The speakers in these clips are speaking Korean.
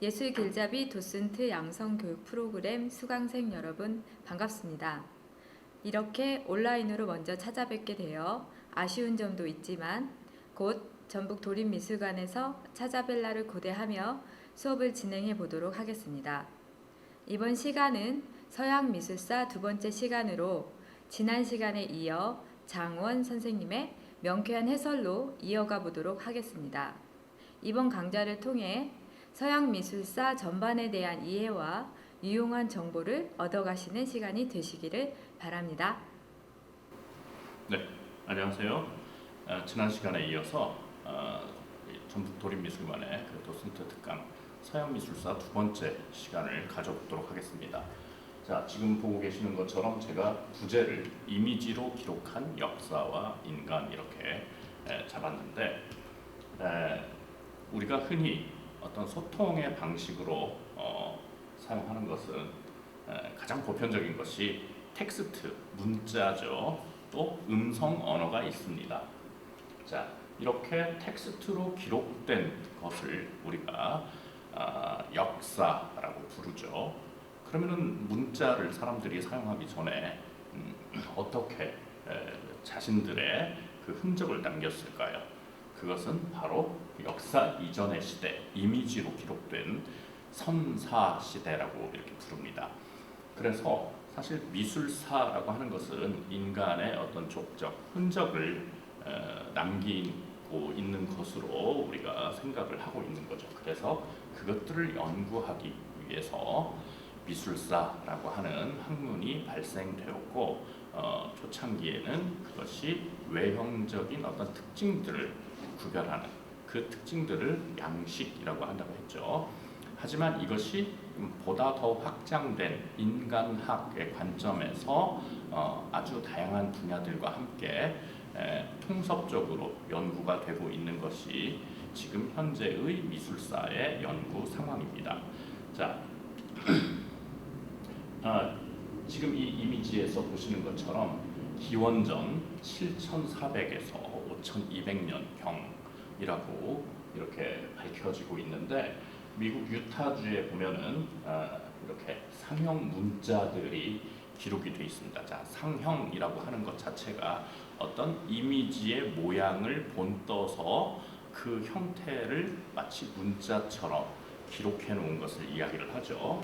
예술 길잡이 도슨트 양성 교육 프로그램 수강생 여러분 반갑습니다. 이렇게 온라인으로 먼저 찾아뵙게 되어 아쉬운 점도 있지만 곧 전북 도립미술관에서 찾아뵐 날을 고대하며 수업을 진행해 보도록 하겠습니다. 이번 시간은 서양미술사 두 번째 시간으로 지난 시간에 이어 장원 선생님의 명쾌한 해설로 이어가 보도록 하겠습니다. 이번 강좌를 통해 서양미술사 전반에 대한 이해와 유용한 정보를 얻어가시는 시간이 되시기를 바랍니다. 네, 안녕하세요. 지난 시간에 이어서 전북 도립미술관의 도슨트 특강 서양미술사 두 번째 시간을 가져보도록 하겠습니다. 자, 지금 보고 계시는 것처럼 제가 부제를 이미지로 기록한 역사와 인간 이렇게 잡았는데 우리가 흔히 어떤 소통의 방식으로 사용하는 것은 가장 보편적인 것이 텍스트, 문자죠. 또 음성 언어가 있습니다. 자, 이렇게 텍스트로 기록된 것을 우리가 역사라고 부르죠. 그러면은 문자를 사람들이 사용하기 전에 어떻게 자신들의 그 흔적을 남겼을까요? 그것은 바로 역사 이전의 시대, 이미지로 기록된 선사 시대라고 이렇게 부릅니다. 그래서 사실 미술사라고 하는 것은 인간의 어떤 족적, 흔적을 남기고 있는 것으로 우리가 생각을 하고 있는 거죠. 그래서 그것들을 연구하기 위해서 미술사라고 하는 학문이 발생되었고 초창기에는 그것이 외형적인 어떤 특징들을 구별하는 그 특징들을 양식이라고 한다고 했죠. 하지만 이것이 보다 더 확장된 인간학의 관점에서 아주 다양한 분야들과 함께 통섭적으로 연구가 되고 있는 것이 지금 현재의 미술사의 연구 상황입니다. 자, 지금 이 이미지에서 보시는 것처럼 기원전 7400에서 5200년경이라고 이렇게 밝혀지고 있는데 미국 유타주에 보면은 이렇게 상형 문자들이 기록이 되어 있습니다. 자, 상형이라고 하는 것 자체가 어떤 이미지의 모양을 본떠서 그 형태를 마치 문자처럼 기록해 놓은 것을 이야기를 하죠.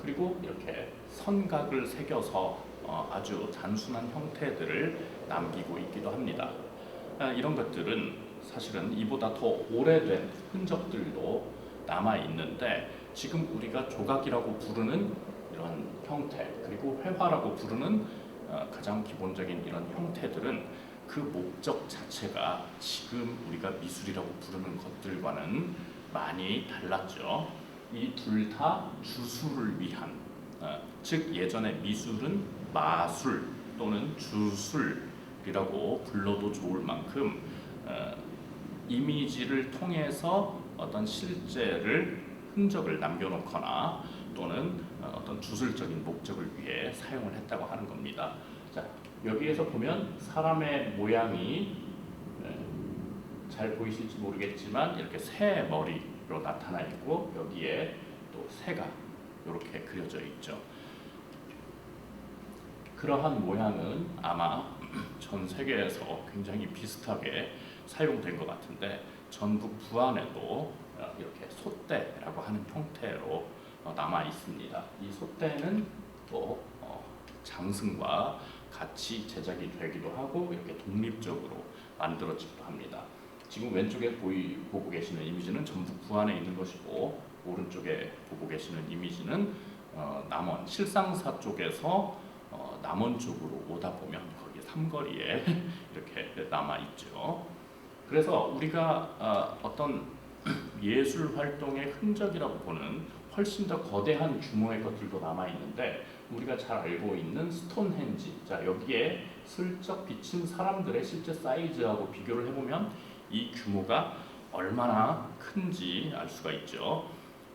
그리고 이렇게 선각을 새겨서 아주 단순한 형태들을 남기고 있기도 합니다. 이런 것들은 사실은 이보다 더 오래된 흔적들도 남아 있는데 지금 우리가 조각이라고 부르는 이런 형태 그리고 회화라고 부르는 가장 기본적인 이런 형태들은 그 목적 자체가 지금 우리가 미술이라고 부르는 것들과는 많이 달랐죠. 이 둘 다 주술을 위한 즉 예전에 미술은 마술 또는 주술이라고 불러도 좋을 만큼 이미지를 통해서 어떤 실제를 흔적을 남겨놓거나 또는 어떤 주술적인 목적을 위해 사용을 했다고 하는 겁니다. 자, 여기에서 보면 사람의 모양이 잘 보이실지 모르겠지만 이렇게 새 머리로 나타나 있고 여기에 또 새가 이렇게 그려져 있죠. 그러한 모양은 아마 전 세계에서 굉장히 비슷하게 사용된 것 같은데 전북 부안에도 이렇게 솥대라고 하는 형태로 남아 있습니다. 이 솥대는 또 장승과 같이 제작이 되기도 하고 이렇게 독립적으로 만들어지기도 합니다. 지금 왼쪽에 보고 계시는 이미지는 전북 부안에 있는 것이고 오른쪽에 보고 계시는 이미지는 남원 실상사 쪽에서 남원 쪽으로 오다 보면 거기 삼거리에 이렇게 남아 있죠. 그래서 우리가 어떤 예술 활동의 흔적이라고 보는 훨씬 더 거대한 규모의 것들도 남아 있는데 우리가 잘 알고 있는 스톤헨지, 자 여기에 슬쩍 비친 사람들의 실제 사이즈하고 비교를 해보면 이 규모가 얼마나 큰지 알 수가 있죠.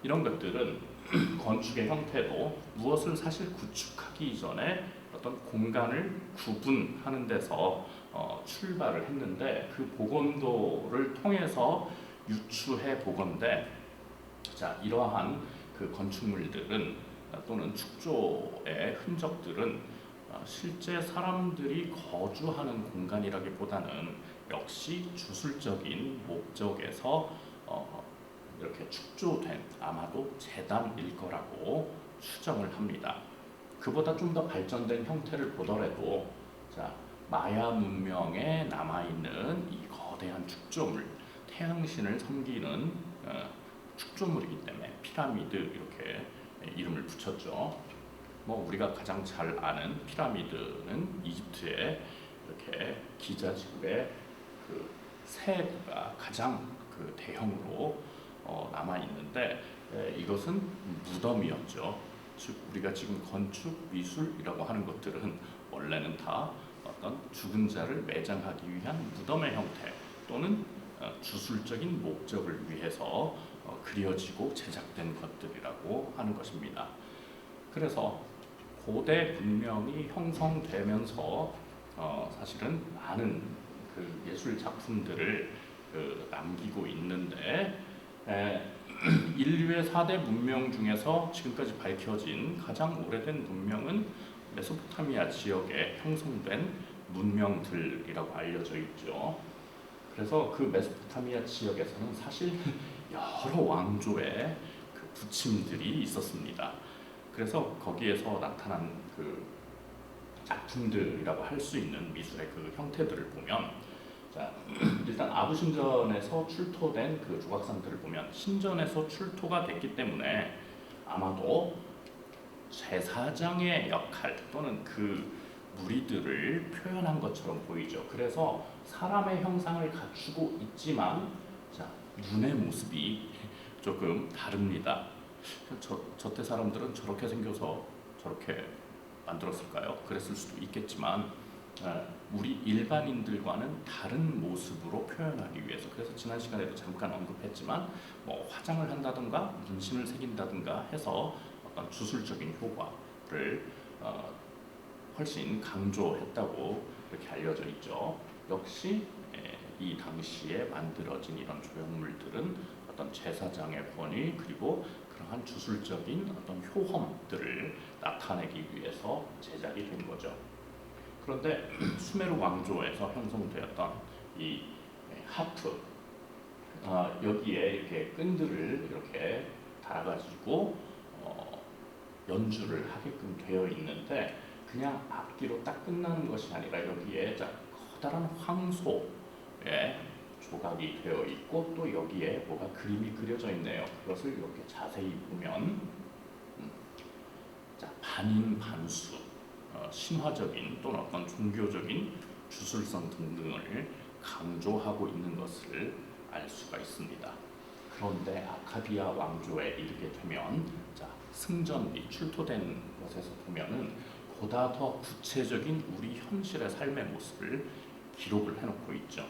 이런 것들은 건축의 형태도 무엇을 사실 구축하기 전에 어떤 공간을 구분하는 데서 출발을 했는데 그 복원도를 통해서 유추해 보건대 자, 이러한 그 건축물들은 또는 축조의 흔적들은 실제 사람들이 거주하는 공간이라기보다는 역시 주술적인 목적에서 이렇게 축조된 아마도 제단일 거라고 추정을 합니다. 그보다 좀 더 발전된 형태를 보더라도 자, 마야 문명에 남아있는 이 거대한 축조물, 태양신을 섬기는 축조물이기 때문에 피라미드 이렇게 이름을 붙였죠. 뭐 우리가 가장 잘 아는 피라미드는 이집트의 이렇게 기자 지구의 그 세부가 가장 그 대형으로 남아 있는데 이것은 무덤이었죠. 즉 우리가 지금 건축 미술이라고 하는 것들은 원래는 다 어떤 죽은 자를 매장하기 위한 무덤의 형태 또는 주술적인 목적을 위해서 그려지고 제작된 것들이라고 하는 것입니다. 그래서 고대 문명이 형성되면서 사실은 많은 그 예술 작품들을 남기고 있는데 인류의 4대 문명 중에서 지금까지 밝혀진 가장 오래된 문명은 메소포타미아 지역에 형성된 문명들이라고 알려져 있죠. 그래서 그 메소포타미아 지역에서는 사실 여러 왕조의 그 부침들이 있었습니다. 그래서 거기에서 나타난 그 작품들이라고 할 수 있는 미술의 그 형태들을 보면 자, 일단 아부신전에서 출토된 그 조각상들을 보면 신전에서 출토가 됐기 때문에 아마도 제사장의 역할 또는 그 무리들을 표현한 것처럼 보이죠. 그래서 사람의 형상을 갖추고 있지만 자, 눈의 모습이 조금 다릅니다. 저때 사람들은 저렇게 생겨서 저렇게 만들었을까요? 그랬을 수도 있겠지만 우리 일반인들과는 다른 모습으로 표현하기 위해서 그래서 지난 시간에도 잠깐 언급했지만 뭐 화장을 한다든가 문신을 새긴다든가 해서 어떤 주술적인 효과를 훨씬 강조했다고 이렇게 알려져 있죠. 역시 이 당시에 만들어진 이런 조형물들은 어떤 제사장의 권위 그리고 그러한 주술적인 어떤 효험들을 나타내기 위해서 제작이 된 거죠. 그런데 수메르 왕조에서 형성되었던 이 하프 여기에 이렇게 끈들을 이렇게 달아가지고 연주를 하게끔 되어 있는데 그냥 악기로 딱 끝나는 것이 아니라 여기에 커다란 황소의 조각이 되어 있고 또 여기에 뭐가 그림이 그려져 있네요. 그것을 이렇게 자세히 보면 반인반수 신화적인 또는 어떤 종교적인 주술성 등등을 강조하고 있는 것을 알 수가 있습니다. 그런데 아카디아 왕조에 이르게 되면 승전이 출토된 것에서 보면은 보다 더 구체적인 우리 현실의 삶의 모습을 기록을 해놓고 있죠.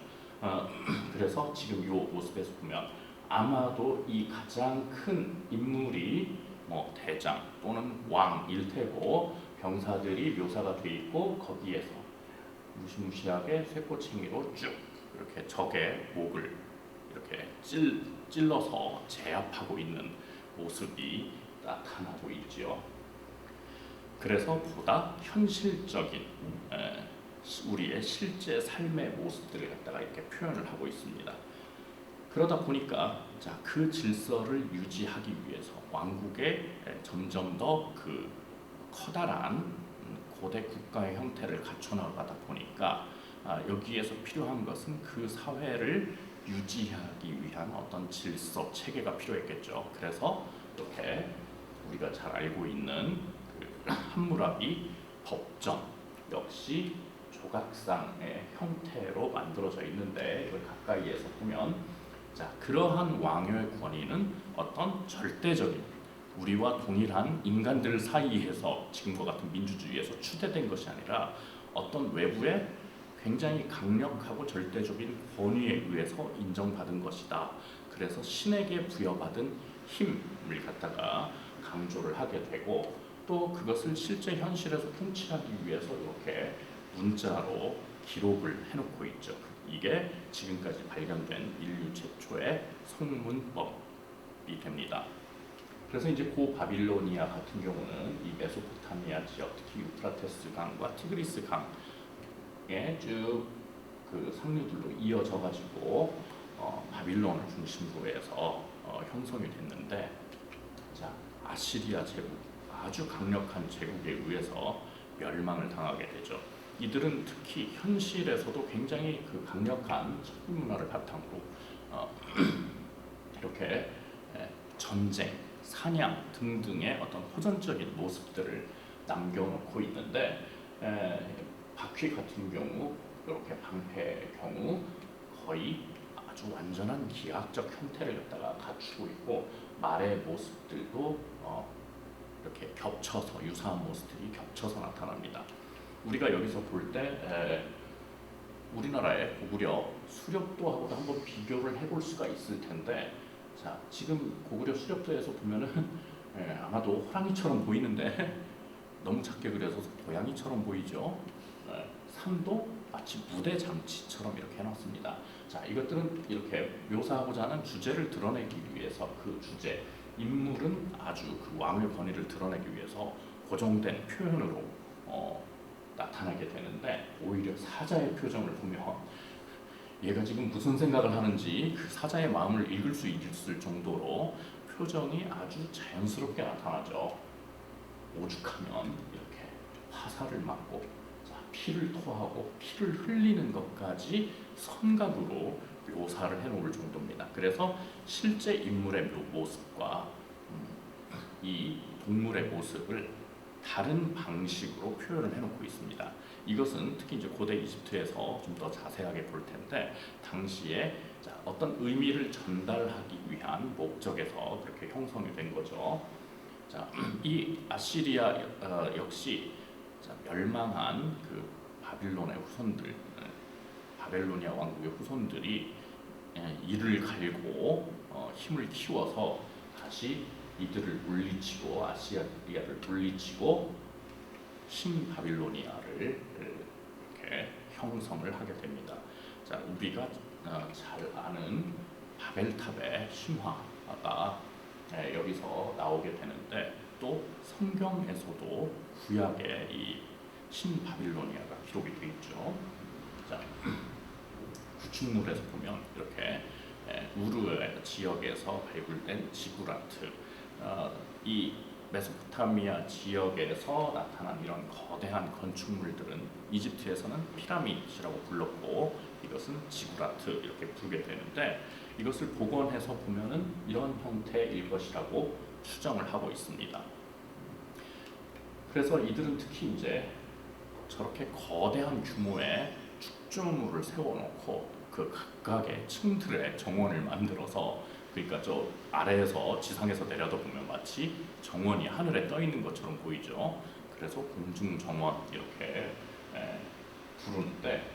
그래서 지금 이 모습에서 보면 아마도 이 가장 큰 인물이 뭐 대장 또는 왕일 테고 병사들이 묘사가 돼 있고 거기에서 무시무시하게 쇠꼬챙이로 쭉 이렇게 적의 목을 이렇게 찔러서 제압하고 있는 모습이 나타나고 있지요. 그래서 보다 현실적인 우리의 실제 삶의 모습들을 갖다가 이렇게 표현을 하고 있습니다. 그러다 보니까 그 질서를 유지하기 위해서 왕국에 점점 더 그 커다란 고대 국가의 형태를 갖춰나가다 보니까 여기에서 필요한 것은 그 사회를 유지하기 위한 어떤 질서 체계가 필요했겠죠. 그래서 이렇게 우리가 잘 알고 있는 그 함무라비 법전 역시 조각상의 형태로 만들어져 있는데 이걸 가까이에서 보면 그러한 왕의 권위는 어떤 절대적인 우리와 동일한 인간들 사이에서 지금과 같은 민주주의에서 추대된 것이 아니라 어떤 외부의 굉장히 강력하고 절대적인 권위에 의해서 인정받은 것이다. 그래서 신에게 부여받은 힘을 갖다가 강조를 하게 되고 또 그것을 실제 현실에서 통치하기 위해서 이렇게 문자로 기록을 해놓고 있죠. 이게 지금까지 발견된 인류 최초의 성문법 됩니다. 그래서 이제 고 바빌로니아 같은 경우는 이 메소포타미아 지역, 특히 유프라테스 강과 티그리스 강에 쭉 그 상류들로 이어져 가지고 바빌론을 중심으로 해서 형성이 됐는데, 자, 아시리아 제국, 아주 강력한 제국에 의해서 멸망을 당하게 되죠. 이들은 특히 현실에서도 굉장히 그 강력한 척비 문화를 바탕으로 이렇게 전쟁, 사냥 등등의 어떤 호전적인 모습들을 남겨놓고 있는데, 바퀴 같은 경우, 이렇게 방패의 경우 거의 아주 완전한 기하학적 형태를 갖다가 갖추고 있고, 말의 모습들도 이렇게 겹쳐서 유사한 모습들이 겹쳐서 나타납니다. 우리가 여기서 볼 때 우리나라의 고구려 수렵도하고도 한번 비교를 해볼 수가 있을 텐데, 자, 지금 고구려 수렵도에서 보면은 아마도 호랑이처럼 보이는데 너무 작게 그려서 고양이처럼 보이죠. 산도 마치 무대 장치처럼 이렇게 해놨습니다. 자, 이것들은 이렇게 묘사하고자 하는 주제를 드러내기 위해서, 그 주제, 인물은 아주 그 왕의 권위를 드러내기 위해서 고정된 표현으로 나타나게 되는데, 오히려 사자의 표정을 보면 얘가 지금 무슨 생각을 하는지 그 사자의 마음을 읽을 수 있을 정도로 표정이 아주 자연스럽게 나타나죠. 오죽하면 이렇게 화살을 맞고, 자, 피를 토하고 피를 흘리는 것까지 선각으로 묘사를 해놓을 정도입니다. 그래서 실제 인물의 모습과 이 동물의 모습을 다른 방식으로 표현을 해놓고 있습니다. 이것은 특히 이제 고대 이집트에서 좀 더 자세하게 볼 텐데, 당시에 어떤 의미를 전달하기 위한 목적에서 그렇게 형성이 된 거죠. 자, 이 아시리아 역시 멸망한 그 바빌론의 후손들, 바벨로니아 왕국의 후손들이 이를 갈고 힘을 키워서 다시 이들을 물리치고, 아시리아를 물리치고 신바빌로니아를 이렇게 형성을 하게 됩니다. 자, 우리가 잘 아는 바벨탑의 신화가 여기서 나오게 되는데, 또 성경에서도 구약에 이 신바빌로니아가 기록이 되어 있죠. 자, 구축물에서 보면 이렇게 우르 지역에서 발굴된 지구라트, 이 메소포타미아 지역에서 나타난 이런 거대한 건축물들은 이집트에서는 피라미드라고 불렀고, 이것은 지구라트 이렇게 부르게 되는데, 이것을 복원해서 보면은 이런 형태일 것이라고 추정을 하고 있습니다. 그래서 이들은 특히 이제 저렇게 거대한 규모의 축조물을 세워놓고 그 각각의 층들의 정원을 만들어서, 그러니까 저 아래에서 지상에서 내려다 보면 마치 정원이 하늘에 떠 있는 것처럼 보이죠. 그래서 공중정원 이렇게 부르는데,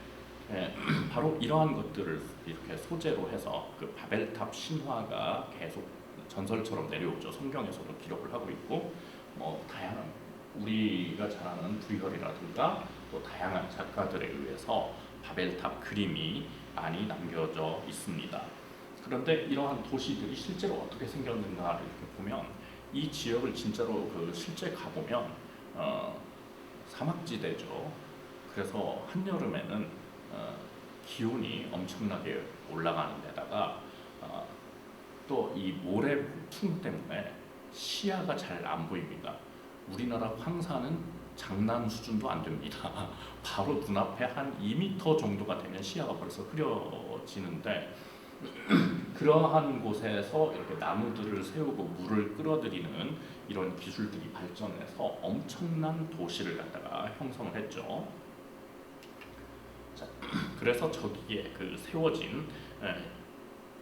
바로 이러한 것들을 이렇게 소재로 해서 그 바벨탑 신화가 계속 전설처럼 내려오죠. 성경에서도 기록을 하고 있고, 다양한 우리가 잘 아는 브리허리라든가 또 다양한 작가들에 의해서 바벨탑 그림이 많이 남겨져 있습니다. 그런데 이러한 도시들이 실제로 어떻게 생겼는가를 이렇게 보면, 이 지역을 진짜로 그 실제 가보면 사막지대죠. 그래서 한여름에는 기온이 엄청나게 올라가는 데다가 또 이 모래풍 때문에 시야가 잘 안 보입니다. 우리나라 황사는 장난 수준도 안 됩니다. 바로 눈앞에 한 2m 정도가 되면 시야가 벌써 흐려지는데, 그러한 곳에서 이렇게 나무들을 세우고 물을 끌어들이는 이런 기술들이 발전해서 엄청난 도시를 갖다가 형성을 했죠. 자, 그래서 저기에 그 세워진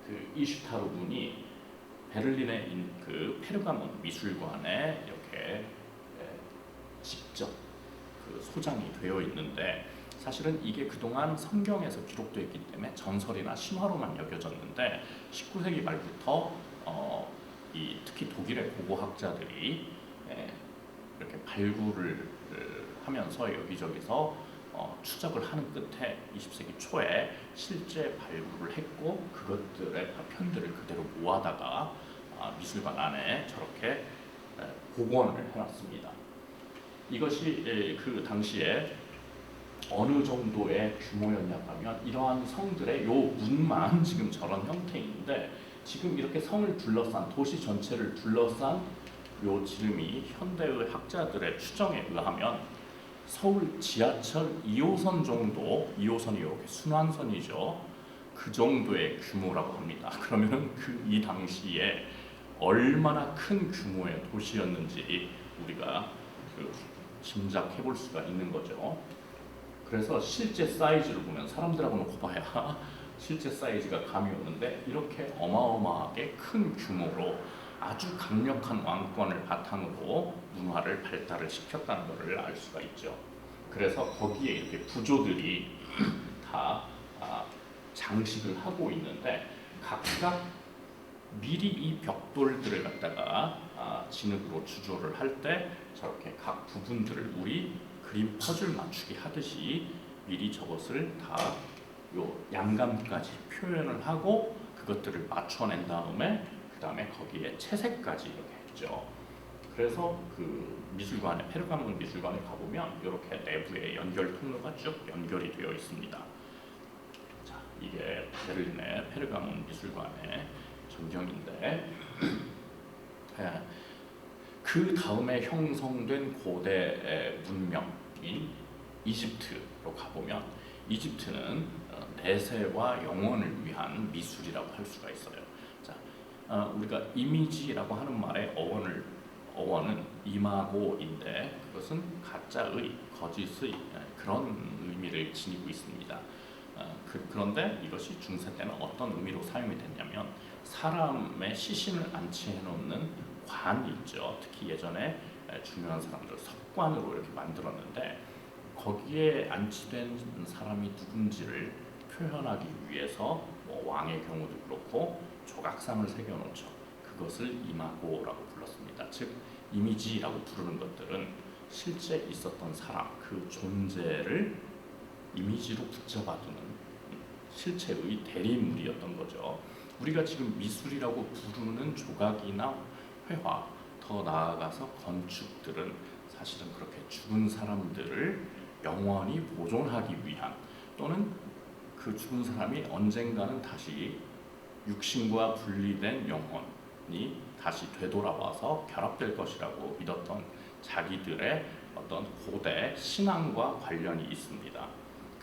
그 이슈타르 문이 베를린의 그 페르가몬 미술관에 이렇게 직접 그 소장이 되어 있는데, 사실은 이게 그동안 성경에서 기록되어 있기 때문에 전설이나 신화로만 여겨졌는데, 19세기 말부터 특히 독일의 고고학자들이 이렇게 발굴을 하면서 여기저기서 추적을 하는 끝에 20세기 초에 실제 발굴을 했고, 그것들의 파편들을 그대로 모아다가 미술관 안에 저렇게 복원을 해놨습니다. 이것이 그 당시에 어느 정도의 규모였냐고 하면 이러한 성들의 요 문만 지금 저런 형태인데 지금 이렇게 성을 둘러싼 도시 전체를 둘러싼 요 지름이 현대의 학자들의 추정에 의하면 서울 지하철 2호선 정도, 2호선이 이렇게 순환선이죠. 그 정도의 규모라고 합니다. 그러면은 이 당시에 얼마나 큰 규모의 도시였는지 우리가 짐작해 볼 수가 있는 거죠. 그래서 실제 사이즈를 보면 사람들하고 놓고 봐야 실제 사이즈가 감이 오는데 이렇게 어마어마하게 큰 규모로 아주 강력한 왕권을 바탕으로 문화를 발달을 시켰다는 것을 알 수가 있죠. 그래서 거기에 이렇게 부조들이 다 장식을 하고 있는데 각각 미리 이 벽돌들을 갖다가 진흙으로 주조를 할 때 저렇게 각 부분들을 우리 그림 퍼즐 맞추기 하듯이 미리 저것을 다 요 양감까지 표현을 하고 그것들을 맞춰낸 다음에 그 다음에 거기에 채색까지 이렇게 했죠. 그래서 그 미술관에 페르가몬 미술관에 가보면 이렇게 내부에 연결 통로가 쭉 연결이 되어 있습니다. 자, 이게 베를린의 페르가몬 미술관의 전경인데 그 다음에 형성된 고대 문명인 이집트로 가보면 이집트는 내세와 영혼을 위한 미술이라고 할 수가 있어요. 자, 우리가 이미지라고 하는 말의 어원은 이마고인데 그것은 가짜의, 거짓의 그런 의미를 지니고 있습니다. 그런데 이것이 중세 때는 어떤 의미로 사용이 됐냐면 사람의 시신을 안치해 놓는 관이 있죠. 특히 예전에 중요한 사람들 석관으로 이렇게 만들었는데 거기에 안치된 사람이 누군지를 표현하기 위해서 뭐 왕의 경우도 그렇고 조각상을 새겨놓죠. 그것을 이마고라고 불렀습니다. 즉 이미지라고 부르는 것들은 실제 있었던 사람 그 존재를 이미지로 붙잡아두는 실체의 대리인물이었던 거죠. 우리가 지금 미술이라고 부르는 조각이나 회화, 더 나아가서 건축들은 사실은 그렇게 죽은 사람들을 영원히 보존하기 위한 또는 그 죽은 사람이 언젠가는 다시 육신과 분리된 영혼이 다시 되돌아와서 결합될 것이라고 믿었던 자기들의 어떤 고대 신앙과 관련이 있습니다.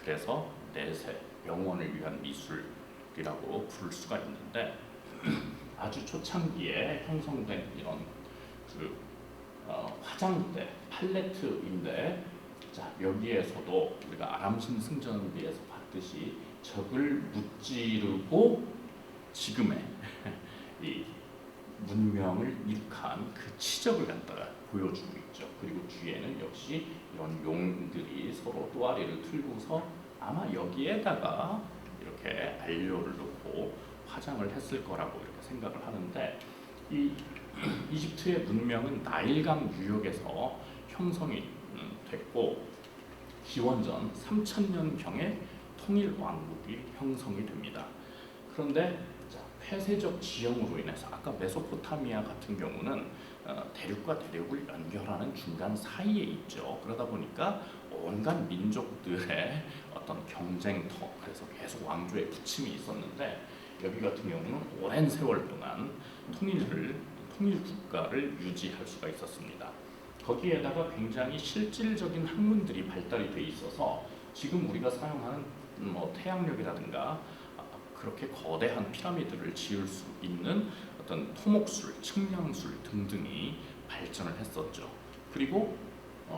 그래서 내세, 영혼을 위한 미술이라고 부를 수가 있는데 아주 초창기에 형성된 이런 화장대, 팔레트인데 자, 여기에서도 우리가 아람신 승전비에서 봤듯이 적을 무찌르고 지금의 이 문명을 일으킨 그 치적을 갖다가 보여주고 있죠. 그리고 뒤에는 역시 이런 용들이 서로 또아리를 틀고서 아마 여기에다가 이렇게 안료를 넣고 화장을 했을 거라고 이렇게 생각을 하는데 이 이집트의 문명은 나일강 유역에서 형성이 됐고 기원전 3000년경에 통일 왕국이 형성이 됩니다. 그런데 폐쇄적 지형으로 인해서 아까 메소포타미아 같은 경우는 대륙과 대륙을 연결하는 중간 사이에 있죠. 그러다 보니까 온갖 민족들의 어떤 경쟁터, 그래서 계속 왕조의 부침이 있었는데 여기 같은 경우는 오랜 세월 동안 통일 국가를 유지할 수가 있었습니다. 거기에다가 굉장히 실질적인 학문들이 발달이 돼 있어서 지금 우리가 사용하는 태양력이라든가 그렇게 거대한 피라미드를 지을 수 있는 어떤 토목술, 측량술 등등이 발전을 했었죠. 그리고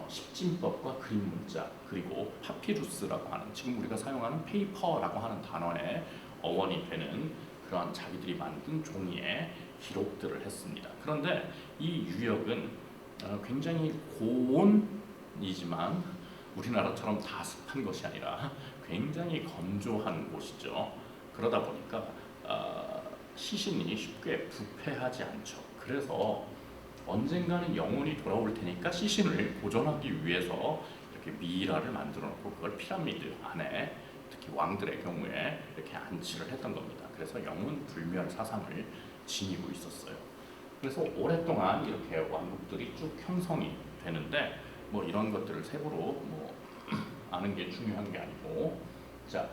십진법과 그림 문자, 그리고 파피루스라고 하는 지금 우리가 사용하는 페이퍼라고 하는 단어의 어원이 되는 그러한 자기들이 만든 종이에 기록들을 했습니다. 그런데 이 유역은 굉장히 고온이지만 우리나라처럼 다 습한 것이 아니라 굉장히 건조한 곳이죠. 그러다 보니까 시신이 쉽게 부패하지 않죠. 그래서 언젠가는 영혼이 돌아올 테니까 시신을 보존하기 위해서 이렇게 미이라를 만들어 놓고 그걸 피라미드 안에 특히 왕들의 경우에 이렇게 안치를 했던 겁니다. 그래서 영혼 불멸 사상을 지니고 있었어요. 그래서 오랫동안 이렇게 왕국들이 쭉 형성이 되는데 뭐 이런 것들을 세부로 뭐 아는 게 중요한 게 아니고, 자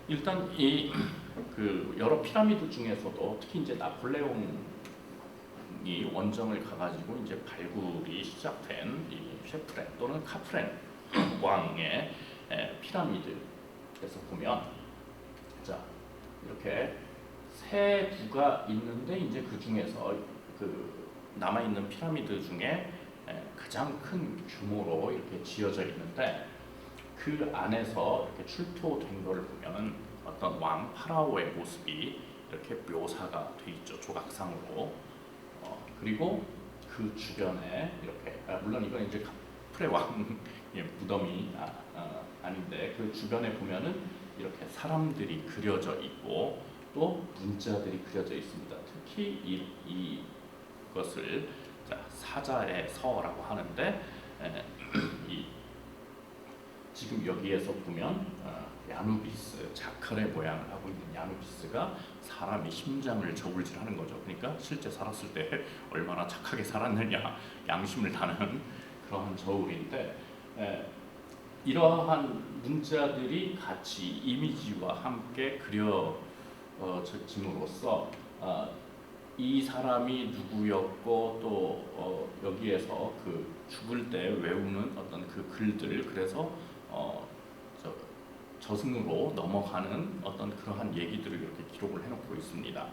일단 이 그 여러 피라미드 중에서도 특히 이제 나폴레옹이 원정을 가가지고 이제 발굴이 시작된 이 쉐프렌 또는 카프렌 왕의 피라미드에서 보면, 자 이렇게 세 구가 있는데 이제 그 중에서 그 남아 있는 피라미드 중에 가장 큰 규모로 이렇게 지어져 있는데, 그 안에서 이렇게 출토된 걸 보면은 어떤 왕 파라오의 모습이 이렇게 묘사가 돼 있죠, 조각상으로. 그리고 그 주변에 이렇게 물론 이건 이제 카프레 왕의 무덤이 아닌데 그 주변에 보면은 이렇게 사람들이 그려져 있고 또 문자들이 그려져 있습니다. 특히 이것을 사자의 서라고 하는데, 이 지금 여기에서 보면 야누비스, 자칼의 모양을 하고 있는 야누비스가 사람이 심장을 저울질하는 거죠. 그러니까 실제 살았을 때 얼마나 착하게 살았느냐, 양심을 다는 그러한 저울인데, 이러한 문자들이 같이 이미지와 함께 그려짐으로써 이 사람이 누구였고 또 여기에서 그 죽을 때 외우는 어떤 그 글들, 그래서 저승으로 넘어가는 어떤 그러한 얘기들을 이렇게 기록을 해놓고 있습니다.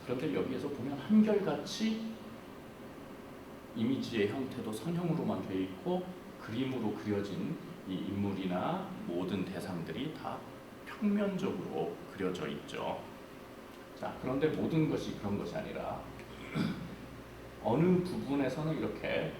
그런데 여기에서 보면 한결같이 이미지의 형태도 선형으로만 되어 있고 그림으로 그려진 이 인물이나 모든 대상들이 다 평면적으로 그려져 있죠. 자, 그런데 모든 것이 그런 것이 아니라 어느 부분에서는 이렇게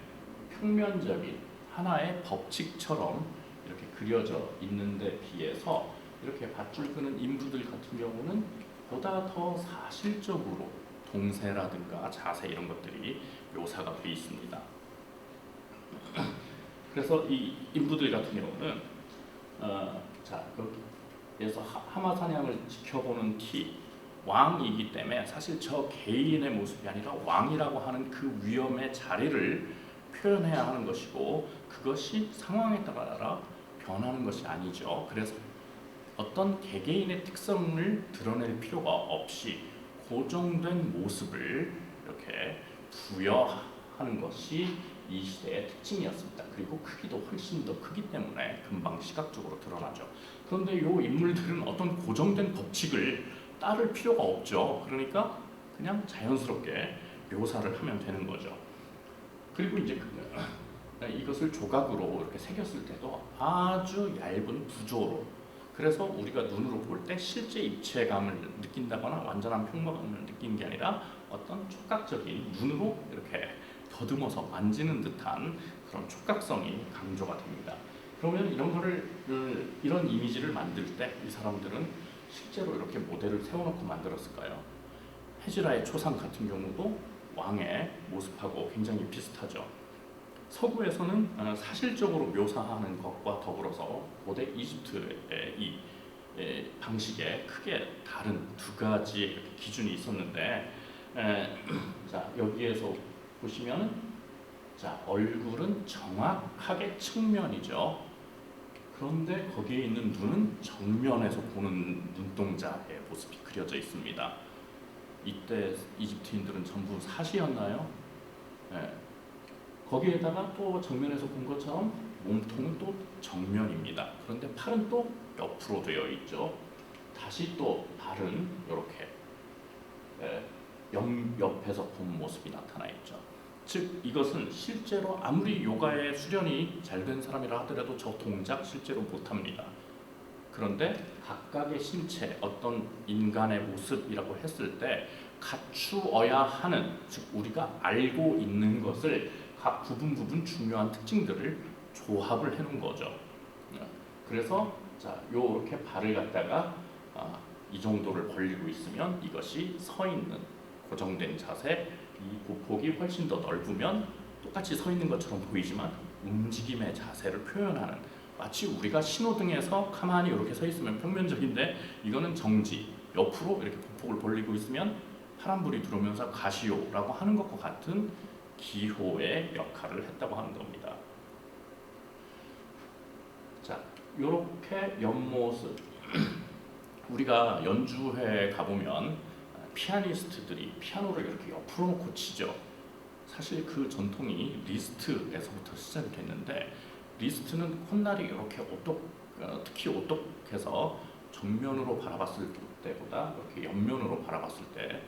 평면적인 하나의 법칙처럼 이렇게 그려져 있는데 비해서 이렇게 밧줄 끄는 인부들 같은 경우는 보다 더 사실적으로 동세라든가 자세 이런 것들이 묘사가 되어 있습니다. 그래서 이 인부들 같은 경우는 자 여기에서 하마 사냥을 지켜보는 티, 왕이기 때문에 사실 저 개인의 모습이 아니라 왕이라고 하는 그 위엄의 자리를 표현해야 하는 것이고, 그것이 상황에 따라 변하는 것이 아니죠. 그래서 어떤 개개인의 특성을 드러낼 필요가 없이 고정된 모습을 이렇게 부여하는 것이 이 시대의 특징이었습니다. 그리고 크기도 훨씬 더 크기 때문에 금방 시각적으로 드러나죠. 그런데 이 인물들은 어떤 고정된 법칙을 따를 필요가 없죠. 그러니까 그냥 자연스럽게 묘사를 하면 되는 거죠. 그리고 이제 이것을 조각으로 이렇게 새겼을 때도 아주 얇은 구조로, 그래서 우리가 눈으로 볼 때 실제 입체감을 느낀다거나 완전한 평면감을 느끼는 게 아니라 어떤 촉각적인 눈으로 이렇게 더듬어서 만지는 듯한 그런 촉각성이 강조가 됩니다. 그러면 이런 이미지를 만들 때 이 사람들은 실제로 이렇게 모델을 세워놓고 만들었을까요? 헤즈라의 초상 같은 경우도 왕의 모습하고 굉장히 비슷하죠. 서구에서는 사실적으로 묘사하는 것과 더불어서 고대 이집트의 이 방식에 크게 다른 두 가지 기준이 있었는데, 자 여기에서 보시면 자 얼굴은 정확하게 측면이죠. 그런데 거기에 있는 눈은 정면에서 보는 눈동자의 모습이 그려져 있습니다. 이때 이집트인들은 전부 사시였나요? 거기에다가 또 정면에서 본 것처럼 몸통은 또 정면입니다. 그런데 팔은 또 옆으로 되어 있죠. 다시 또 발은 이렇게 옆에서 본 모습이 나타나 있죠. 즉 이것은 실제로 아무리 요가의 수련이 잘 된 사람이라 하더라도 저 동작 실제로 못합니다. 그런데 각각의 신체, 어떤 인간의 모습이라고 했을 때 갖추어야 하는, 즉 우리가 알고 있는 것을 각 부분 중요한 특징들을 조합을 해놓은 거죠. 그래서 자 요렇게 발을 갖다가 이 정도를 벌리고 있으면 이것이 서 있는 고정된 자세, 이 보폭이 훨씬 더 넓으면 똑같이 서 있는 것처럼 보이지만 움직임의 자세를 표현하는, 마치 우리가 신호등에서 가만히 이렇게 서 있으면 평면적인데 이거는 정지, 옆으로 이렇게 보폭을 벌리고 있으면 파란불이 들어오면서 가시오라고 하는 것과 같은 기호의 역할을 했다고 하는 겁니다. 자, 이렇게 옆모습 우리가 연주회에 가보면 피아니스트들이 피아노를 이렇게 옆으로 놓고 치죠. 사실 그 전통이 리스트에서부터 시작이 됐는데 리스트는 콧날이 이렇게 특히 오똑해서 정면으로 바라봤을 때보다 이렇게 옆면으로 바라봤을 때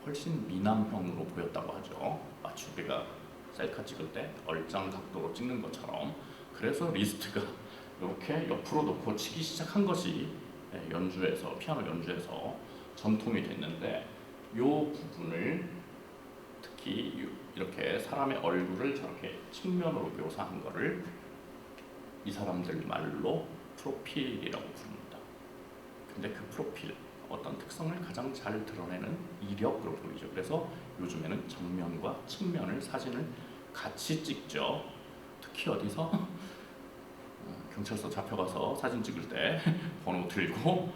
훨씬 미남형으로 보였다고 하죠. 마치 우리가 셀카 찍을 때 얼짱 각도로 찍는 것처럼. 그래서 리스트가 이렇게 옆으로 놓고 치기 시작한 것이 피아노 연주에서 전통이 됐는데 이 부분을 특히 이렇게 사람의 얼굴을 저렇게 측면으로 묘사한 거를 이 사람들 말로 프로필이라고 부릅니다. 근데 그 프로필 어떤 특성을 가장 잘 드러내는 이력으로 보이죠. 그래서 요즘에는 정면과 측면을 사진을 같이 찍죠. 특히 어디서 경찰서 잡혀가서 사진 찍을 때 번호 들고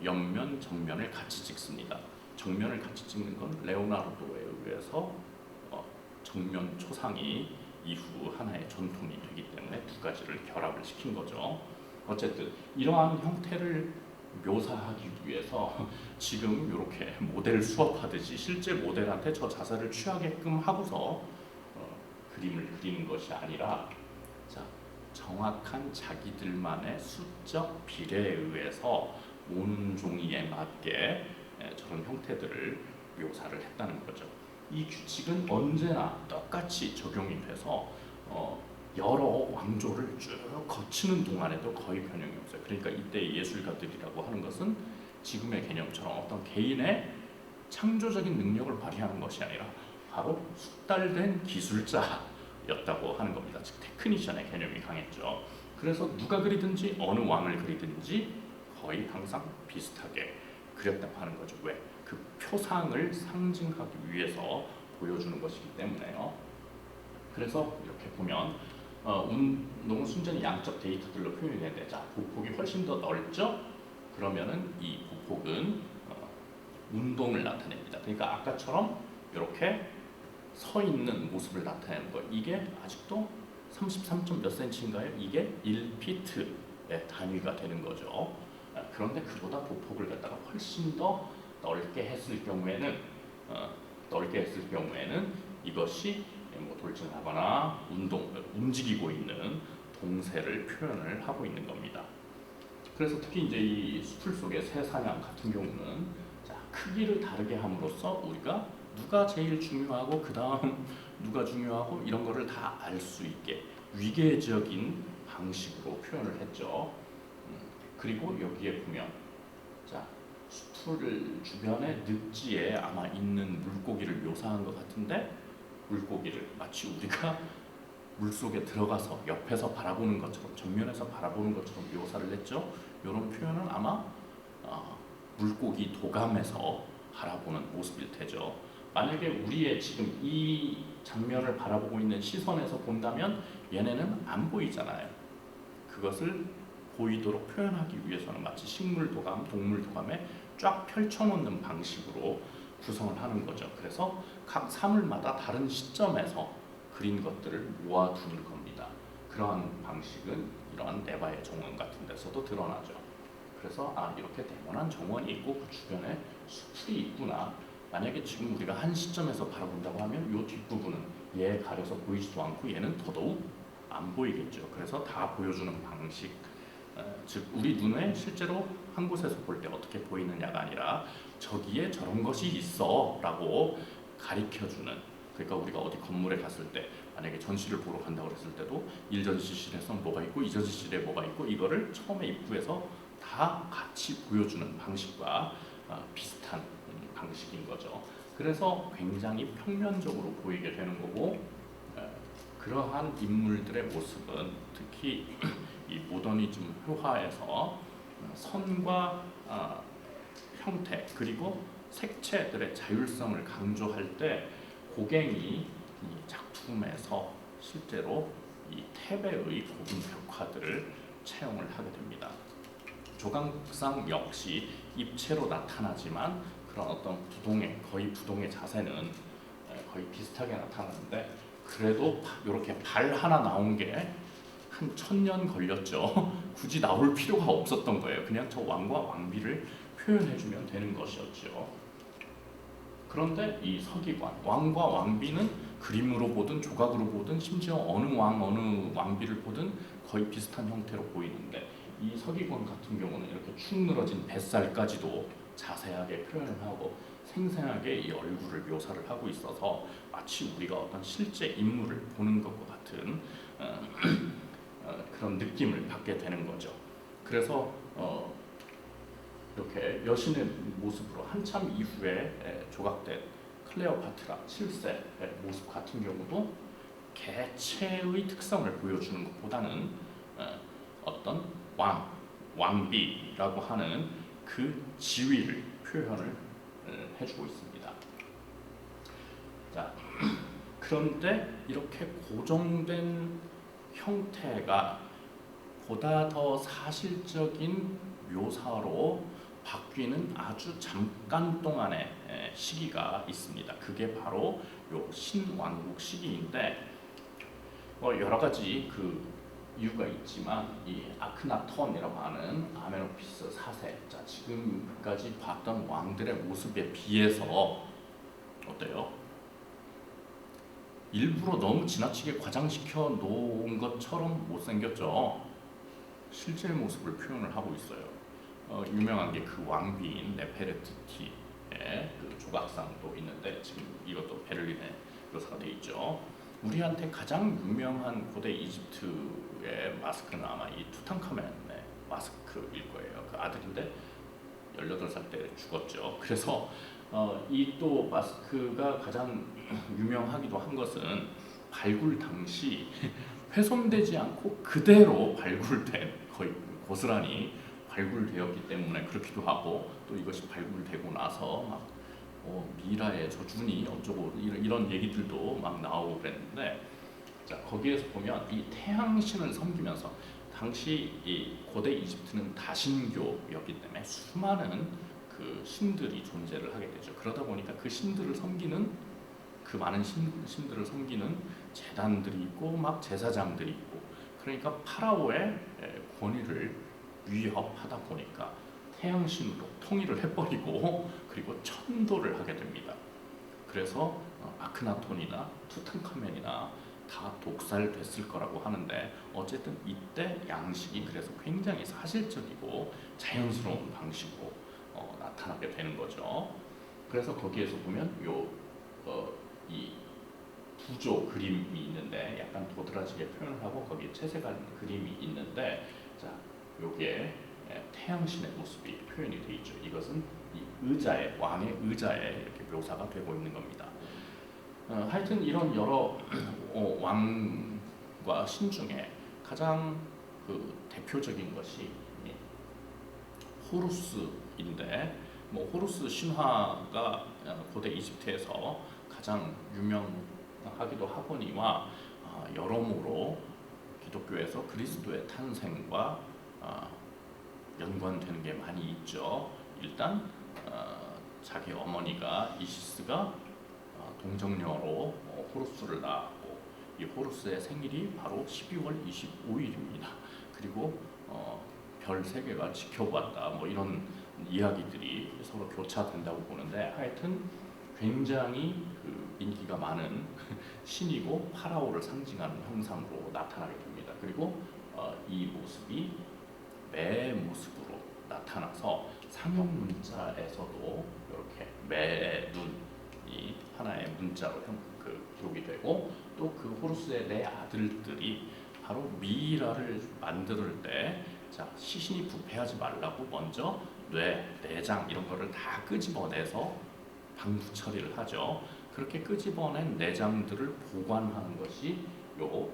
옆면, 정면을 같이 찍습니다. 정면을 같이 찍는 건 레오나르도에 의해서 정면 초상이 이후 하나의 전통이 되기 때문에 두 가지를 결합을 시킨 거죠. 어쨌든 이러한 형태를 묘사하기 위해서 지금 이렇게 모델 수업하듯이 실제 모델한테 저 자세를 취하게끔 하고서 그림을 그리는 것이 아니라 자, 정확한 자기들만의 수적 비례에 의해서 오는 종이에 맞게 저런 형태들을 묘사를 했다는 거죠. 이 규칙은 언제나 똑같이 적용이 돼서 여러 왕조를 쭉 거치는 동안에도 거의 변형이 없어요. 그러니까 이때 예술가들이라고 하는 것은 지금의 개념처럼 어떤 개인의 창조적인 능력을 발휘하는 것이 아니라 바로 숙달된 기술자였다고 하는 겁니다. 즉 테크니션의 개념이 강했죠. 그래서 누가 그리든지 어느 왕을 그리든지 거의 항상 비슷하게 그렸다고 하는 거죠. 왜? 그 표상을 상징하기 위해서 보여주는 것이기 때문에요. 그래서 이렇게 보면 운동은 순전히 양적 데이터들로 표현이 되는데 자, 보폭이 훨씬 더 넓죠? 그러면은 이 보폭은 운동을 나타냅니다. 그러니까 아까처럼 이렇게 서 있는 모습을 나타내는 거. 이게 아직도 33몇 cm인가요? 이게 1피트의 단위가 되는 거죠. 그런데 그보다 보폭을 갖다가 훨씬 더 넓게 했을 경우에는 이것이 뭐 돌진하거나 움직이고 있는 동세를 표현을 하고 있는 겁니다. 그래서 특히 이제 이 수풀 속의 새사냥 같은 경우는 자, 크기를 다르게 함으로써 우리가 누가 제일 중요하고 그 다음 누가 중요하고 이런 거를 다 알 수 있게 위계적인 방식으로 표현을 했죠. 그리고 여기에 보면 자, 수풀 주변의 늪지에 아마 있는 물고기를 묘사한 것 같은데 물고기를 마치 우리가 물속에 들어가서 옆에서 바라보는 것처럼 정면에서 바라보는 것처럼 묘사를 했죠. 이런 표현은 아마 물고기 도감에서 바라보는 모습일 테죠. 만약에 우리의 지금 이 장면을 바라보고 있는 시선에서 본다면 얘네는 안 보이잖아요. 그것을 보이도록 표현하기 위해서는 마치 식물 도감, 동물 도감에 쫙 펼쳐놓는 방식으로 구성을 하는 거죠. 그래서 각 사물마다 다른 시점에서 그린 것들을 모아두는 겁니다. 그러한 방식은 이러한 네바의 정원 같은 데서도 드러나죠. 그래서 이렇게 네모난 정원이 있고 그 주변에 숲이 있구나. 만약에 지금 우리가 한 시점에서 바라본다고 하면 이 뒷부분은 얘 가려서 보이지도 않고 얘는 더더욱 안 보이겠죠. 그래서 다 보여주는 방식, 즉 우리 눈에 실제로 한 곳에서 볼 때 어떻게 보이느냐가 아니라 저기에 저런 것이 있어 라고 가리켜주는, 그러니까 우리가 어디 건물에 갔을 때 만약에 전시를 보러 간다고 했을 때도 1전시실에서 뭐가 있고 2전시실에 뭐가 있고 이거를 처음에 입구에서 다 같이 보여주는 방식과 비슷한 방식인 거죠. 그래서 굉장히 평면적으로 보이게 되는 거고, 그러한 인물들의 모습은 특히 이 모더니즘 효화에서 선과 형태 그리고 색채들의 자율성을 강조할 때 고갱이 이 작품에서 실제로 이 태배의 고분 벽화들을 채용을 하게 됩니다. 조각상 역시 입체로 나타나지만 그런 어떤 거의 부동의 자세는 거의 비슷하게 나타나는데 그래도 이렇게 발 하나 나온 게 한 1000년 걸렸죠. 굳이 나올 필요가 없었던 거예요. 그냥 저 왕과 왕비를 표현해주면 되는 것이었죠. 그런데 이 서기관, 왕과 왕비는 그림으로 보든 조각으로 보든 심지어 어느 왕, 어느 왕비를 보든 거의 비슷한 형태로 보이는데 이 서기관 같은 경우는 이렇게 축 늘어진 뱃살까지도 자세하게 표현을 하고 생생하게 이 얼굴을 묘사를 하고 있어서 마치 우리가 어떤 실제 인물을 보는 것과 같은 그런 느낌을 받게 되는 거죠. 그래서 이렇게 여신의 모습으로 한참 이후에 조각된 클레오파트라 7세의 모습 같은 경우도 개체의 특성을 보여주는 것보다는 어떤 왕비라고 하는 그 지위를 표현을 해주고 있습니다. 자, 그런데 이렇게 고정된 형태가 보다 더 사실적인 묘사로 바뀌는 아주 잠깐 동안의 시기가 있습니다. 그게 바로 요 신왕국 시기인데 여러 가지 그 이유가 있지만 이 아크나톤이라고 하는 아메노피스 4세, 자 지금까지 봤던 왕들의 모습에 비해서 어때요? 일부러 너무 지나치게 과장시켜 놓은 것처럼 못생겼죠. 실제 모습을 표현을 하고 있어요. 유명한 게 그 왕비인 네페르티티의 그 조각상도 있는데 지금 이것도 베를린에 묘사가 돼 있죠. 우리한테 가장 유명한 고대 이집트의 마스크는 아마 이 투탕카멘의 마스크일 거예요. 그 아들인데 18살 때 죽었죠. 그래서 이 또 마스크가 가장 유명하기도 한 것은 발굴 당시 훼손되지 않고 그대로 발굴된, 거의 고스란히 발굴되었기 때문에 그렇기도 하고, 또 이것이 발굴되고 나서 막 미라의 저준이 어쩌고 이런 얘기들도 막 나오고 그랬는데, 자 거기에서 보면 이 태양신을 섬기면서, 당시 이 고대 이집트는 다신교였기 때문에 수많은 그 신들이 존재를 하게 되죠. 그러다 보니까 그 신들을 섬기는, 그 많은 신들을 섬기는 제단들이 있고 막 제사장들이 있고, 그러니까 파라오의 권위를 위협하다 보니까 태양신으로 통일을 해버리고 그리고 천도를 하게 됩니다. 그래서 아크나톤이나 투탕카멘이나 다 독살됐을 거라고 하는데, 어쨌든 이때 양식이 그래서 굉장히 사실적이고 자연스러운 방식으로 나타나게 되는 거죠. 그래서 거기에서 보면 이 부조 그림이 있는데 약간 도드라지게 표현을 하고 거기에 채색한 그림이 있는데, 자 요게 태양신의 모습이 표현이 되어 있죠. 이것은 이 의자에, 왕의 의자에 이렇게 묘사가 되고 있는 겁니다. 하여튼 이런 여러 왕과 신 중에 가장 그 대표적인 것이 호루스인데, 호루스 신화가 고대 이집트에서 가장 유명하기도 하거니와 여러모로 기독교에서 그리스도의 탄생과 연관되는 게 많이 있죠. 일단 자기 어머니가 이시스가 동정녀로 호루스를 낳았고, 이 호루스의 생일이 바로 12월 25일입니다. 그리고 별 3개가 지켜보았다, 이런 이야기들이 서로 교차된다고 보는데, 하여튼 굉장히 그 인기가 많은 신이고 파라오를 상징하는 형상으로 나타나게 됩니다. 그리고 이 모습이 매의 모습으로 나타나서 상형 문자에서도 이렇게 매의 눈이 하나의 문자로 기록이 되고, 또 그 호루스의 4 아들들이 바로 미이라를 만들 때, 자 시신이 부패하지 말라고 먼저 뇌, 내장 이런 거를 다 끄집어내서 방부 처리를 하죠. 그렇게 끄집어낸 내장들을 보관하는 것이 요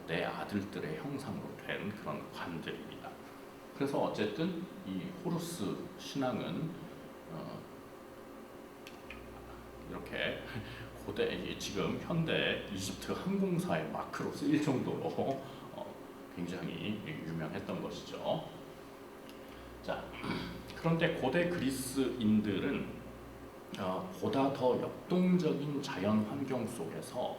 4 아들들의 형상으로 된 그런 관들입니다. 그래서 어쨌든 이 호루스 신앙은 이렇게 고대, 지금 현대 이집트 항공사의 마크로 쓰일 정도로 굉장히 유명했던 것이죠. 자, 그런데 고대 그리스인들은 보다 더 역동적인 자연 환경 속에서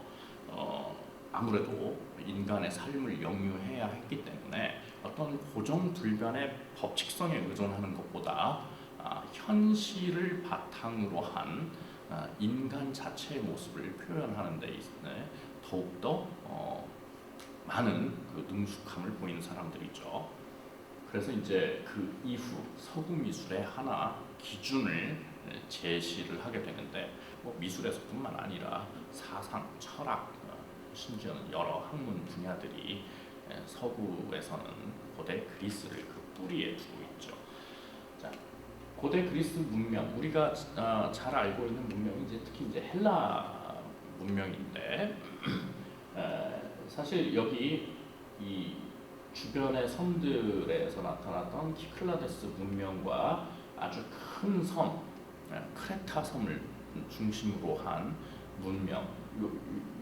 아무래도 인간의 삶을 영유해야 했기 때문에 어떤 고정불변의 법칙성에 의존하는 것보다 현실을 바탕으로 한 인간 자체의 모습을 표현하는 데 있네 더욱더 많은 그 능숙함을 보이는 사람들이죠. 그래서 이제 그 이후 서구 미술의 하나 기준을 제시를 하게 되는데 뭐 미술에서뿐만 아니라 사상, 철학, 심지어는 여러 학문 분야들이 서구에서는 고대 그리스를 그 뿌리에 두고 있죠. 자, 고대 그리스 문명 우리가 잘 알고 있는 문명이 이제 특히 이제 헬라 문명인데 사실 여기 이 주변의 섬들에서 나타났던 키클라데스 문명과 아주 큰 섬, 크레타 섬을 중심으로 한 문명,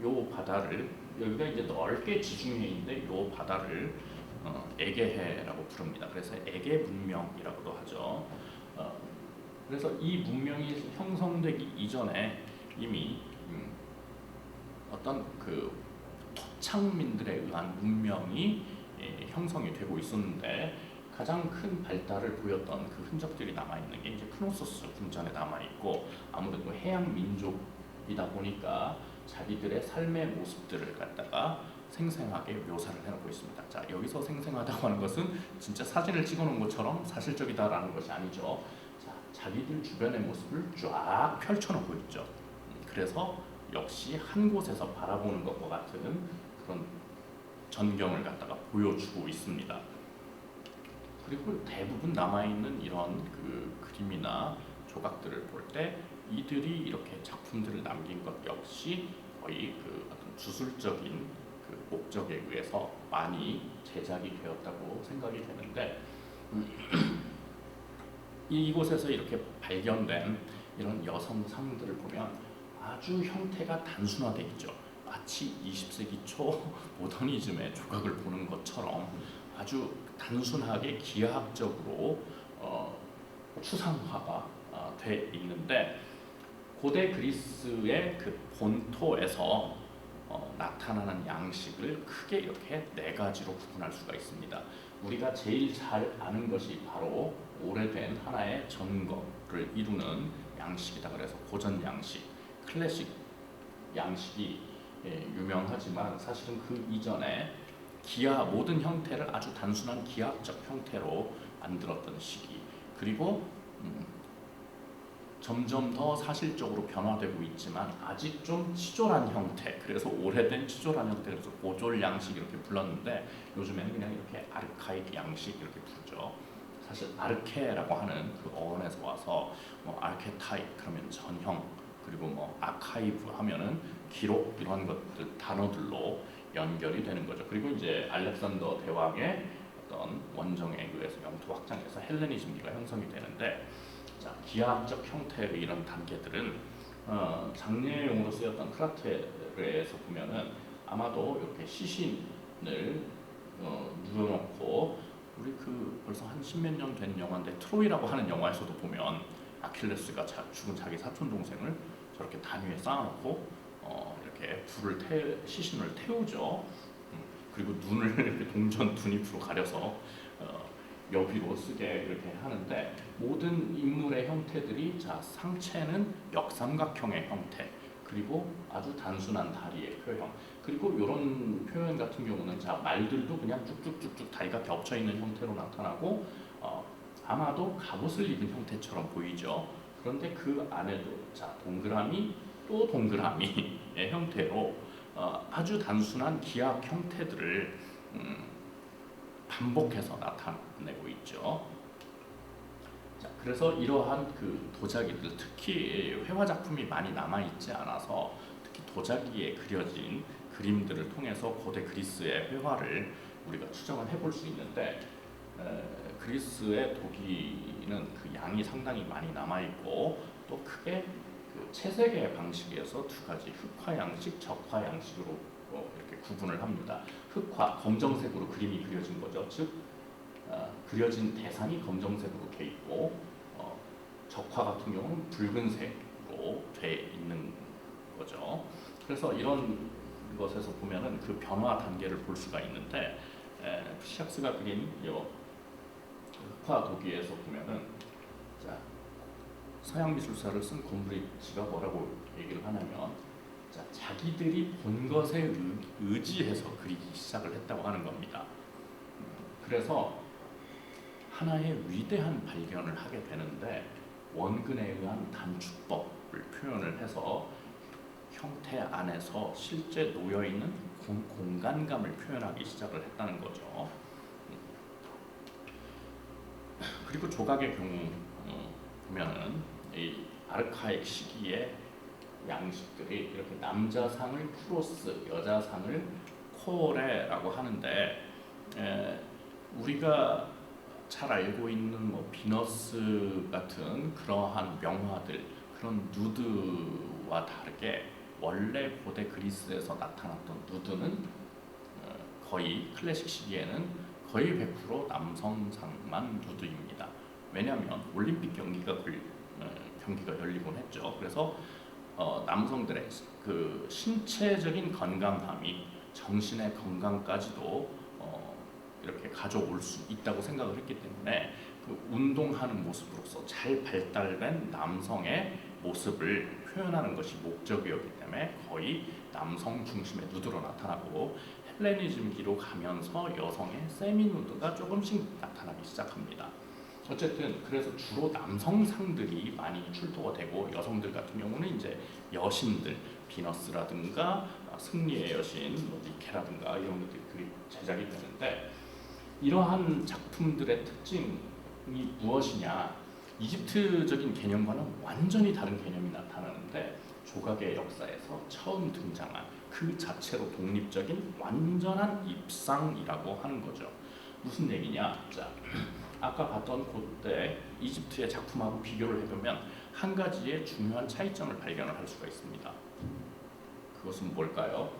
요 바다를 여기가 이제 넓게 지중해 있는데 요 바다를 에게해라고 부릅니다. 그래서 에게 문명이라고도 하죠. 그래서 이 문명이 형성되기 이전에 이미 어떤 그 토착민들에 의한 문명이 형성이 되고 있었는데 가장 큰 발달을 보였던 그 흔적들이 남아있는 게 이제 크노소스 궁전에 남아있고 아무래도 해양 민족이다 보니까 자기들의 삶의 모습들을 갖다가 생생하게 묘사를 해놓고 있습니다. 자, 여기서 생생하다고 하는 것은 진짜 사진을 찍어놓은 것처럼 사실적이다라는 것이 아니죠. 자, 자기들 주변의 모습을 쫙 펼쳐놓고 있죠. 그래서 역시 한 곳에서 바라보는 것과 같은 그런 전경을 갖다가 보여주고 있습니다. 그리고 대부분 남아있는 이런 그 그림이나 조각들을 볼 때 이들이 이렇게 작품들을 남긴 것 역시 거의 그 어떤 주술적인 그 목적에 의해서 많이 제작이 되었다고 생각이 되는데 이곳에서 이렇게 발견된 이런 여성 상들을 보면 아주 형태가 단순화되어 있죠. 마치 20세기 초 모더니즘의 조각을 보는 것처럼 아주 단순하게 기하학적으로 추상화가 돼 있는데 고대 그리스의 그 본토에서 나타나는 양식을 크게 이렇게 네 가지로 구분할 수가 있습니다. 우리가 제일 잘 아는 것이 바로 오래된 하나의 전거를 이루는 양식이다. 그래서 고전 양식, 클래식 양식이 유명하지만 사실은 그 이전에 모든 형태를 아주 단순한 기하학적 형태로 만들었던 시기 그리고 점점 더 사실적으로 변화되고 있지만 아직 좀 치졸한 형태 그래서 오래된 치졸한 형태 그래서 고졸 양식 이렇게 불렀는데 요즘에는 그냥 이렇게 아르카이크 양식 이렇게 부르죠. 사실 아르케라고 하는 그 어원에서 와서 뭐 아르케타입 그러면 전형 그리고 뭐 아카이브 하면은 기록 이런 것들 단어들로 연결이 되는 거죠. 그리고 이제 알렉산더 대왕의 어떤 원정에 의해서 영토 확장해서 헬레니즘기가 형성이 되는데 자, 기하학적 형태의 이런 단계들은 장례용으로 쓰였던 크라테르에서 보면은 아마도 이렇게 시신을 묻어놓고 우리 그 벌써 한 십몇 년 된 영화인데 트로이라고 하는 영화에서도 보면 아킬레스가 죽은 자기 사촌 동생을 저렇게 단 위에 쌓아놓고 이렇게 시신을 태우죠. 그리고 눈을 이렇게 동전 두 잎으로 가려서 여비로 쓰게 이렇게 하는데 모든 인물의 형태들이 자 상체는 역삼각형의 형태 그리고 아주 단순한 다리의 표현 그리고 이런 표현 같은 경우는 자 말들도 그냥 쭉쭉쭉쭉 다리가 겹쳐 있는 형태로 나타나고 아마도 갑옷을 입은 형태처럼 보이죠. 그런데 그 안에도 자 동그라미 또 동그라미의 형태로 아주 단순한 기하학 형태들을 반복해서 나타내고 있죠. 자, 그래서 이러한 그 도자기들 특히 회화 작품이 많이 남아 있지 않아서 특히 도자기에 그려진 그림들을 통해서 고대 그리스의 회화를 우리가 추정을 해볼 수 있는데 그리스의 도기는 그 양이 상당히 많이 남아 있고 또 크게 그 채색의 방식에서 두 가지 흑화 양식, 적화 양식으로 이렇게 구분을 합니다. 흑화, 검정색으로 그림이 그려진 거죠. 즉 그려진 대상이 검정색으로 돼 있고 적화 같은 경우는 붉은색으로 방식으로 돼 있는 거죠. 그래서 이런 것에서 보면은 그 변화 단계를 볼 수가 있는데 피샥스가 그린 요 흑화 도기에서 보면은 자, 서양 미술사를 쓴 곰브리치가 뭐라고 얘기를 하냐면 자, 자기들이 본 것에 의지해서 그리기 시작을 했다고 하는 겁니다. 그래서 하나의 위대한 발견을 하게 되는데 원근에 의한 단축법을 표현을 해서 형태 안에서 실제 놓여있는 공간감을 표현하기 시작을 했다는 거죠. 그리고 조각의 경우 보면은 이 아르카익 시기의 양식들이 이렇게 남자상을 크로스, 여자상을 코레라고 하는데 우리가 잘 알고 있는 뭐 비너스 같은 그러한 명화들, 그런 누드와 다르게 원래 고대 그리스에서 나타났던 누드는 거의 클래식 시기에는 거의 100% 남성상만 누드입니다. 왜냐하면 올림픽 경기가 열리곤 했죠. 그래서 남성들의 그 신체적인 건강함이 정신의 건강까지도 이렇게 가져올 수 있다고 생각을 했기 때문에 그 운동하는 모습으로서 잘 발달된 남성의 모습을 표현하는 것이 목적이었기 때문에 거의 남성 중심의 누드로 나타나고 헬레니즘기로 가면서 여성의 세미누드가 조금씩 나타나기 시작합니다. 어쨌든 그래서 주로 남성상들이 많이 출토가 되고 여성들 같은 경우는 이제 여신들, 비너스라든가 승리의 여신, 니케라든가 이런 것들이 제작이 되는데 이러한 작품들의 특징이 무엇이냐? 이집트적인 개념과는 완전히 다른 개념이 나타나는데 조각의 역사에서 처음 등장한 그 자체로 독립적인 완전한 입상이라고 하는 거죠. 무슨 얘기냐? 자, 아까 봤던 그때 이집트의 작품하고 비교를 해보면 한 가지의 중요한 차이점을 발견을 할 수가 있습니다. 그것은 뭘까요?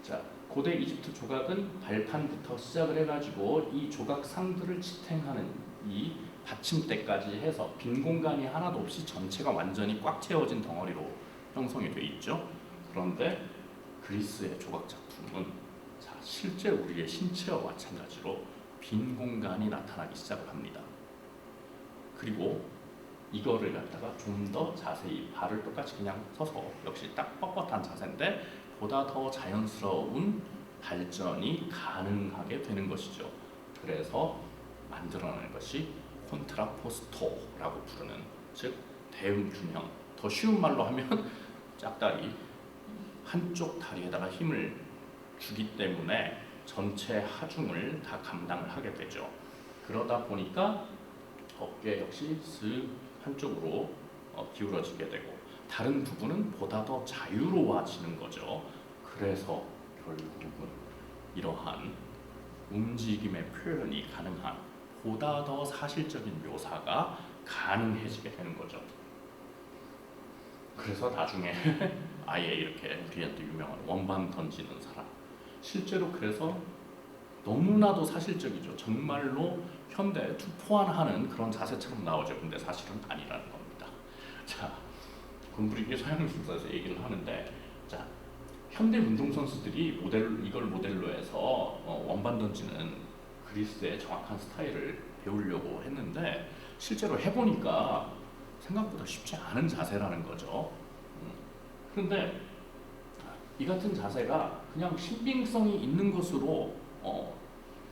자, 고대 이집트 조각은 발판부터 시작을 해가지고 이 조각상들을 지탱하는 이 받침대까지 해서 빈 공간이 하나도 없이 전체가 완전히 꽉 채워진 덩어리로 형성이 돼 있죠. 그런데 그리스의 조각 작품은 자, 실제 우리의 신체와 마찬가지로 빈 공간이 나타나기 시작을 합니다. 그리고 이거를 갖다가 좀 더 자세히 발을 똑같이 그냥 서서 역시 딱 뻣뻣한 자세인데 보다 더 자연스러운 발전이 가능하게 되는 것이죠. 그래서 만들어낸 것이 콘트라포스토라고 부르는, 즉 대응 균형. 더 쉬운 말로 하면 짝다리 한쪽 다리에다가 힘을 주기 때문에 전체 하중을 다 감당을 하게 되죠. 그러다 보니까 어깨 역시 슥 한쪽으로 기울어지게 되고 다른 부분은 보다 더 자유로워지는 거죠. 그래서 결국은 이러한 움직임의 표현이 가능한 보다 더 사실적인 묘사가 가능해지게 되는 거죠. 그래서 나중에 아예 이렇게 우리한테 유명한 원반 던지는 사람, 실제로 그래서 너무나도 사실적이죠. 정말로 현대에 투포환하는 그런 자세처럼 나오죠. 근데 사실은 아니라는 겁니다. 자, 곰브리기 서양미술사에서 얘기를 하는데, 자, 현대 운동선수들이 이걸 모델로 해서 원반 던지는 그리스의 정확한 스타일을 배우려고 했는데 실제로 해보니까 생각보다 쉽지 않은 자세라는 거죠. 그런데 이 같은 자세가 그냥 신빙성이 있는 것으로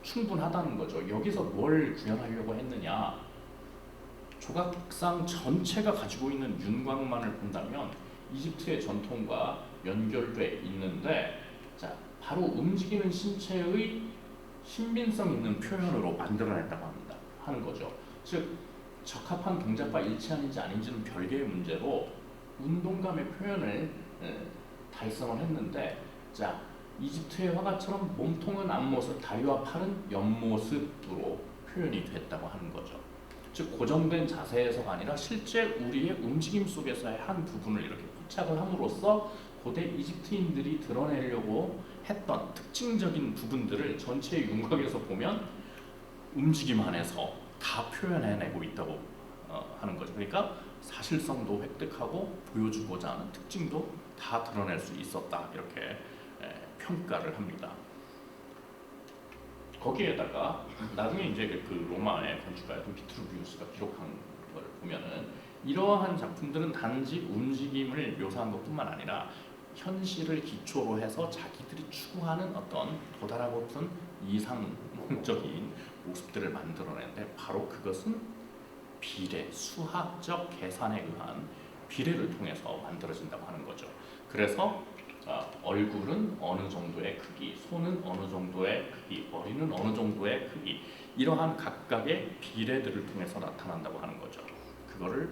충분하다는 거죠. 여기서 뭘 구현하려고 했느냐? 조각상 전체가 가지고 있는 윤곽만을 본다면 이집트의 전통과 연결돼 있는데, 자, 바로 움직이는 신체의 신빙성 있는 표현으로 만들어냈다고 하는 거죠. 즉 적합한 동작과 일치하는지 아닌지는 별개의 문제로 운동감의 표현을 달성을 했는데, 자, 이집트의 화가처럼 몸통은 앞모습, 다리와 팔은 옆모습으로 표현이 됐다고 하는 거죠. 즉 고정된 자세에서가 아니라 실제 우리의 움직임 속에서의 한 부분을 이렇게 포착을 함으로써 고대 이집트인들이 드러내려고 했던 특징적인 부분들을 전체의 윤곽에서 보면 움직임 안에서 다 표현해내고 있다고 하는 거죠. 그러니까 사실성도 획득하고 보여주고자 하는 특징도 다 드러낼 수 있었다 이렇게 평가를 합니다. 거기에다가 나중에 이제 그 로마의 건축가였던 비트루비우스가 기록한 걸 보면은 이러한 작품들은 단지 움직임을 묘사한 것뿐만 아니라 현실을 기초로 해서 자기들이 추구하는 어떤 도달하고픈 이상적인 모습들을 만들어내는데 바로 그것은 비례, 수학적 계산에 의한 비례를 통해서 만들어진다고 하는 거죠. 그래서 얼굴은 어느 정도의 크기, 손은 어느 정도의 크기, 머리는 어느 정도의 크기 이러한 각각의 비례들을 통해서 나타난다고 하는 거죠. 그거를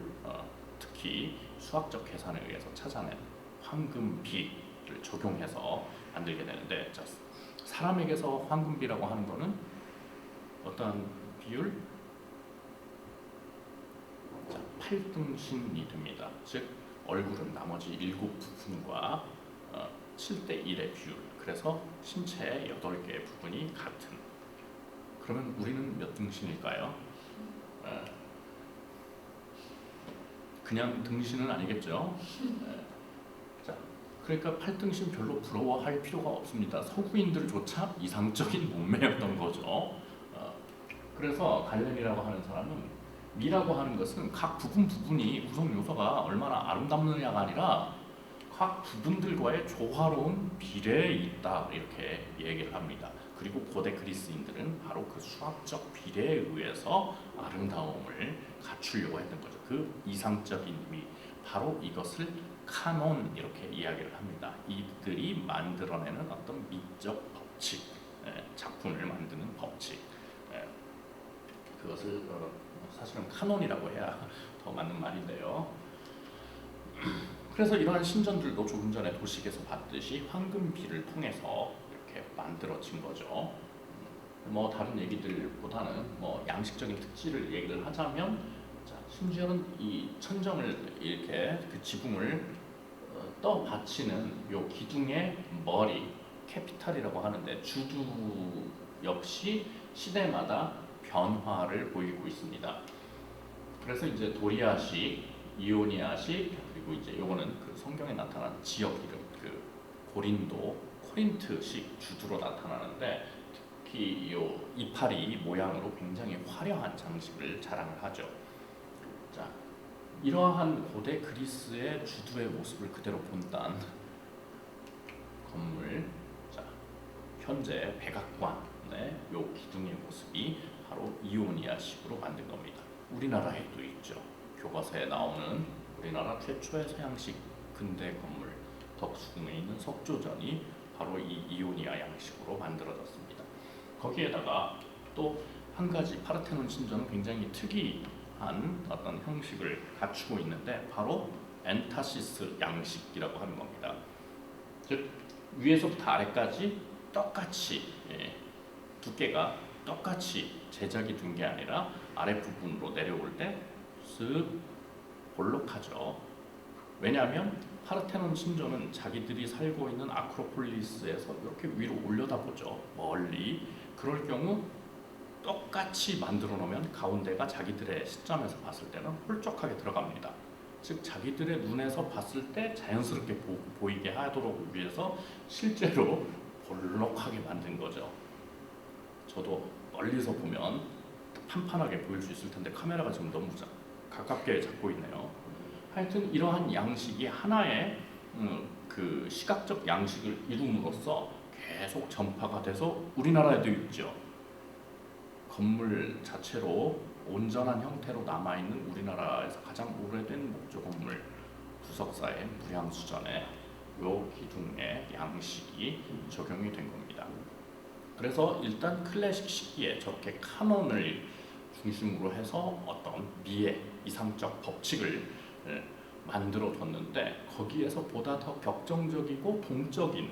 특히 수학적 계산에 의해서 찾아낸 황금비를 적용해서 만들게 되는데 자, 사람에게서 황금비라고 하는 거는 어떤 비율? 자, 8등신이 됩니다. 즉 얼굴은 나머지 7부분과 7대 1의 비율. 그래서 신체의 8개의 부분이 같은. 그러면 우리는 몇 등신일까요? 그냥 등신은 아니겠죠. 자, 그러니까 8등신 별로 부러워할 필요가 없습니다. 서구인들조차 이상적인 몸매였던 거죠. 그래서 갈렌이라고 하는 사람은 미라고 하는 것은 각 부분이 구성 요소가 얼마나 아름답느냐가 아니라 각 부분들과의 조화로운 비례에 있다 이렇게 얘기를 합니다. 그리고 고대 그리스인들은 바로 그 수학적 비례에 의해서 아름다움을 갖추려고 했던 거죠. 그 이상적인 미, 바로 이것을 카논 이렇게 이야기를 합니다. 이들이 만들어내는 어떤 미적 법칙, 작품을 만드는 법칙, 그것을 사실은 카논이라고 해야 더 맞는 말인데요. 그래서 이러한 신전들도 조금 전에 도식에서 봤듯이 황금비를 통해서 이렇게 만들어진 거죠. 뭐 다른 얘기들보다는 뭐 양식적인 특질을 얘기를 하자면, 자, 심지어는 이 천정을 이렇게 그 지붕을 떠 받치는 요 기둥의 머리 캐피탈이라고 하는데 주두 역시 시대마다 변화를 보이고 있습니다. 그래서 이제 도리아식, 이오니아식, 그리고 이제 요거는 그 성경에 나타난 지역 이름, 그 고린도, 코린트식 주두로 나타나는데 특히 요 이파리 모양으로 굉장히 화려한 장식을 자랑을 하죠. 자, 이러한 고대 그리스의 주두의 모습을 그대로 본단 건물, 자, 현재 백악관의 요 기둥의 모습이 바로 이오니아식으로 만든 겁니다. 우리나라에도 있죠. 교과서에 나오는 우리나라 최초의 서양식 근대 건물 덕수궁에 있는 석조전이 바로 이 이오니아 양식으로 만들어졌습니다. 거기에다가 또 한 가지 파르테논 신전은 굉장히 특이한 어떤 형식을 갖추고 있는데 바로 엔타시스 양식이라고 하는 겁니다. 즉 위에서부터 아래까지 똑같이 두께가 똑같이 제작이 된 게 아니라 아랫부분으로 내려올 때 쓱 볼록하죠. 왜냐하면 파르테논 신전은 자기들이 살고 있는 아크로폴리스에서 이렇게 위로 올려다보죠. 멀리. 그럴 경우 똑같이 만들어 놓으면 가운데가 자기들의 시점에서 봤을 때는 홀쭉하게 들어갑니다. 즉 자기들의 눈에서 봤을 때 자연스럽게 보이게 하도록 위해서 실제로 볼록하게 만든 거죠. 저도 멀리서 보면 판판하게 보일 수 있을 텐데 카메라가 지금 너무 가깝게 잡고 있네요. 하여튼 이러한 양식이 하나의 그 시각적 양식을 이룸으로써 계속 전파가 돼서 우리나라에도 있죠. 건물 자체로 온전한 형태로 남아있는 우리나라에서 가장 오래된 목조 건물 구석사의 무량수전에 요 기둥의 양식이 적용이 된 겁니다. 그래서 일단 클래식 시기에 저렇게 카논을 중심으로 해서 어떤 미의 이상적 법칙을 만들어 뒀는데 거기에서 보다 더 격정적이고 동적인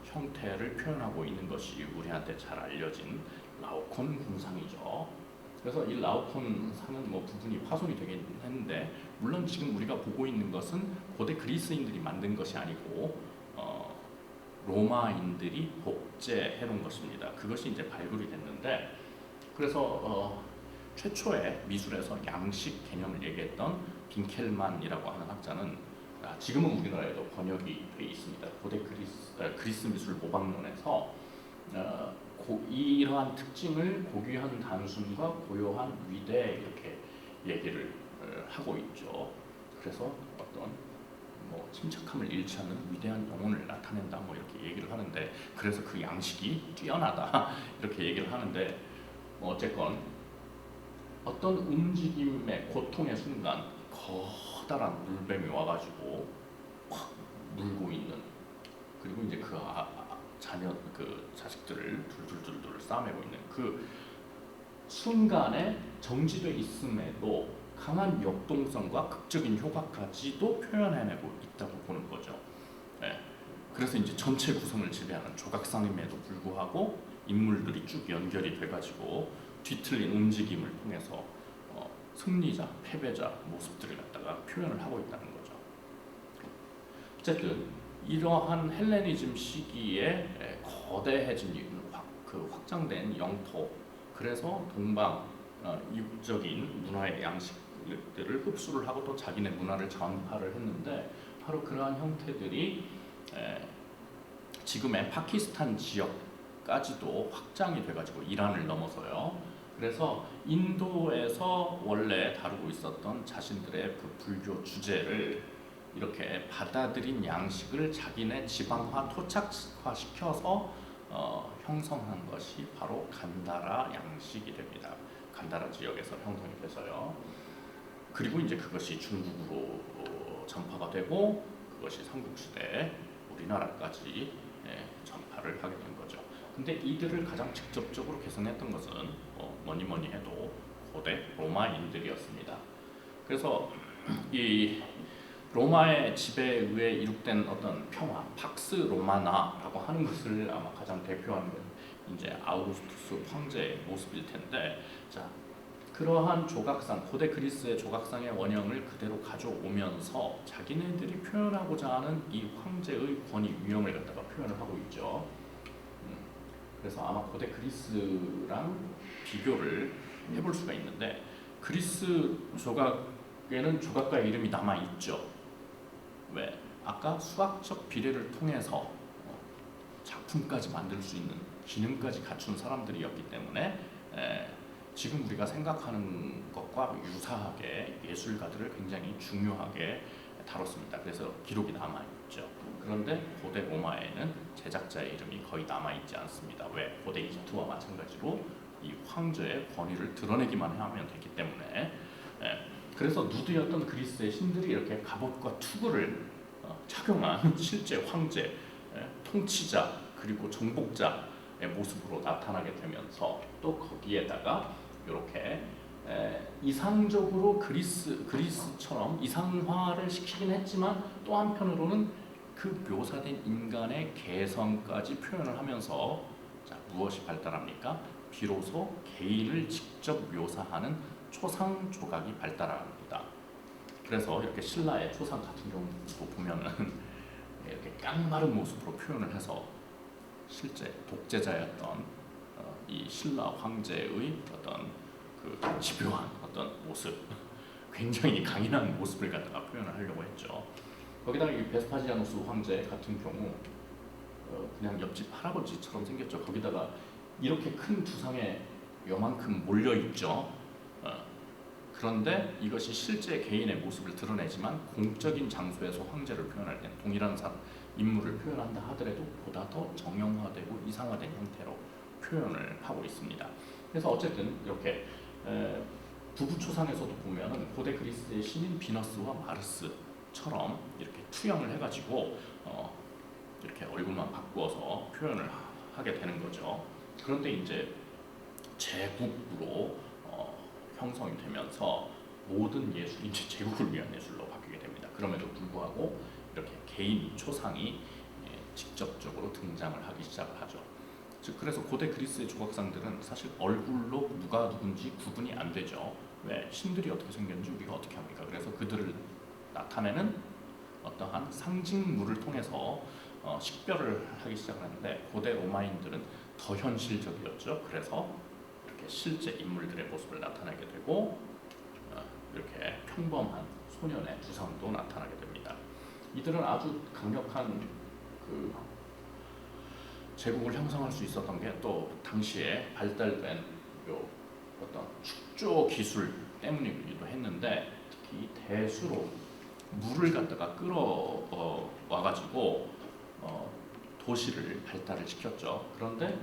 형태를 표현하고 있는 것이 우리한테 잘 알려진 라오콘 궁상이죠. 그래서 이 라오콘 상은 뭐 부분이 파손이 되긴 했는데 물론 지금 우리가 보고 있는 것은 고대 그리스인들이 만든 것이 아니고 로마인들이 복제해 놓은 것입니다. 그것이 이제 발굴이 됐는데 그래서 최초의 미술에서 양식 개념을 얘기했던 빈켈만이라고 하는 학자는 지금은 우리나라에도 번역이 돼 있습니다. 고대 그리스 미술 모방론에서 이러한 특징을 고귀한 단순과 고요한 위대 이렇게 얘기를 하고 있죠. 그래서 어떤 침착함을 잃지 않는 위대한 영혼을 나타낸다 이렇게 얘기를 하는데, 그래서 그 양식이 뛰어나다 이렇게 얘기를 하는데, 어쨌건 어떤 움직임의 고통의 순간 커다란 물뱀이 와가지고 확 물고 있는, 그리고 이제 그 자식들을 둘둘둘둘 싸매고 있는 그 순간에 정지돼 있음에도 강한 역동성과 극적인 효과까지도 표현해내고 있다고 보는 거죠. 네. 그래서 이제 전체 구성을 지배하는 조각상임에도 불구하고 인물들이 쭉 연결이 돼가지고 뒤틀린 움직임을 통해서 승리자, 패배자 모습들을 갖다가 표현을 하고 있다는 거죠. 어쨌든 이러한 헬레니즘 시기에 거대해진 그 확장된 영토, 그래서 동방 이국적인 문화의 양식들을 흡수를 하고 또 자기네 문화를 전파를 했는데, 바로 그러한 형태들이 지금의 파키스탄 지역까지도 확장이 돼가지고 이란을 넘어서요. 그래서 인도에서 원래 다루고 있었던 자신들의 그 불교 주제를 이렇게 받아들인 양식을 자기네 지방화, 토착화시켜서 형성한 것이 바로 간다라 양식이 됩니다. 간다라 지역에서 형성이 돼서요. 그리고 이제 그것이 중국으로 전파가 되고, 그것이 삼국시대 우리나라까지 전파를 하게 된 거죠. 근데 이들을 가장 직접적으로 개선했던 것은 뭐니 해도 고대 로마인들이었습니다. 그래서 이 로마의 지배에 의해 이룩된 어떤 평화, 팍스 로마나라고 하는 것을 아마 가장 대표하는 건 이제 아우구스투스 황제의 모습일 텐데, 자, 그러한 조각상, 고대 그리스의 조각상의 원형을 그대로 가져오면서 자기네들이 표현하고자 하는 이 황제의 권위, 위엄을 갖다가 표현을 하고 있죠. 그래서 아마 고대 그리스랑 비교를 해볼 수가 있는데, 그리스 조각에는 조각가의 이름이 남아 있죠. 왜? 아까 수학적 비례를 통해서 작품까지 만들 수 있는 기능까지 갖춘 사람들이었기 때문에 지금 우리가 생각하는 것과 유사하게 예술가들을 굉장히 중요하게 다뤘습니다. 그래서 기록이 남아있죠. 그런데 고대 로마에는 제작자의 이름이 거의 남아있지 않습니다. 왜? 고대 이집트와 마찬가지로 이 황제의 권위를 드러내기만 하면 되기 때문에. 그래서 누드였던 그리스의 신들이 이렇게 갑옷과 투구를 착용한 실제 황제, 통치자, 그리고 정복자의 모습으로 나타나게 되면서, 또 거기에다가 이렇게 이상적으로 그리스처럼 이상화를 시키긴 했지만, 또 한편으로는 그 묘사된 인간의 개성까지 표현을 하면서, 자, 무엇이 발달합니까? 비로소 개인을 직접 묘사하는 초상 조각이 발달합니다. 그래서 이렇게 신라의 초상 같은 경우도 보면은 이렇게 깡마른 모습으로 표현을 해서 실제 독재자였던 이 신라 황제의 어떤 그 집요한 어떤 모습, 굉장히 강인한 모습을 갖다가 표현을 하려고 했죠. 거기다가 이 베스파지아누스 황제 같은 경우 그냥 옆집 할아버지처럼 생겼죠. 거기다가 이렇게 큰 두상에 요만큼 몰려 있죠. 그런데 이것이 실제 개인의 모습을 드러내지만, 공적인 장소에서 황제를 표현할 때 동일한 인물을 표현한다 하더라도 보다 더 정형화되고 이상화된 형태로 표현을 하고 있습니다. 그래서 어쨌든 이렇게 부부초상에서도 보면은 고대 그리스의 신인 비너스와 마르스처럼 이렇게 투영을 해가지고 이렇게 얼굴만 바꾸어서 표현을 하게 되는 거죠. 그런데 이제 제국으로 형성이 되면서 모든 예술이 이제 제국을 위한 예술로 바뀌게 됩니다. 그럼에도 불구하고 이렇게 개인 초상이 직접적으로 등장을 하기 시작을 하죠. 즉, 그래서 고대 그리스의 조각상들은 사실 얼굴로 누가 누군지 구분이 안 되죠. 왜? 신들이 어떻게 생겼는지 우리가 어떻게 합니까? 그래서 그들을 나타내는 어떠한 상징물을 통해서 식별을 하기 시작을 했는데, 고대 로마인들은 더 현실적이었죠. 그래서 이렇게 실제 인물들의 모습을 나타내게 되고 이렇게 평범한 소년의 두상도 나타나게 됩니다. 이들은 아주 강력한 그 제국을 형성할 수 있었던 게 또 당시에 발달된 요 어떤 축조 기술 때문이기도 했는데, 특히 대수로 물을 갖다가 와가지고 도시를 발달을 시켰죠. 그런데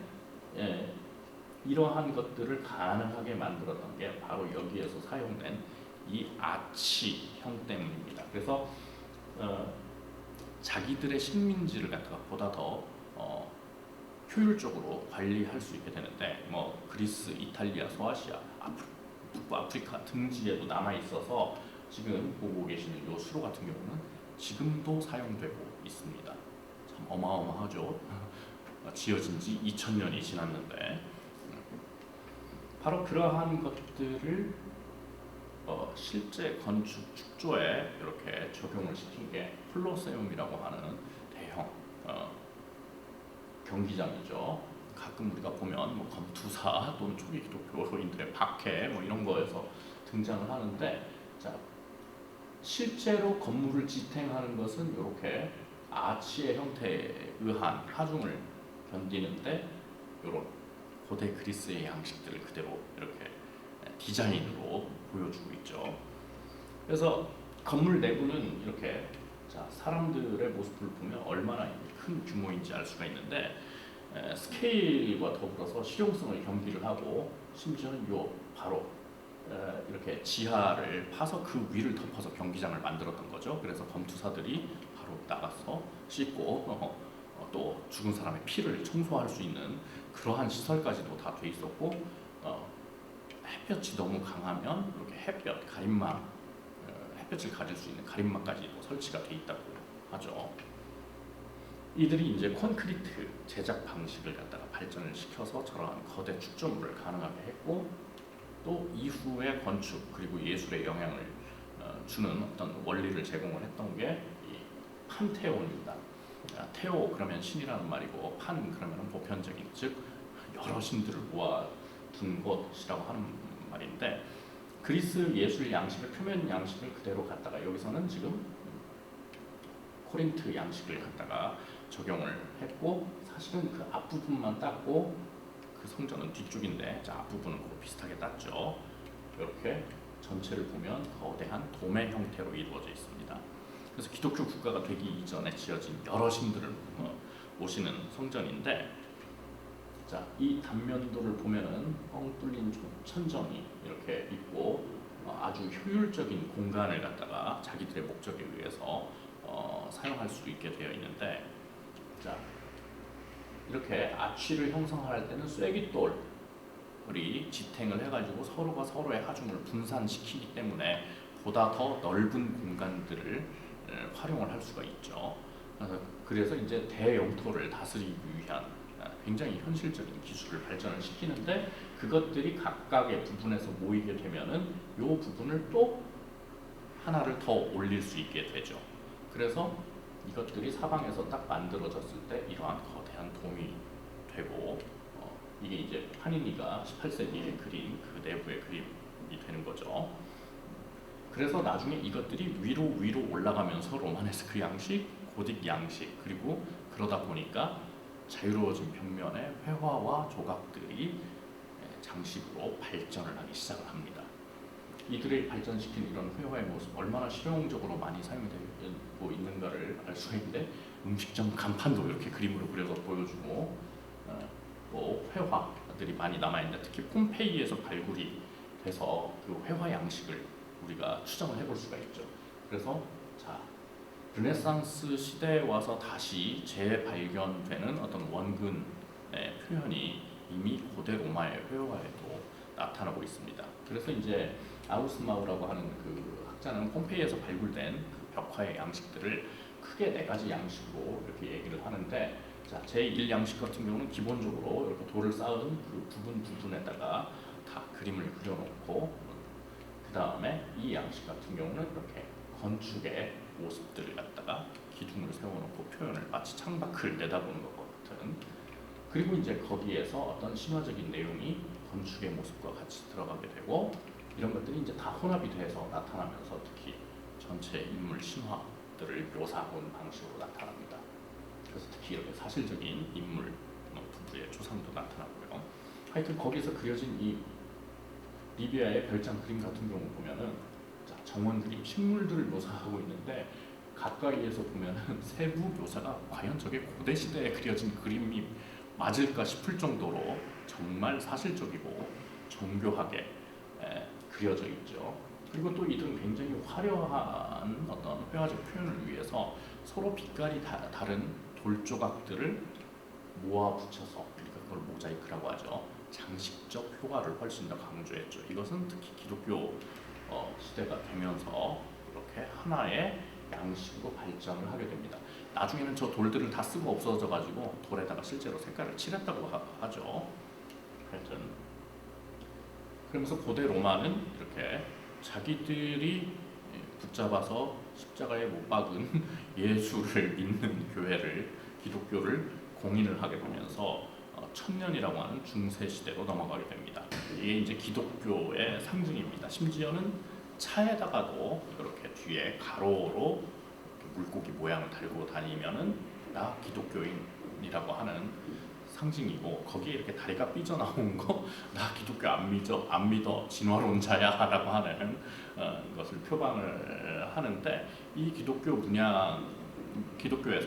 이러한 것들을 가능하게 만들었던 게 바로 여기에서 사용된 이 아치형 때문입니다. 그래서 자기들의 식민지를 갖다가 보다 더 효율적으로 관리할 수 있게 되는데, 뭐 그리스, 이탈리아, 소아시아, 북부 아프리카 등지에도 남아 있어서 지금 보고 계시는 이 수로 같은 경우는 지금도 사용되고 있습니다. 참 어마어마하죠. 지어진 지 2000년이 지났는데, 바로 그러한 것들을 실제 건축 축조에 이렇게 적용을 시킨 게 콜로세움이라고 하는 대형 경기장이죠. 가끔 우리가 보면 뭐 검투사 또는 초기 기독교인들의 박해 뭐 이런 거에서 등장을 하는데, 자, 실제로 건물을 지탱하는 것은 이렇게 아치의 형태에 의한 하중을 견디는데, 이런 고대 그리스의 양식들을 그대로 이렇게 디자인으로 보여주고 있죠. 그래서 건물 내부는 이렇게 사람들의 모습을 보면 얼마나 큰 규모인지 알 수가 있는데, 스케일과 더불어서 실용성을 경기를 하고, 심지어는 요 바로 이렇게 지하를 파서 그 위를 덮어서 경기장을 만들었던 거죠. 그래서 검투사들이 바로 나가서 씻고 또 죽은 사람의 피를 청소할 수 있는 그러한 시설까지도 다 돼 있었고, 햇볕이 너무 강하면 이렇게 햇볕 가림막, 햇볕을 가릴 수 있는 가림막까지도 설치가 돼 있다고 하죠. 이들이 이제 콘크리트 제작 방식을 갖다가 발전을 시켜서 저러한 거대 축조물을 가능하게 했고, 또 이후의 건축 그리고 예술에 영향을 주는 어떤 원리를 제공을 했던 게 이 판테온입니다. 테오 그러면 신이라는 말이고, 판 그러면 보편적인, 즉 여러 신들을 모아둔 것이라고 하는 말인데, 그리스 예술 양식을, 표면 양식을 그대로 갖다가 여기서는 지금 코린트 양식을 갖다가 적용을 했고, 사실은 그 앞부분만 땄고, 그 성전은 뒤쪽인데 앞부분은 그 비슷하게 땄죠. 이렇게 전체를 보면 거대한 도매 형태로 이루어져 있습니다. 그래서 기독교 국가가 되기 이전에 지어진 여러 신들을 모시는 성전인데, 자, 이 단면도를 보면은 뻥 뚫린 천정이 이렇게 있고, 아주 효율적인 공간을 갖다가 자기들의 목적에 의해서 사용할 수 있게 되어 있는데, 자, 이렇게 아치를 형성할 때는 쐐기돌이 지탱을 해가지고 서로가 서로의 하중을 분산시키기 때문에 보다 더 넓은 공간들을 활용을 할 수가 있죠. 그래서 이제 대영토를 다스리기 위한 굉장히 현실적인 기술을 발전을 시키는데, 그것들이 각각의 부분에서 모이게 되면은 이 부분을 또 하나를 더 올릴 수 있게 되죠. 그래서 이것들이 사방에서 딱 만들어졌을 때 이러한 거대한 돔이 되고, 이게 이제 파니니가 18세기에 그린 그 내부의 그림이 되는 거죠. 그래서 나중에 이것들이 위로 올라가면서 로마네스크 양식, 고딕 양식, 그리고 그러다 보니까 자유로워진 벽면에 회화와 조각들이 장식으로 발전을 하기 시작을 합니다. 이들을 발전시킨 이런 회화의 모습, 얼마나 실용적으로 많이 사용되고 있는가를 알 수가 있는데, 음식점 간판도 이렇게 그림으로 그려서 보여주고, 또 회화들이 많이 남아있는데, 특히 폼페이에서 발굴이 돼서 그 회화 양식을 우리가 추정을 해볼 수가 있죠. 그래서 자, 르네상스 시대에 와서 다시 재발견되는 어떤 원근의 표현이 이미 고대 로마의 회화에도 나타나고 있습니다. 그래서 이제 아우스마우라고 하는 그 학자는 폼페이에서 발굴된 그 벽화의 양식들을 크게 4가지 양식으로 이렇게 얘기를 하는데, 자, 제1 양식 같은 경우는 기본적으로 이렇게 돌을 쌓은 그 부분에다가 다 그림을 그려놓고, 그 다음에 이 양식 같은 경우는 이렇게 건축의 모습들을 갖다가 기둥을 세워놓고 표현을 마치 창밖을 내다보는 것과 같은 그리고 이제 거기에서 어떤 신화적인 내용이 건축의 모습과 같이 들어가게 되고 이런 것들이 이제 다 혼합이 돼서 나타나면서 특히 전체 인물 신화들을 묘사하는 방식으로 나타납니다. 그래서 특히 이렇게 사실적인 인물 부부의 조상도 나타나고요. 하여튼 거기서 그려진 이 리비아의 별장 그림 같은 경우 보면은 정원 그림, 식물들을 묘사하고 있는데 가까이에서 보면은 세부 묘사가 과연 저게 고대 시대에 그려진 그림이 맞을까 싶을 정도로 정말 사실적이고 정교하게 그려져 있죠. 그리고 또 이들은 굉장히 화려한 어떤 회화적 표현을 위해서 서로 빛깔이 다른 돌 조각들을 모아 붙여서 우리가 그걸 모자이크라고 하죠. 장식적 효과를 훨씬 더 강조했죠. 이것은 특히 기독교 시대가 되면서 이렇게 하나의 양식으로 발전을 하게 됩니다. 나중에는 저 돌들을 다 쓰고 없어져가지고 돌에다가 실제로 색깔을 칠했다고 하죠. 하여튼 그러면서 고대 로마는 이렇게 자기들이 붙잡아서 십자가에 못 박은 예수를 믿는 교회를 기독교를 공인을 하게 되면서 천년이라고 하는 중세 시대로 넘어가게 됩니다. 이게 이제 기독교의 상징입니다. 심지어는 차에다가도 이렇게 뒤에 가로로 물고기 모양을 달고 다니면은 나 기독교인이라고 하는 상징이고 거기에 이렇게 다리가 삐져나온 거 나 기독교 안 믿어 진화론자야라고 하는 것을 표방을 하는데 이 기독교에서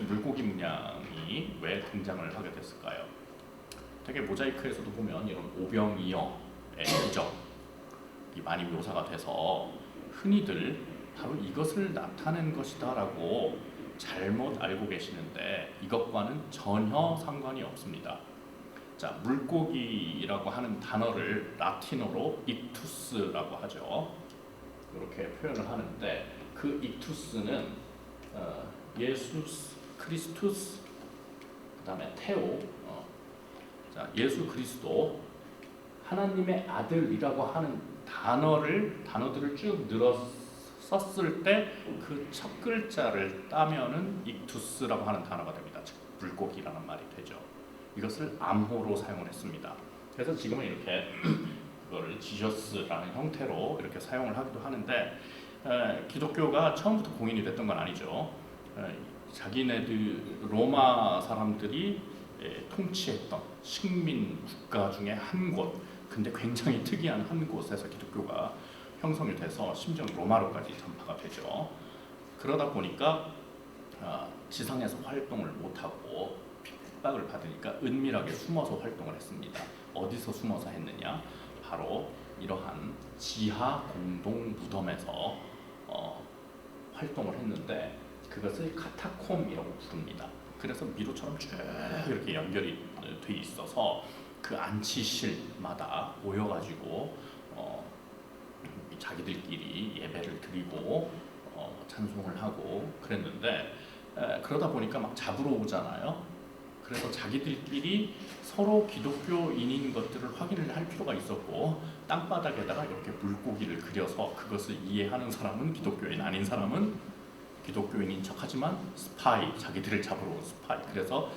물고기 문양이 왜 등장을 하게 됐을까요? 되게 모자이크에서도 보면 이런 오병이어의 이적이 많이 묘사가 돼서 흔히들 바로 이것을 나타낸 것이다라고 잘못 알고 계시는데 이것과는 전혀 상관이 없습니다. 자, 물고기라고 하는 단어를 라틴어로 익투스라고 하죠. 이렇게 표현을 하는데 그 익투스는 예수스 크리스투스 그다음에 테오 자, 예수 그리스도 하나님의 아들이라고 하는 단어들을 쭉 늘어 썼을 때 그 첫 글자를 따면은 익투스라고 하는 단어가 됩니다. 즉 물고기라는 말이 되죠. 이것을 암호로 사용을 했습니다. 그래서 지금은 이렇게 그거를 지저스라는 형태로 이렇게 사용을 하기도 하는데 기독교가 처음부터 공인이 됐던 건 아니죠. 자기네들 로마 사람들이 통치했던 식민 국가 중에 한 곳, 근데 굉장히 특이한 한 곳에서 기독교가 형성이 돼서 심지어 로마로까지 전파가 되죠. 그러다 보니까 지상에서 활동을 못하고 핍박을 받으니까 은밀하게 숨어서 활동을 했습니다. 어디서 숨어서 했느냐? 바로 이러한 지하 공동 무덤에서 활동을 했는데 그것을 카타콤이라고 부릅니다. 그래서 미로처럼 쭉 이렇게 연결이 돼 있어서 그 안치실마다 모여가지고 자기들끼리 예배를 드리고 찬송을 하고 그랬는데 그러다 보니까 막 잡으러 오잖아요. 그래서 자기들끼리 서로 기독교인인 것들을 확인을 할 필요가 있었고 땅바닥에다가 이렇게 물고기를 그려서 그것을 이해하는 사람은 기독교인, 아닌 사람은 기독교인인 척하지만 스파이, 자기들을 잡으러 온 스파이. 그래서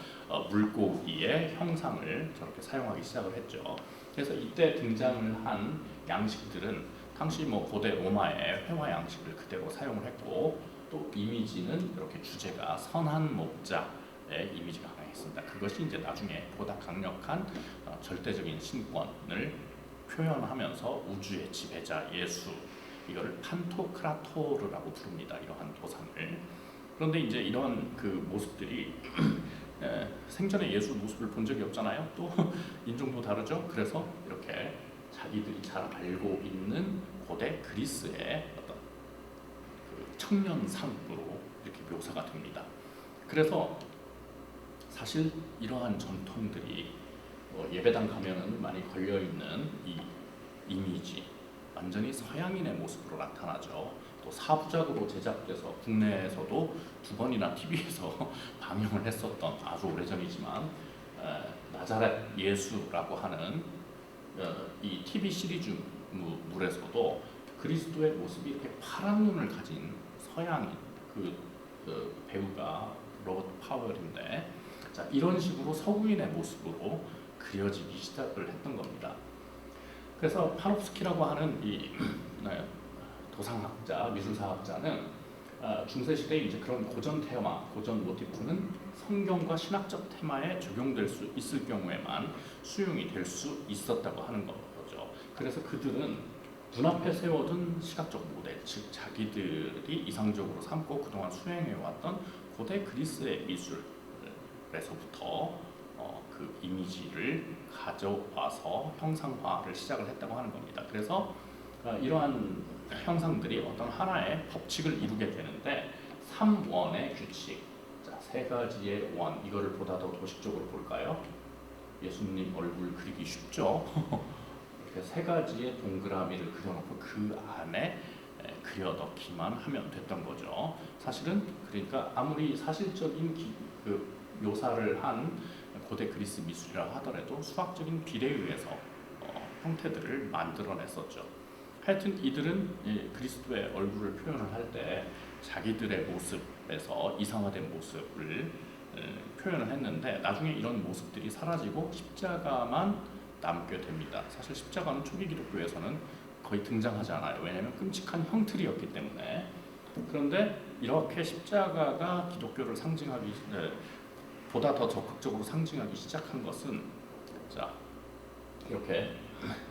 물고기의 형상을 저렇게 사용하기 시작을 했죠. 그래서 이때 등장을 한 양식들은 당시 고대 로마의 회화 양식을 그대로 사용을 했고 또 이미지는 이렇게 주제가 선한 목자의 이미지가 강했습니다. 그것이 이제 나중에 보다 강력한 절대적인 신권을 표현하면서 우주의 지배자 예수, 이거를 판토크라토르라고 부릅니다. 이러한 도상을. 그런데 이제 이런 그 모습들이 생전에 예수 모습을 본 적이 없잖아요. 또 인종도 다르죠. 그래서 이렇게 자기들이 잘 알고 있는 고대 그리스의 어떤 그 청년상으로 이렇게 묘사가 됩니다. 그래서 사실 이러한 전통들이 예배당 가면은 많이 걸려 있는 이 이미지 완전히 서양인의 모습으로 나타나죠. 또 사부작으로 제작돼서 국내에서도 2번이나 TV에서 방영을 했었던 아주 오래전이지만 나자렛 예수라고 하는 이 TV 시리즈물에서도 그리스도의 모습이 이렇게 파란 눈을 가진 서양인 그 배우가 로버트 파웰인데 자, 이런 식으로 서구인의 모습으로 그려지기 시작을 했던 겁니다. 그래서 파놉스키라고 하는 이 도상학자, 미술사학자는 중세 시대에 이제 그런 고전 테마, 고전 모티프는 성경과 신학적 테마에 적용될 수 있을 경우에만 수용이 될 수 있었다고 하는 거죠. 그래서 그들은 눈앞에 세워둔 시각적 모델, 즉 자기들이 이상적으로 삼고 그동안 수행해왔던 고대 그리스의 미술에서부터 그 이미지를 가져와서 형상화를 시작을 했다고 하는 겁니다. 그래서 이러한 형상들이 어떤 하나의 법칙을 이루게 되는데 3원의 규칙, 자, 세 가지의 원, 이거를 보다 더 도식적으로 볼까요? 예수님 얼굴 그리기 쉽죠? 이렇게 세 가지의 동그라미를 그려놓고 그 안에 그려넣기만 하면 됐던 거죠. 사실은 그러니까 아무리 사실적인 그 묘사를 한 고대 그리스 미술이라 하더라도 수학적인 비례에 의해서 형태들을 만들어냈었죠. 하여튼 이들은 그리스도의 얼굴을 표현을 할 때 자기들의 모습에서 이상화된 모습을 표현을 했는데 나중에 이런 모습들이 사라지고 십자가만 남게 됩니다. 사실 십자가는 초기 기독교에서는 거의 등장하지 않아요. 왜냐하면 끔찍한 형틀이었기 때문에. 그런데 이렇게 십자가가 기독교를 상징하기 보다 더 적극적으로 상징하기 시작한 것은 자 이렇게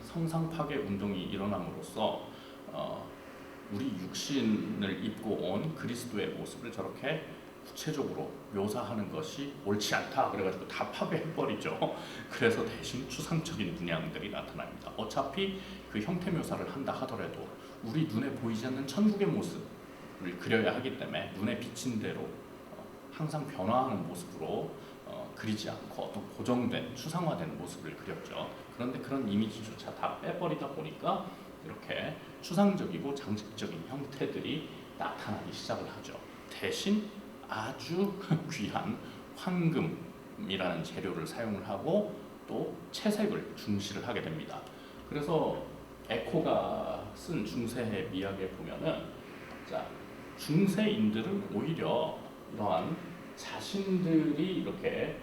성상 파괴 운동이 일어남으로써 우리 육신을 입고 온 그리스도의 모습을 저렇게 구체적으로 묘사하는 것이 옳지 않다. 그래가지고 다 파괴해버리죠. 그래서 대신 추상적인 문양들이 나타납니다. 어차피 그 형태 묘사를 한다 하더라도 우리 눈에 보이지 않는 천국의 모습을 그려야 하기 때문에 눈에 비친 대로 항상 변화하는 모습으로 그리지 않고 어떤 고정된 추상화된 모습을 그렸죠. 그런데 그런 이미지조차 다 빼버리다 보니까 이렇게 추상적이고 장식적인 형태들이 나타나기 시작을 하죠. 대신 아주 귀한 황금이라는 재료를 사용을 하고 또 채색을 중시를 하게 됩니다. 그래서 에코가 쓴 중세의 미학에 보면은 자, 중세인들은 오히려 이러한 자신들이 이렇게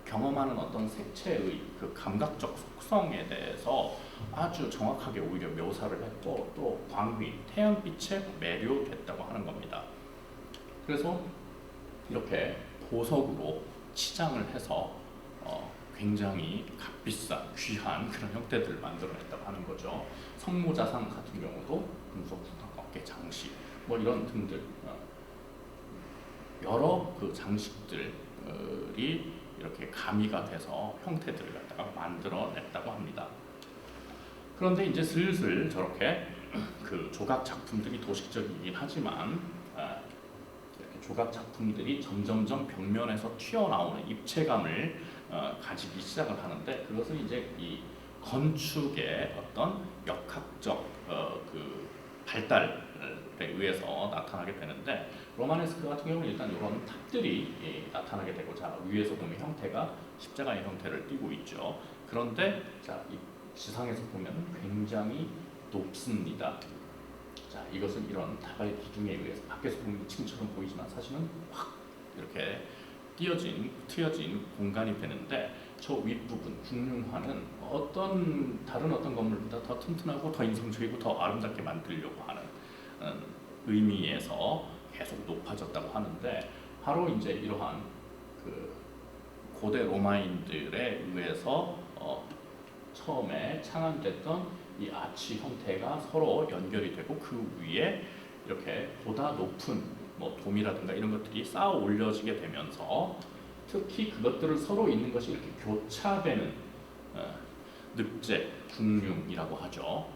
경험하는 어떤 색채의 그 감각적 속성에 대해서 아주 정확하게 오히려 묘사를 했고 또 광휘, 태양빛에 매료됐다고 하는 겁니다. 그래서 이렇게 보석으로 치장을 해서 굉장히 값비싼 귀한 그런 형태들을 만들어냈다고 하는 거죠. 성모자상 같은 경우도 금속 어깨 장식 뭐 이런 등들 여러 그 장식들이 이렇게 가미가 돼서 형태들을 갖다가 만들어냈다고 합니다. 그런데 이제 슬슬 저렇게 그 조각 작품들이 도식적이긴 하지만 이렇게 조각 작품들이 점점점 벽면에서 튀어나오는 입체감을 가지기 시작을 하는데 그것은 이제 이 건축의 어떤 역학적 그 발달에 의해서 나타나게 되는데 로마네스크 같은 경우는 일단 이런 탑들이 나타나게 되고 자 위에서 보면 형태가 십자가의 형태를 띠고 있죠. 그런데 자 이 지상에서 보면 굉장히 높습니다. 자 이것은 이런 다발 기둥에 의해서 밖에서 보면 2층처럼 보이지만 사실은 확 이렇게 트여진 공간이 되는데 저 윗부분 궁룡화는 다른 어떤 건물보다 더 튼튼하고 더 인상적이고 더 아름답게 만들려고 하는 의미에서 계속 높아졌다고 하는데 바로 이제 이러한 그 고대 로마인들에 의해서 처음에 창안됐던 이 아치 형태가 서로 연결이 되고 그 위에 이렇게 보다 높은 뭐 돔이라든가 이런 것들이 쌓아 올려지게 되면서 특히 그것들을 서로 있는 것이 이렇게 교차되는 늑제, 궁융이라고 하죠.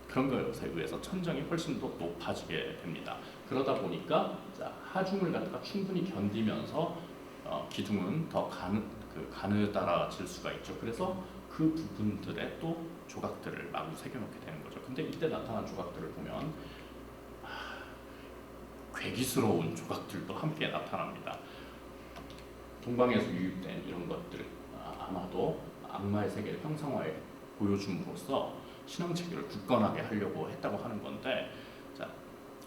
그런 것에 의해서 천정이 훨씬 더 높아지게 됩니다. 그러다 보니까 자, 하중을 갖다가 충분히 견디면서 기둥은 더 가느다라질 수가 있죠. 그래서 그 부분들에 또 조각들을 마구 새겨놓게 되는 거죠. 근데 이때 나타난 조각들을 보면 괴기스러운 조각들도 함께 나타납니다. 동방에서 유입된 이런 것들 아마도 악마의 세계를 형상화해 보여줌으로써 신앙 체계를 굳건하게 하려고 했다고 하는 건데 자,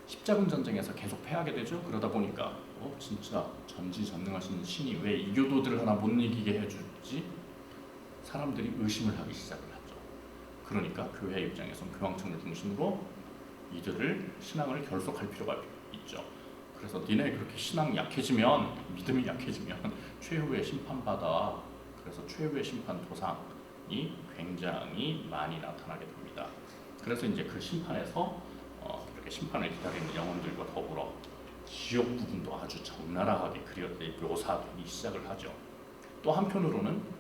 십자군 전쟁에서 계속 패하게 되죠. 그러다 보니까 진짜 전지전능하신 신이 왜 이교도들을 하나 못 이기게 해주지? 사람들이 의심을 하기 시작을 하죠. 그러니까 교회 입장에선 교황청을 중심으로 이들을 신앙을 결속할 필요가 있죠. 그래서 니네 그렇게 신앙이 약해지면, 믿음이 약해지면 최후의 심판받아. 그래서 최후의 심판 도상이 굉장히 많이 나타나게 됩니다. 그래서 이제 그 심판에서 이렇게 심판을 기다리는 영혼들과 더불어 지옥 부분도 아주 적나라하게 묘사되기 시작을 하죠. 또 한편으로는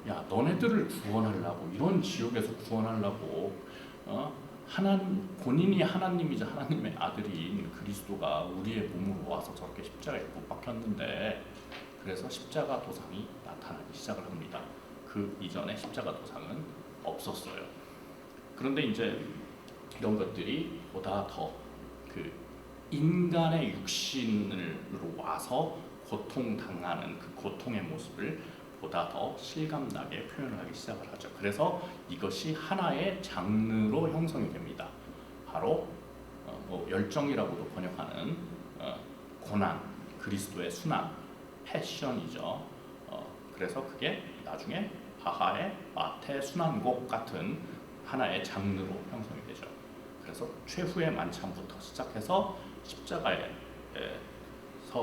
야, 너네들을 구원하려고, 이런 지옥에서 구원하려고 하나님, 본인이 하나님이자 하나님의 아들인 그리스도가 우리의 몸으로 와서 저렇게 십자가에 못 박혔는데, 그래서 십자가 도상이 나타나기 시작을 합니다. 그 이전에 십자가 도상은 없었어요. 그런데 이제 이런 것들이 보다 더 그 인간의 육신으로 와서 고통당하는 그 고통의 모습을 보다 더 실감나게 표현을 하기 시작을 하죠. 그래서 이것이 하나의 장르로 형성이 됩니다. 바로 열정이라고도 번역하는 고난, 그리스도의 순환, 패션이죠. 그래서 그게 나중에 바하의 마태 순환곡 같은 하나의 장르로 형성이 되죠. 그래서 최후의 만찬부터 시작해서 십자가에서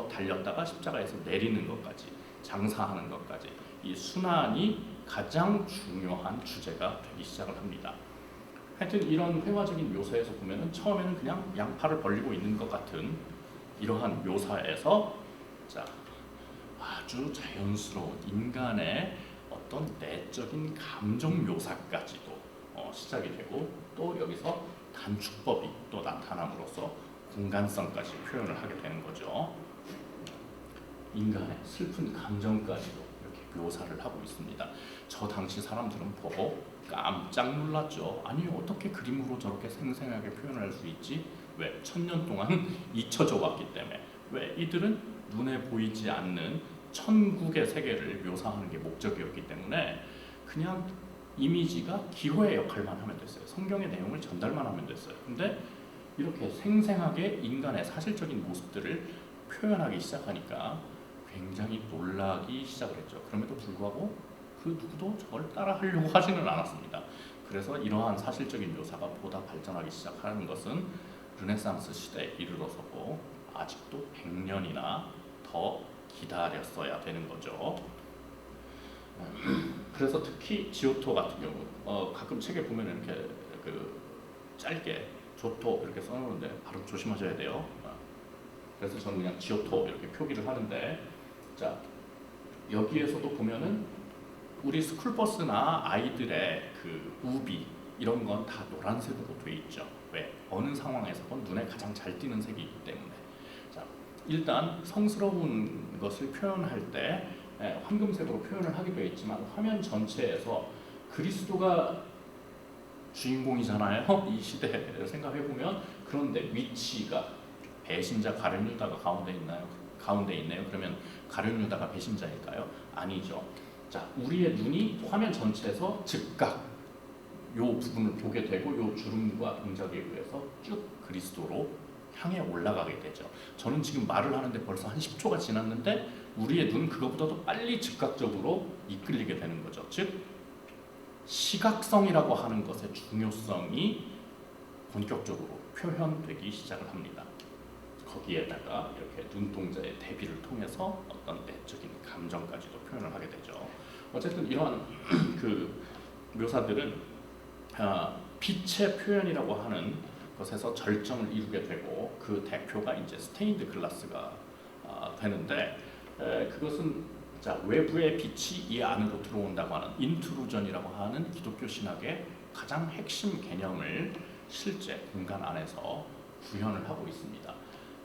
달렸다가 십자가에서 내리는 것까지, 장사하는 것까지, 이 순환이 가장 중요한 주제가 되기 시작을 합니다. 하여튼 이런 회화적인 묘사에서 보면은 처음에는 그냥 양팔을 벌리고 있는 것 같은 이러한 묘사에서 자, 아주 자연스러운 인간의 어떤 내적인 감정 묘사까지도 시작이 되고, 또 여기서 단축법이 또 나타남으로써 공간성까지 표현을 하게 되는 거죠. 인간의 슬픈 감정까지도 이렇게 묘사를 하고 있습니다. 저 당시 사람들은 보고 깜짝 놀랐죠. 아니, 어떻게 그림으로 저렇게 생생하게 표현할 수 있지? 왜? 1000년 동안 잊혀져 왔기 때문에. 왜? 이들은 눈에 보이지 않는 천국의 세계를 묘사하는 게 목적이었기 때문에 그냥 이미지가 기호의 역할만 하면 됐어요. 성경의 내용을 전달만 하면 됐어요. 근데 이렇게 생생하게 인간의 사실적인 모습들을 표현하기 시작하니까 굉장히 놀라기 시작을 했죠. 그럼에도 불구하고 그 누구도 저걸 따라 하려고 하지는 않았습니다. 그래서 이러한 사실적인 묘사가 보다 발전하기 시작하는 것은 르네상스 시대에 이르러서고 아직도 100년이나 더 기다렸어야 되는 거죠. 그래서 특히 지오토 같은 경우 가끔 책에 보면 이렇게 그 짧게 조토 이렇게 써놓는데 발음 조심하셔야 돼요. 그래서 저는 그냥 지오토 이렇게 표기를 하는데, 자 여기에서도 보면은 우리 스쿨버스나 아이들의 그 우비 이런 건 다 노란색으로 돼 있죠. 왜? 어느 상황에서건 눈에 가장 잘 띄는 색이기 때문에. 자, 일단 성스러운 것을 표현할 때 황금색으로 표현을 하게 되어 있지만 화면 전체에서 그리스도가 주인공이잖아요. 이 시대를 생각해 보면. 그런데 위치가 배신자 가룟 유다가 가운데 있나요? 가운데 있네요. 그러면 가룟 유다가 배신자일까요? 아니죠. 자, 우리의 눈이 화면 전체에서 즉각 요 부분을 보게 되고 요 주름과 동작에 의해서 쭉 그리스도로 향해 올라가게 되죠. 저는 지금 말을 하는데 벌써 한 10초가 지났는데 우리의 눈은 그것보다도 빨리 즉각적으로 이끌리게 되는 거죠. 즉 시각성이라고 하는 것의 중요성이 본격적으로 표현되기 시작을 합니다. 거기에다가 이렇게 눈동자의 대비를 통해서 어떤 내적인 감정까지도 표현을 하게 되죠. 어쨌든 이러한 그 묘사들은 빛의 표현이라고 하는 것에서 절정을 이루게 되고, 그 대표가 이제 스테인드 글라스가 되는데, 그것은 자 외부의 빛이 이 안으로 들어온다고 하는 인트루전이라고 하는 기독교 신학의 가장 핵심 개념을 실제 공간 안에서 구현을 하고 있습니다.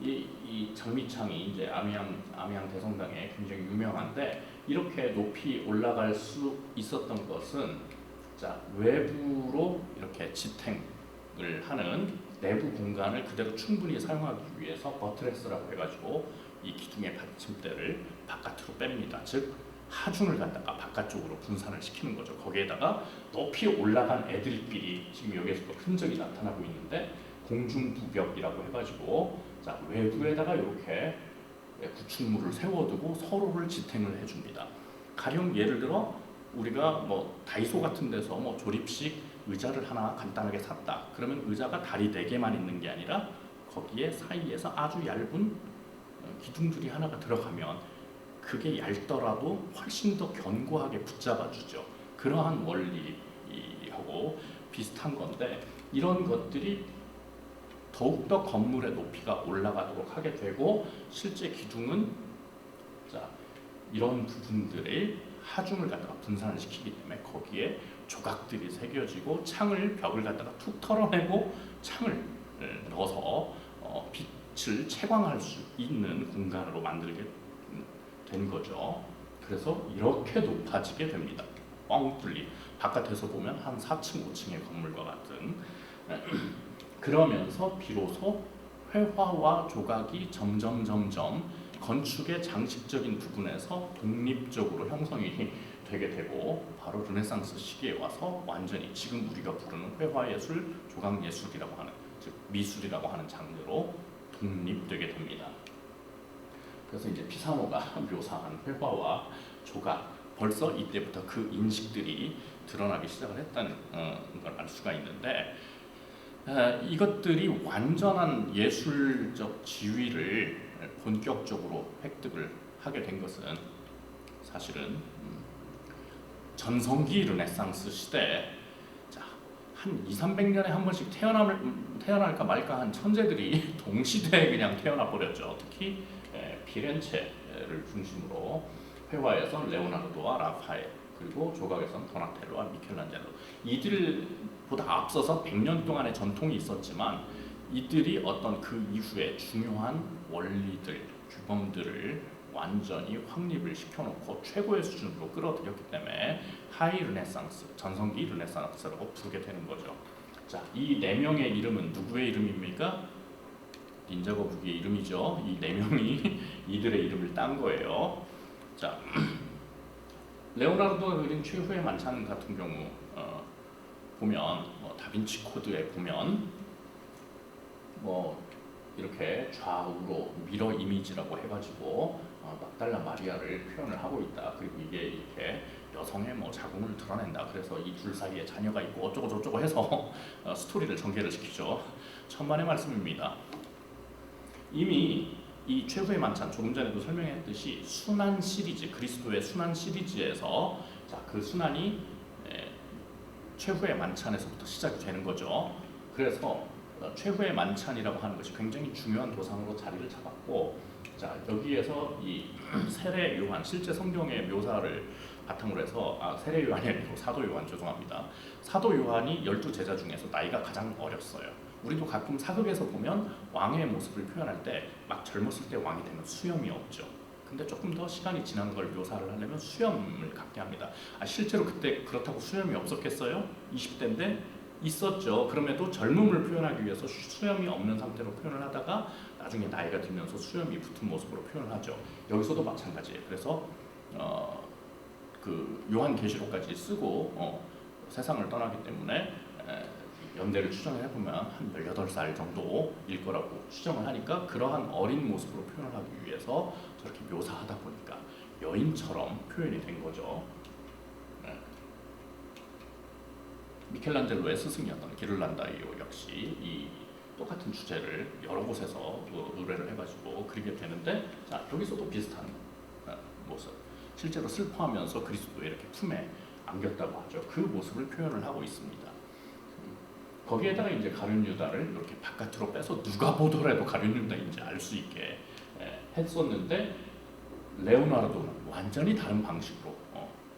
이 장미창이 이제 아미양 대성당에 굉장히 유명한데, 이렇게 높이 올라갈 수 있었던 것은 자 외부로 이렇게 지탱을 하는 내부 공간을 그대로 충분히 사용하기 위해서 버트레스라고 해가지고 이 기둥의 받침대를 바깥으로 뺍니다. 즉 하중을 갖다가 바깥쪽으로 분산을 시키는 거죠. 거기에다가 높이 올라간 애들끼리 지금 여기에서도 흔적이 나타나고 있는데, 공중부벽이라고 해가지고 자 외부에다가 이렇게 구축물을 세워두고 서로를 지탱을 해줍니다. 가령 예를 들어 우리가 뭐 다이소 같은 데서 뭐 조립식 의자를 하나 간단하게 샀다. 그러면 의자가 다리 4개만 있는 게 아니라 거기에 사이에서 아주 얇은 기둥줄이 하나가 들어가면 그게 얇더라도 훨씬 더 견고하게 붙잡아주죠. 그러한 원리하고 비슷한 건데 이런 것들이 더욱더 건물의 높이가 올라가도록 하게 되고 실제 기둥은 자 이런 부분들의 하중을 갖다가 분산을 시키기 때문에 거기에 조각들이 새겨지고 창을 벽을 갖다가 툭 털어내고 창을 넣어서 빛을 채광할 수 있는 공간으로 만들게 된 거죠. 그래서 이렇게 높아지게 됩니다. 뻥 뚫린 바깥에서 보면 한 4층, 5층의 건물과 같은 그러면서 비로소 회화와 조각이 점점 건축의 장식적인 부분에서 독립적으로 형성이 되게 되고 바로 르네상스 시기에 와서 완전히 지금 우리가 부르는 회화예술, 조각예술이라고 하는 즉 미술이라고 하는 장르로 독립되게 됩니다. 그래서 이제 피사노가 묘사한 회화와 조각 벌써 이때부터 그 인식들이 드러나기 시작을 했다는 걸 알 수가 있는데 이것들이 완전한 예술적 지위를 본격적으로 획득을 하게 된 것은 사실은 전성기 르네상스 시대 한 200~300년에 한 번씩 태어날까 말까 한 천재들이 동시대에 그냥 태어나 버렸죠. 특히 피렌체를 중심으로 회화에선 레오나르도와 라파엘 그리고 조각에선 도나텔로와 미켈란젤로 이들보다 앞서서 100년 동안의 전통이 있었지만 이들이 어떤 그 이후에 중요한 원리들, 규범들을 완전히 확립을 시켜놓고 최고의 수준으로 끌어들였기 때문에 하이 르네상스, 전성기 르네상스라고 부르게 되는 거죠. 자, 이 4명의 이름은 누구의 이름입니까? 닌자거북이의 이름이죠. 이 4명이 이들의 이름을 딴 거예요. 자, 레오나르도가 그린 최후의 만찬 같은 경우 보면 다빈치 코드에 보면 이렇게 좌우로 미러 이미지라고 해가지고 막달라 마리아를 표현을 하고 있다. 그리고 이게 이렇게 여성의 자궁을 드러낸다. 그래서 이 둘 사이에 자녀가 있고 어쩌고 저쩌고 해서 스토리를 전개를 시키죠. 천만의 말씀입니다. 이미 이 최후의 만찬 조금 전에도 설명했듯이 순환 시리즈 그리스도의 순환 시리즈에서 그 순환이 최후의 만찬에서부터 시작이 되는 거죠. 그래서 최후의 만찬이라고 하는 것이 굉장히 중요한 도상으로 자리를 잡았고 여기에서 이 세례 요한 실제 성경의 묘사를 바탕으로 해서 세례 요한이 아니고 사도 요한 죄송합니다. 사도 요한이 12제자 중에서 나이가 가장 어렸어요. 우리도 가끔 사극에서 보면 왕의 모습을 표현할 때 막 젊었을 때 왕이 되면 수염이 없죠. 근데 조금 더 시간이 지난 걸 묘사를 하려면 수염을 갖게 합니다. 실제로 그때 그렇다고 수염이 없었겠어요? 20대인데 있었죠. 그럼에도 젊음을 표현하기 위해서 수염이 없는 상태로 표현을 하다가 나중에 나이가 들면서 수염이 붙은 모습으로 표현을 하죠. 여기서도 마찬가지예요. 그래서 그 요한계시록까지 쓰고 세상을 떠나기 때문에 연대를 추정을 해보면 한 18살 정도일 거라고 추정을 하니까 그러한 어린 모습으로 표현을 하기 위해서 저렇게 묘사하다 보니까 여인처럼 표현이 된 거죠. 미켈란젤로의 스승이었던 기를란다이오 역시 이 똑같은 주제를 여러 곳에서 의뢰를 해가지고 그리게 되는데 여기서도 비슷한 모습 실제로 슬퍼하면서 그리스도의 이렇게 품에 안겼다고 하죠. 그 모습을 표현을 하고 있습니다. 거기에다가 이제 가룟 유다를 이렇게 바깥으로 빼서 누가 보더라도 가룟 유다인지 알 수 있게 했었는데 레오나르도는 완전히 다른 방식으로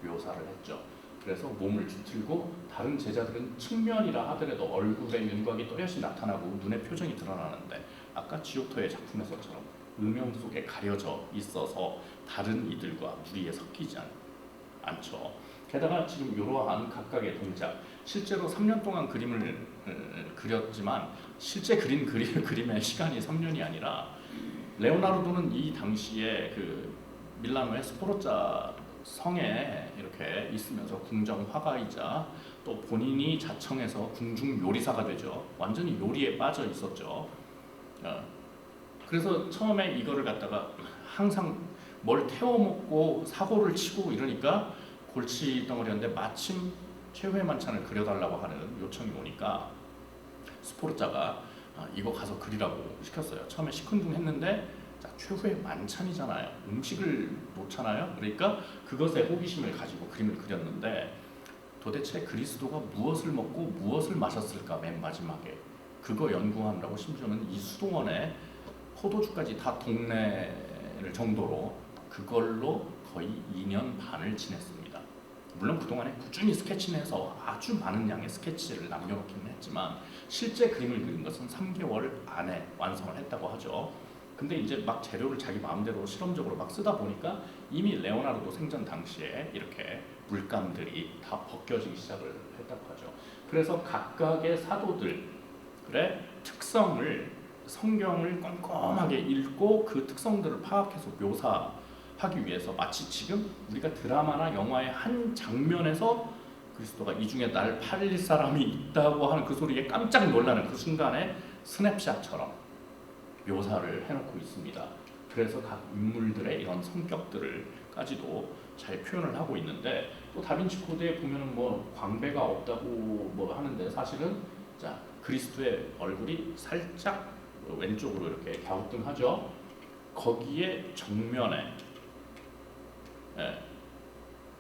묘사를 했죠. 그래서 몸을 뒤틀고 다른 제자들은 측면이라 하더라도 얼굴에 윤곽이 또렷이 나타나고 눈의 표정이 드러나는데 아까 지옥토의 작품에서처럼 음영 속에 가려져 있어서 다른 이들과 무리에 섞이지 않죠. 게다가 지금 이러한 각각의 동작 실제로 3년 동안 그림을 그렸지만 실제 그린 그림의 시간이 3년이 아니라 레오나르도는 이 당시에 그 밀라노의 스포르자 성에 이렇게 이렇게 있으면서 궁정 화가이자 또 본인이 자청해서 궁중 요리사가 되죠. 완전히 요리에 빠져 있었죠. 그래서 처음에 이거를 갖다가 항상 뭘 태워 먹고 사고를 치고 이러니까 골치 덩어리였는데 마침 최후의 만찬을 그려달라고 하는 요청이 오니까 스포르자가 이거 가서 그리라고 시켰어요. 처음에 시큰둥했는데 자, 최후의 만찬이잖아요. 음식을 놓잖아요. 그러니까 그것에 호기심을 가지고 그림을 그렸는데 도대체 그리스도가 무엇을 먹고 무엇을 마셨을까 맨 마지막에 그거 연구하느라고 심지어는 이 수도원에 포도주까지 다 동네를 정도로 그걸로 거의 2년 반을 지냈습니다. 물론 그동안에 꾸준히 스케치를 해서 아주 많은 양의 스케치를 남겨놓기는 했지만 실제 그림을 그린 것은 3개월 안에 완성을 했다고 하죠. 근데 이제 막 재료를 자기 마음대로 실험적으로 막 쓰다 보니까 이미 레오나르도 생전 당시에 이렇게 물감들이 다 벗겨지기 시작을 했다고 하죠. 그래서 각각의 사도들의 특성을 성경을 꼼꼼하게 읽고 그 특성들을 파악해서 묘사하기 위해서 마치 지금 우리가 드라마나 영화의 한 장면에서 그리스도가 이 중에 날 팔릴 사람이 있다고 하는 그 소리에 깜짝 놀라는 그 순간에 스냅샷처럼 묘사를 해놓고 있습니다. 그래서 각 인물들의 이런 성격들을까지도 잘 표현을 하고 있는데 또 다빈치 코드에 보면은 뭐 광배가 없다고 뭐 하는데 사실은 자 그리스도의 얼굴이 살짝 왼쪽으로 이렇게 갸우뚱하죠. 거기에 정면에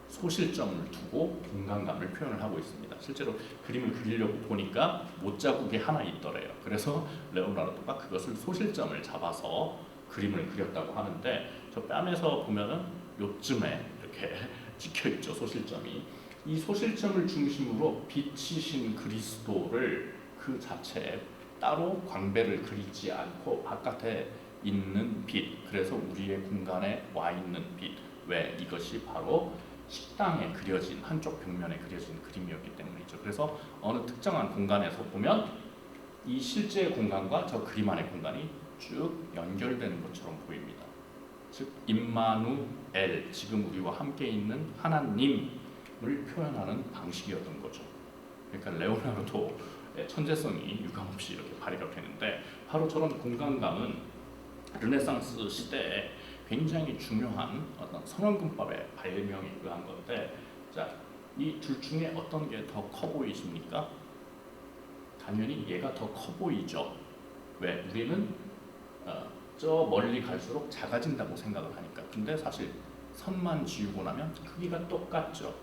소실점을 두고 공간감을 표현을 하고 있습니다. 실제로 그림을 그리려고 보니까 못자국이 하나 있더래요. 그래서 레오나르도가 그것을 소실점을 잡아서 그림을 그렸다고 하는데 저 뺨에서 보면은 요쯤에 이렇게 찍혀 있죠. 소실점이. 이 소실점을 중심으로 빛이신 그리스도를 그 자체에 따로 광배를 그리지 않고 바깥에 있는 빛, 그래서 우리의 공간에 와 있는 빛. 왜? 이것이 바로 식당에 그려진 한쪽 벽면에 그려진 그림이었기 때문이죠. 그래서 어느 특정한 공간에서 보면 이 실제 공간과 저 그림 안의 공간이 쭉 연결되는 것처럼 보입니다. 즉 임마누엘, 지금 우리와 함께 있는 하나님을 표현하는 방식이었던 거죠. 그러니까 레오나르도의 천재성이 유감없이 이렇게 발휘가 되는데 바로 저런 공간감은 르네상스 시대에 굉장히 중요한 어떤 선언근법의 발명에 의한 건데, 자, 이 둘 중에 어떤 게 더 커 보이십니까? 당연히 얘가 더 커 보이죠. 왜? 우리는 저 멀리 갈수록 작아진다고 생각을 하니까. 근데 사실 선만 지우고 나면 크기가 똑같죠.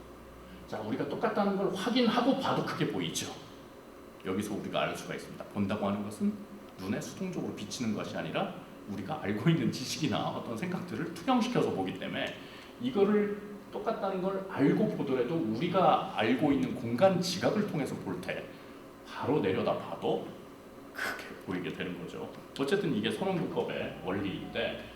자, 우리가 똑같다는 걸 확인하고 봐도 크게 보이죠. 여기서 우리가 알 수가 있습니다. 본다고 하는 것은 눈에 수동적으로 비치는 것이 아니라 우리가 알고 있는 지식이나 어떤 생각들을 투영시켜서 보기 때문에 이거를 똑같다는 걸 알고 보더라도 우리가 알고 있는 공간 지각을 통해서 볼 때 바로 내려다 봐도 크게 보이게 되는 거죠. 어쨌든 이게 선언근법의 원리인데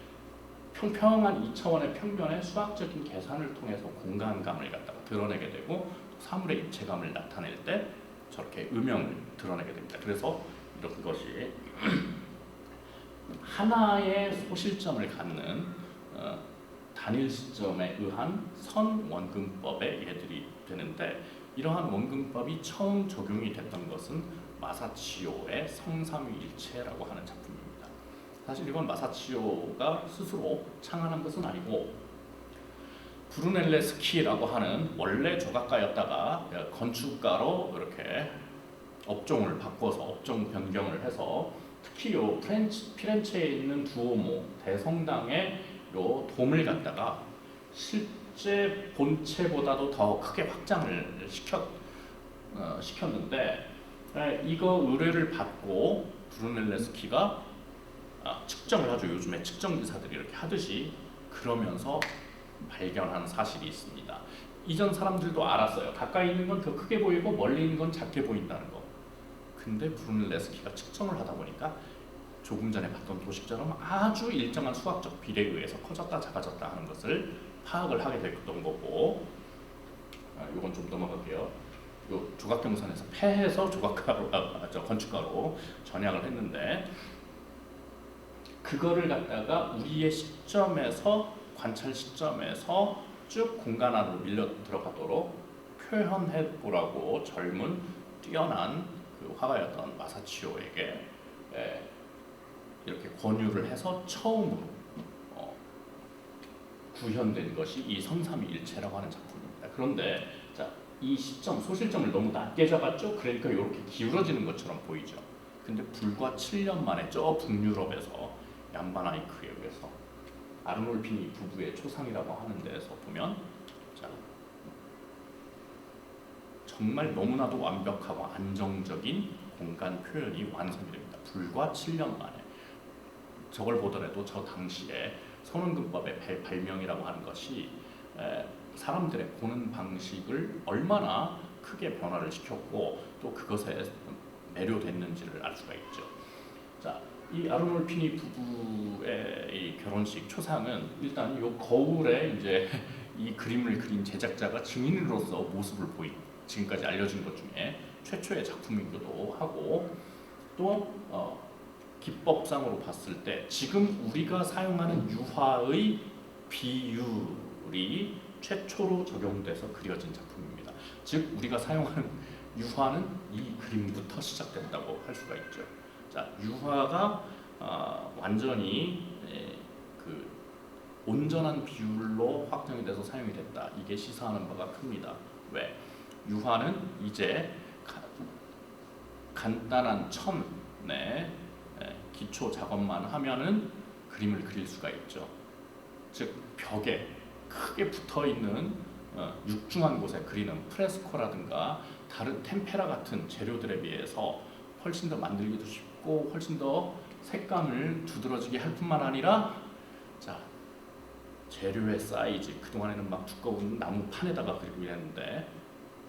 평평한 2차원의 평면에 수학적인 계산을 통해서 공간감을 갖다가 드러내게 되고 사물의 입체감을 나타낼 때 저렇게 음영을 드러내게 됩니다. 그래서 이런 것이 하나의 소실점을 갖는 단일 시점에 의한 선 원근법의 예들이 되는데, 이러한 원근법이 처음 적용이 됐던 것은 마사치오의 성삼위일체라고 하는 작품입니다. 사실 이건 마사치오가 스스로 창안한 것은 아니고 브루넬레스키라고 하는 원래 조각가였다가 건축가로 이렇게 업종을 바꿔서 업종 변경을 해서 특히 요 피렌체에 있는 두오모 대성당의 요 돔을 갖다가 실제 본체보다도 더 크게 확장을 시켰는데 이거 의뢰를 받고 브루넬레스키가 측정을 하죠. 요즘에 측정 기사들이 이렇게 하듯이. 그러면서 발견한 사실이 있습니다. 이전 사람들도 알았어요. 가까이 있는 건 더 크게 보이고 멀리 있는 건 작게 보인다는 거. 근데 브루넬레스키가 측정을 하다 보니까 조금 전에 봤던 도식처럼 아주 일정한 수학적 비례에 의해서 커졌다 작아졌다 하는 것을 파악을 하게 됐던 거고, 이건 좀 넘어갈게요. 요 조각경산에서 패해서 건축가로 전향을 했는데, 그거를 갖다가 우리의 시점에서 관찰 시점에서 쭉 공간 안으로 밀려 들어가도록 표현해보라고 젊은 뛰어난 그 화가였던 마사치오에게 이렇게 권유를 해서 처음으로 구현된 것이 이 성삼위일체라고 하는 작품입니다. 그런데 자, 이 시점, 소실점을 너무 낮게 잡았죠. 그러니까 이렇게 기울어지는 것처럼 보이죠. 근데 불과 7년 만에 저 북유럽에서 얀바나이크에 의해서 아르놀피니 부부의 초상이라고 하는 데에서 보면 자, 정말 너무나도 완벽하고 안정적인 공간 표현이 완성이 됩니다. 불과 7년 만에. 저걸 보더라도 저 당시에 선원근법의 발명이라고 하는 것이 사람들의 보는 방식을 얼마나 크게 변화를 시켰고 또 그것에 매료됐는지를 알 수가 있죠. 자, 이 아르놀피니 부부의 이 결혼식 초상은 일단 이 거울에 이제 이 그림을 그린 제작자가 증인으로서 모습을 보인 지금까지 알려진 것 중에 최초의 작품이기도 하고 또 기법상으로 봤을 때 지금 우리가 사용하는 유화의 비율이 최초로 적용돼서 그려진 작품입니다. 즉 우리가 사용하는 유화는 이 그림부터 시작된다고 할 수가 있죠. 자, 유화가 완전히 그 온전한 비율로 확정이 돼서 사용이 됐다. 이게 시사하는 바가 큽니다. 왜? 유화는 이제 간단한 천의 기초 작업만 하면은 그림을 그릴 수가 있죠. 즉 벽에 크게 붙어 있는 육중한 곳에 그리는 프레스코라든가 다른 템페라 같은 재료들에 비해서 훨씬 더 만들기도 쉽고 훨씬 더 색감을 두드러지게 할 뿐만 아니라 자, 재료의 사이즈, 그동안에는 막 두꺼운 나무 판에다가 그리고 이랬는데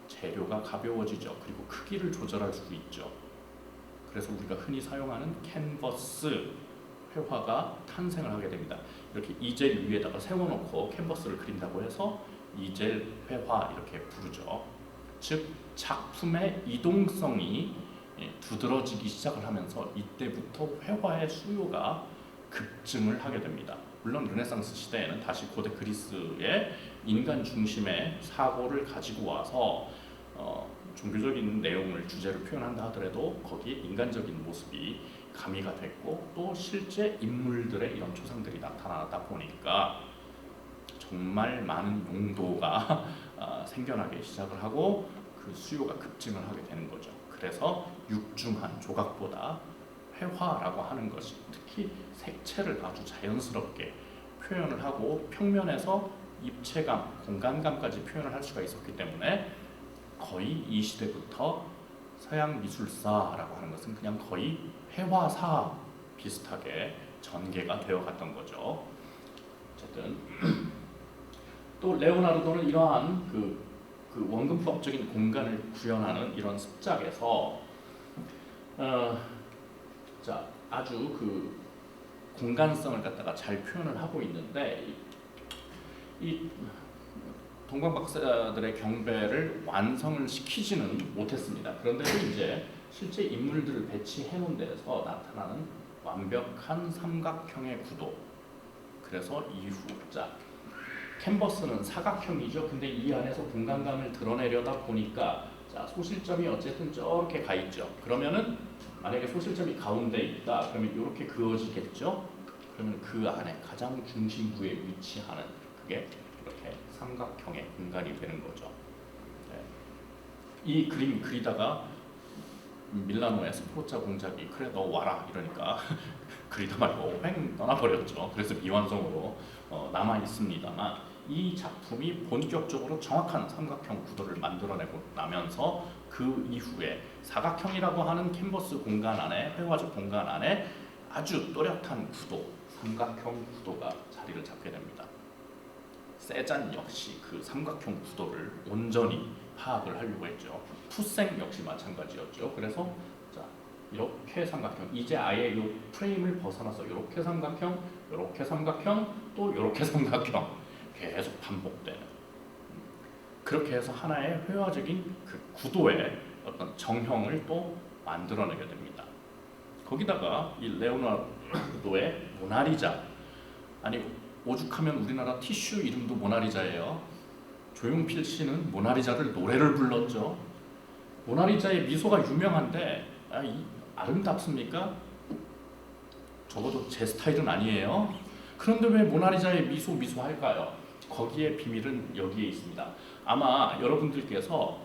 재료가 가벼워지죠. 그리고 크기를 조절할 수 있죠. 그래서 우리가 흔히 사용하는 캔버스 회화가 탄생을 하게 됩니다. 이렇게 이젤 위에다가 세워놓고 캔버스를 그린다고 해서 이젤 회화 이렇게 부르죠. 즉 작품의 이동성이 두드러지기 시작을 하면서 이때부터 회화의 수요가 급증을 하게 됩니다. 물론 르네상스 시대에는 다시 고대 그리스의 인간 중심의 사고를 가지고 와서 종교적인 내용을 주제로 표현한다 하더라도 거기에 인간적인 모습이 가미가 됐고 또 실제 인물들의 이런 초상들이 나타나다 보니까 정말 많은 용도가 생겨나기 시작을 하고 그 수요가 급증을 하게 되는 거죠. 그래서 육중한 조각보다 회화라고 하는 것이 특히 색채를 아주 자연스럽게 표현을 하고 평면에서 입체감, 공간감까지 표현을 할 수가 있었기 때문에 거의 이 시대부터 서양 미술사라고 하는 것은 그냥 거의 회화사 비슷하게 전개가 되어 갔던 거죠. 어쨌든 또 레오나르도는 이러한 그 원근법적인 공간을 구현하는 이런 습작에서 자, 아주 그 공간성을 갖다가 잘 표현을 하고 있는데 이 동방 박사들의 경배를 완성을 시키지는 못했습니다. 그런데 이제 실제 인물들을 배치해 놓은 데서 나타나는 완벽한 삼각형의 구도. 그래서 이후 자 캔버스는 사각형이죠. 근데 이 안에서 공간감을 드러내려다 보니까 자 소실점이 어쨌든 저렇게 가 있죠. 그러면은 만약에 소실점이 가운데 있다. 그러면 이렇게 그어지겠죠. 그러면 그 안에 가장 중심부에 위치하는 그게 이렇게 삼각형의 공간이 되는 거죠. 네. 이 그림 그리다가 밀라노의 스포르자 공작이 그래 너 와라 이러니까 그리다 말고 횡 떠나버렸죠. 그래서 미완성으로 남아 있습니다만 이 작품이 본격적으로 정확한 삼각형 구도를 만들어내고 나면서 그 이후에 사각형이라고 하는 캔버스 공간 안에 회화적 공간 안에 아주 또렷한 구도, 삼각형 구도가 자리를 잡게 됩니다. 세잔 역시 그 삼각형 구도를 온전히 파악을 하려고 했죠. 푸생 역시 마찬가지였죠. 그래서 자 이렇게 삼각형, 이제 아예 이 프레임을 벗어나서 이렇게 삼각형, 이렇게 삼각형, 또 이렇게 삼각형 계속 반복되는 그렇게 해서 하나의 회화적인 그 구도의 어떤 정형을 또 만들어내게 됩니다. 거기다가 이 레오나르도의 모나리자, 아니 오죽하면 우리나라 티슈 이름도 모나리자예요. 조용필 씨는 모나리자를 노래를 불렀죠. 모나리자의 미소가 유명한데 아름답습니까? 적어도 제 스타일은 아니에요. 그런데 왜 모나리자의 미소 할까요? 거기에 비밀은 여기에 있습니다. 아마 여러분들께서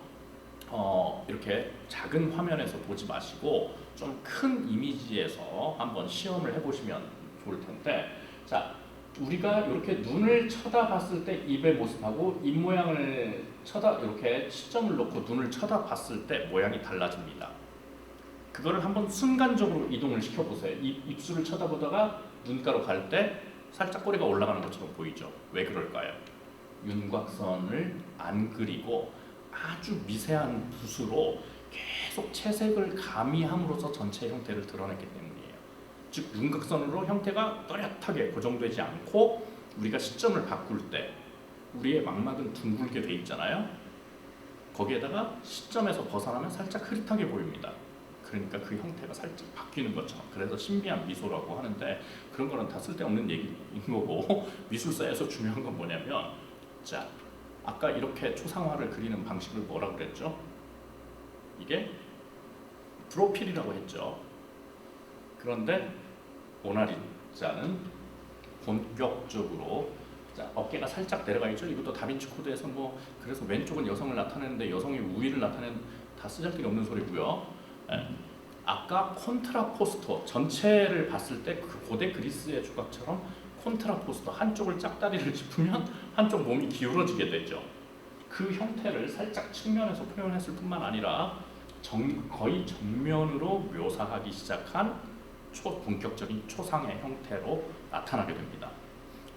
이렇게 작은 화면에서 보지 마시고 좀 큰 이미지에서 한번 시험을 해보시면 좋을 텐데, 자, 우리가 이렇게 눈을 쳐다봤을 때 입의 모습하고 입 모양을 이렇게 시점을 놓고 눈을 쳐다봤을 때 모양이 달라집니다. 그거를 한번 순간적으로 이동을 시켜보세요. 입술을 쳐다보다가 눈가로 갈 때 살짝 꼬리가 올라가는 것처럼 보이죠. 왜 그럴까요? 윤곽선을 안 그리고 아주 미세한 붓으로 계속 채색을 가미함으로써 전체 형태를 드러냈기 때문이에요. 즉 윤곽선으로 형태가 또렷하게 고정되지 않고 우리가 시점을 바꿀 때 우리의 망막은 둥글게 돼 있잖아요. 거기에다가 시점에서 벗어나면 살짝 흐릿하게 보입니다. 그러니까 그 형태가 살짝 바뀌는 것처럼, 그래서 신비한 미소라고 하는데, 그런 거는 다 쓸데없는 얘기인 거고 미술사에서 중요한 건 뭐냐면, 자, 아까 이렇게 초상화를 그리는 방식을 뭐라고 그랬죠? 이게 프로필이라고 했죠. 그런데 모나리자는 본격적으로, 자, 어깨가 살짝 내려가 있죠. 이것도 다빈치 코드에서 그래서 왼쪽은 여성을 나타내는데 여성의 우위를 나타내는, 다 쓰잘데기 없는 소리고요. 아까 콘트라포스토 전체를 봤을 때 그 고대 그리스의 조각처럼 콘트라포스토, 한쪽을 짝다리를 짚으면 한쪽 몸이 기울어지게 되죠. 그 형태를 살짝 측면에서 표현했을 뿐만 아니라 거의 정면으로 묘사하기 시작한 본격적인 초상의 형태로 나타나게 됩니다.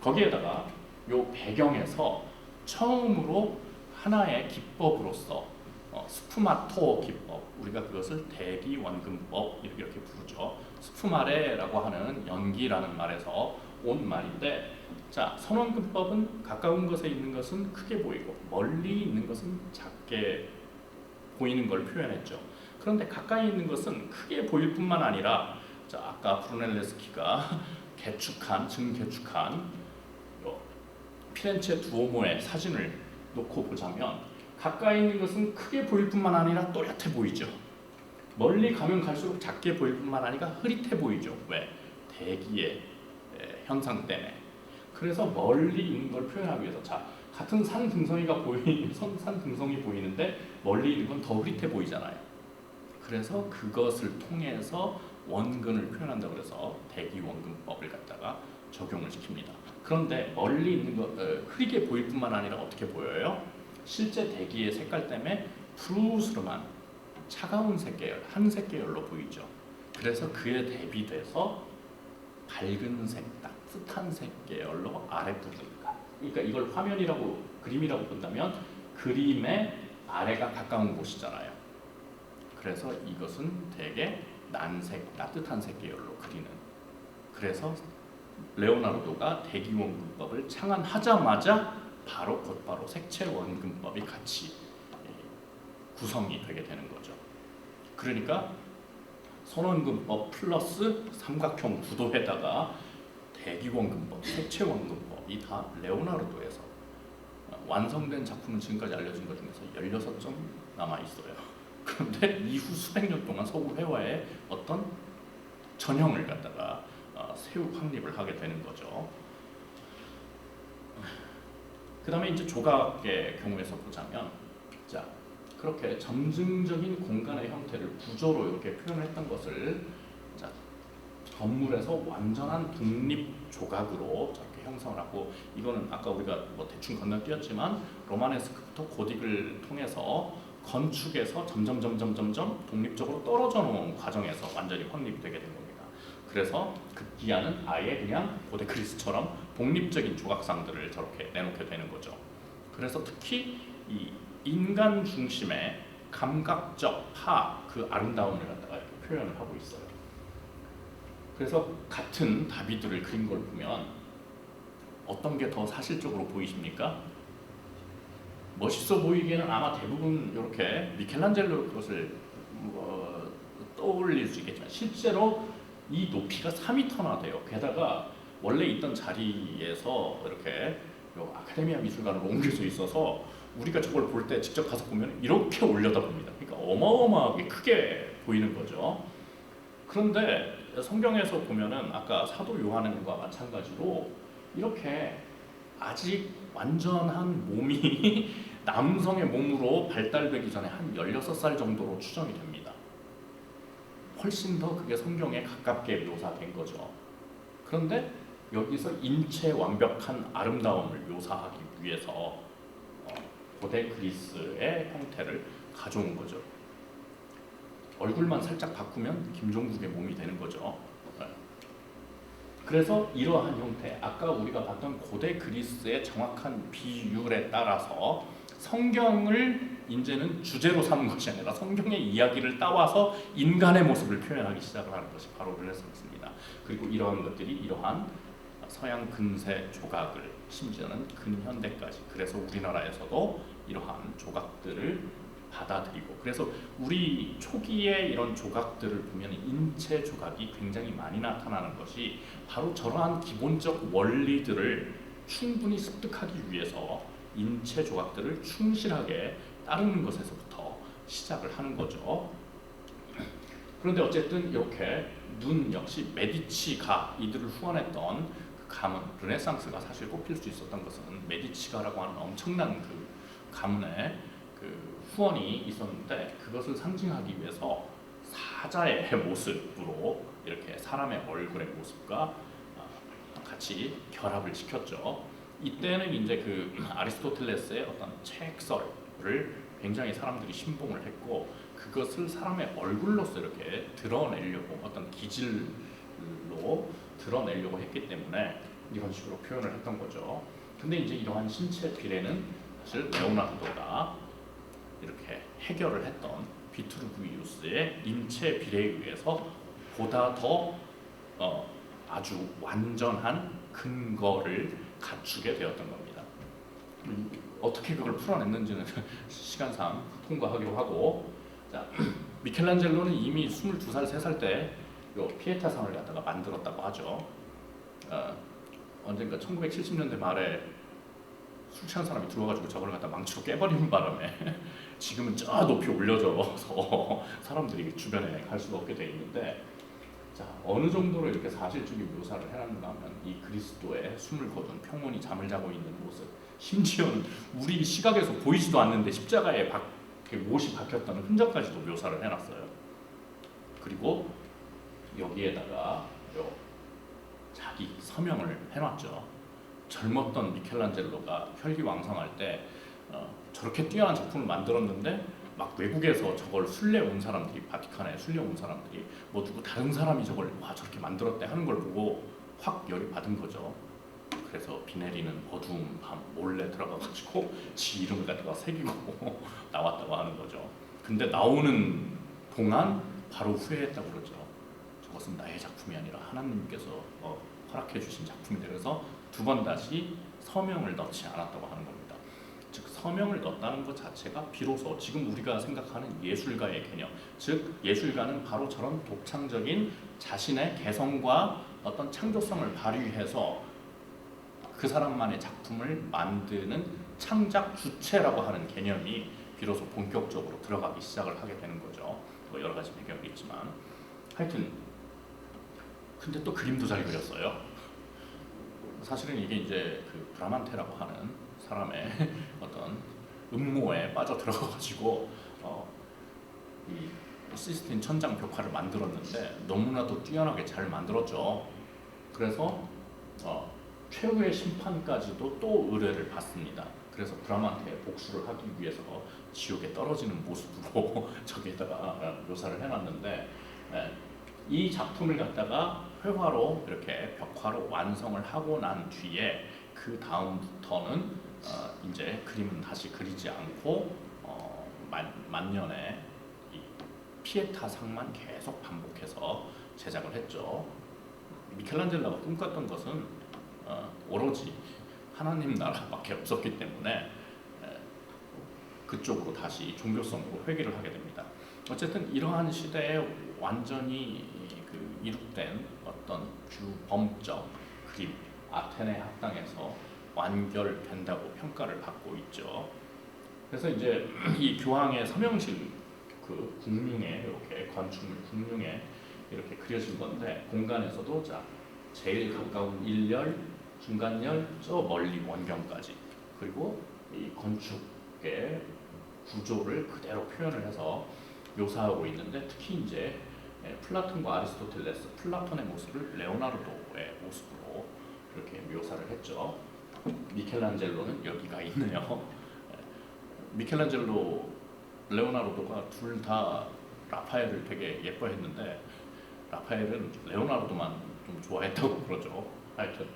거기에다가 요 배경에서 처음으로 하나의 기법으로서 스푸마토 기법, 우리가 그것을 대기원근법 이렇게 부르죠. 스푸마레라고 하는 연기라는 말에서 온 말인데, 자, 선원근법은 가까운 것에 있는 것은 크게 보이고 멀리 있는 것은 작게 보이는 걸 표현했죠. 그런데 가까이 있는 것은 크게 보일 뿐만 아니라, 자, 아까 브루넬레스키가 증개축한 피렌체 두오모의 사진을 놓고 보자면 가까이 있는 것은 크게 보일 뿐만 아니라 또렷해 보이죠. 멀리 가면 갈수록 작게 보일 뿐만 아니라 흐릿해 보이죠. 왜? 대기의 현상 때문에. 그래서 멀리 있는 걸 표현하기 위해서, 자, 같은 산 등성이 보이는데 멀리 있는 건 더 흐릿해 보이잖아요. 그래서 그것을 통해서 원근을 표현한다고 해서 대기원근법을 갖다가 적용을 시킵니다. 그런데 멀리 있는 거 흐리게 보일 뿐만 아니라 어떻게 보여요? 실제 대기의 색깔 때문에 푸르스름한 차가운 색계열, 한색 계열로 보이죠. 그래서 그에 대비돼서 밝은 색, 따뜻한 색 계열로 아랫부분과, 그러니까 이걸 화면이라고, 그림이라고 본다면 그림의 아래가 가까운 곳이잖아요. 그래서 이것은 되게 난색, 따뜻한 색 계열로 그리는. 그래서 레오나르도가 대기원근법을 창안하자마자 곧바로 색채원근법이 같이 구성이 되게 되는 거죠. 그러니까 선원근법 플러스 삼각형 구도에다가 대기원근법, 색채원근법이 다 레오나르도에서 완성된 작품은 지금까지 알려진 것 중에서 16점 남아 있어요. 그런데 이후 수백 년 동안 서구 회화의 어떤 전형을 갖다가 새우 확립을 하게 되는 거죠. 그 다음에 이제 조각의 경우에서 보자면, 자, 그렇게 점증적인 공간의 형태를 구조로 이렇게 표현했던 것을, 자, 건물에서 완전한 독립 조각으로 저렇게 형성을 하고, 이거는 아까 우리가 대충 건너뛰었지만 로마네스크부터 고딕을 통해서 건축에서 점점 독립적으로 떨어져 놓은 과정에서 완전히 확립이 되게 된 겁니다. 그래서 급기야는 아예 그냥 고대 그리스처럼 독립적인 조각상들을 저렇게 내놓게 되는 거죠. 그래서 특히 이 인간 중심의 감각적 그 아름다움을 갖다가 이렇게 표현을 하고 있어요. 그래서 같은 다비드를 그린 걸 보면 어떤 게 더 사실적으로 보이십니까? 멋있어 보이기에는 아마 대부분 이렇게 미켈란젤로 그것을 떠올릴 수 있겠지만, 실제로 이 높이가 4m나 돼요. 게다가 원래 있던 자리에서 이렇게 아카데미아 미술관으로 옮겨져 있어서 우리가 저걸 볼 때 직접 가서 보면 이렇게 올려다봅니다. 그러니까 어마어마하게 크게 보이는 거죠. 그런데 성경에서 보면은 아까 사도 요한과 마찬가지로 이렇게 아직 완전한 몸이 남성의 몸으로 발달되기 전에 한 16살 정도로 추정이 됩니다. 훨씬 더 그게 성경에 가깝게 묘사된 거죠. 그런데 여기서 인체의 완벽한 아름다움을 묘사하기 위해서 고대 그리스의 형태를 가져온 거죠. 얼굴만 살짝 바꾸면 김종국의 몸이 되는 거죠. 그래서 이러한 형태, 아까 우리가 봤던 고대 그리스의 정확한 비율에 따라서 성경을 이제는 주제로 삼은 것이 아니라 성경의 이야기를 따와서 인간의 모습을 표현하기 시작을 하는 것이 바로 르네상스입니다. 그리고 이러한 것들이 이러한 서양 근세 조각을 심지어는 근현대까지, 그래서 우리나라에서도 이러한 조각들을 받아들이고, 그래서 우리 초기에 이런 조각들을 보면 인체 조각이 굉장히 많이 나타나는 것이 바로 저러한 기본적 원리들을 충분히 습득하기 위해서 인체 조각들을 충실하게 따르는 것에서부터 시작을 하는 거죠. 그런데 어쨌든 이렇게 눈 역시 메디치가 이들을 후원했던 그 가문, 르네상스가 사실 꼽힐 수 있었던 것은 메디치가라고 하는 엄청난 그 가문의 그 후원이 있었는데, 그것을 상징하기 위해서 사자의 모습으로 이렇게 사람의 얼굴의 모습과 같이 결합을 시켰죠. 이때는 이제 그 아리스토텔레스의 어떤 책설을 굉장히 사람들이 신봉을 했고, 그것을 사람의 얼굴로서 이렇게 드러내려고, 어떤 기질로 드러내려고 했기 때문에 이런 식으로 표현을 했던 거죠. 근데 이제 이러한 신체 비례는 사실 레오나르도가 이렇게 해결을 했던 비트루비우스의 인체 비례에 의해서 보다 더 아주 완전한 근거를 갖추게 되었던 겁니다. 어떻게 그걸 풀어냈는지는 시간상 통과하기로 하고, 자, 미켈란젤로는 이미 22살, 3살 때 요 피에타상을 갖다가 만들었다고 하죠. 언젠가 1970년대 말에 술 취한 사람이 들어와가지고 저걸 갖다 망치로 깨버리는 바람에 지금은 저 높이 올려져서 사람들이 주변에 갈 수가 없게 돼 있는데, 자, 어느 정도로 이렇게 사실적인 묘사를 해놨는가 하면 이 그리스도의 숨을 거둔 평온히 잠을 자고 있는 모습, 심지어는 우리 시각에서 보이지도 않는데 십자가에 못이 박혔다는 흔적까지도 묘사를 해놨어요. 그리고 여기에다가 자기 서명을 해놨죠. 젊었던 미켈란젤로가 혈기왕성할 때 저렇게 뛰어난 작품을 만들었는데 막 외국에서 저걸 순례 온 사람들이, 바티칸에 순례 온 사람들이 뭐 누구 다른 사람이 저걸 와 저렇게 만들었대 하는 걸 보고 확 열이 받은 거죠. 그래서 비네리는 어두운 밤 몰래 들어가가지고 지 이름을 갖다가 새기고 나왔다고 하는 거죠. 근데 나오는 동안 바로 후회했다고 그러죠. 저것은 나의 작품이 아니라 하나님께서 허락해 주신 작품이다. 그래서 두 번 다시 서명을 넣지 않았다고 하는 겁니다. 즉 서명을 넣었다는 것 자체가 비로소 지금 우리가 생각하는 예술가의 개념, 즉 예술가는 바로 저런 독창적인 자신의 개성과 어떤 창조성을 발휘해서 그 사람만의 작품을 만드는 창작 주체라고 하는 개념이 비로소 본격적으로 들어가기 시작을 하게 되는 거죠. 뭐 여러 가지 배경이 있지만 하여튼 근데 또 그림도 잘 그렸어요. 사실은 이게 이제 그 브라만테라고 하는 사람의 어떤 음모에 빠져 들어가가지고 이 시스틴 천장 벽화를 만들었는데 너무나도 뛰어나게 잘 만들었죠. 그래서 최후의 심판까지도 또 의뢰를 받습니다. 그래서 브라만테의 복수를 하기 위해서 지옥에 떨어지는 모습으로 저기에다가 묘사를 해놨는데, 이 작품을 갖다가 회화로 이렇게 벽화로 완성을 하고 난 뒤에 그 다음부터는 이제 그림은 다시 그리지 않고 만년에 이 피에타상만 계속 반복해서 제작을 했죠. 미켈란젤로가 꿈꿨던 것은 오로지 하나님 나라밖에 없었기 때문에 그쪽으로 다시 종교성으로 회귀를 하게 됩니다. 어쨌든 이러한 시대에 완전히 그 이룩된 어떤 규범적 그림, 아테네 학당에서 완결된다고 평가를 받고 있죠. 그래서 이제 이 교황의 서명실 그 궁융에 이렇게 건축물 궁융에 이렇게 그려진 건데 공간에서도 자 제일 가까운 일열, 중간열, 저 멀리 원경까지 그리고 이 건축의 구조를 그대로 표현을 해서 묘사하고 있는데 특히 이제 플라톤과 아리스토텔레스, 플라톤의 모습을 레오나르도의 모습으로 이렇게 묘사를 했죠. 미켈란젤로는 여기가 있네요. 미켈란젤로, 레오나르도가 둘 다 라파엘을 되게 예뻐했는데 라파엘은 레오나르도만 좀 좋아했다고 그러죠. 하여튼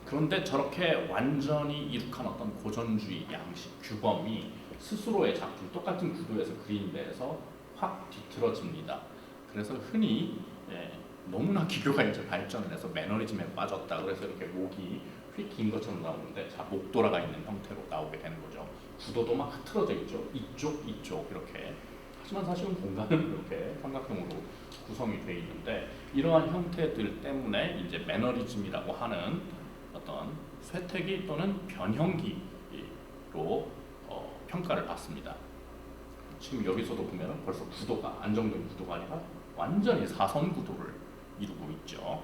그런데 저렇게 완전히 이룩한 어떤 고전주의 양식, 규범이 스스로의 작품, 똑같은 구도에서 그린 데에서 확 뒤틀어집니다. 그래서 흔히 너무나 기교가 이제 발전을 해서 매너리즘에 빠졌다. 그래서 이렇게 목이 휙 긴 것처럼 나오는데 자, 목 돌아가 있는 형태로 나오게 되는 거죠. 구도도 막 흐트러져 있죠. 이쪽, 이쪽 이렇게. 하지만 사실은 공간은 이렇게 삼각형으로 구성이 되어 있는데 이러한 형태들 때문에 이제 매너리즘이라고 하는 어떤 쇠퇴기 또는 변형기로 평가를 받습니다. 지금 여기서도 보면 벌써 구도가 안정된 구도가 아니라 완전히 사선 구도를 이루고 있죠.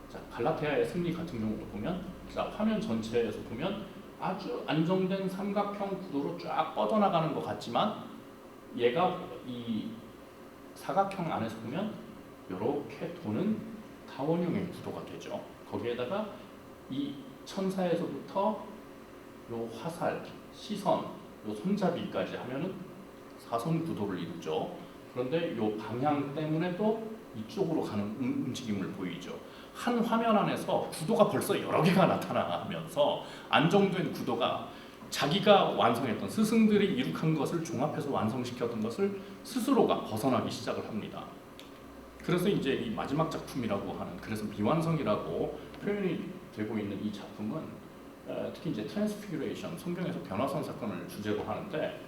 자, 갈라테아의 승리 같은 경우도 보면 자, 화면 전체에서 보면 아주 안정된 삼각형 구도로 쫙 뻗어나가는 것 같지만 얘가 이 사각형 안에서 보면 이렇게 도는 타원형의 구도가 되죠. 거기에다가 이 천사에서부터 요 화살, 시선, 요 손잡이까지 하면은 사선 구도를 이루죠. 그런데 요 방향 때문에 또 이쪽으로 가는 움직임을 보이죠. 한 화면 안에서 구도가 벌써 여러 개가 나타나면서 안정된 구도가 자기가 완성했던 스승들이 이룩한 것을 종합해서 완성시켰던 것을 스스로가 벗어나기 시작을 합니다. 그래서 이제 이 마지막 작품이라고 하는 그래서 미완성이라고 표현이 되고 있는 이 작품은 특히 이제 트랜스피규레이션 성경에서 변화선 사건을 주제로 하는데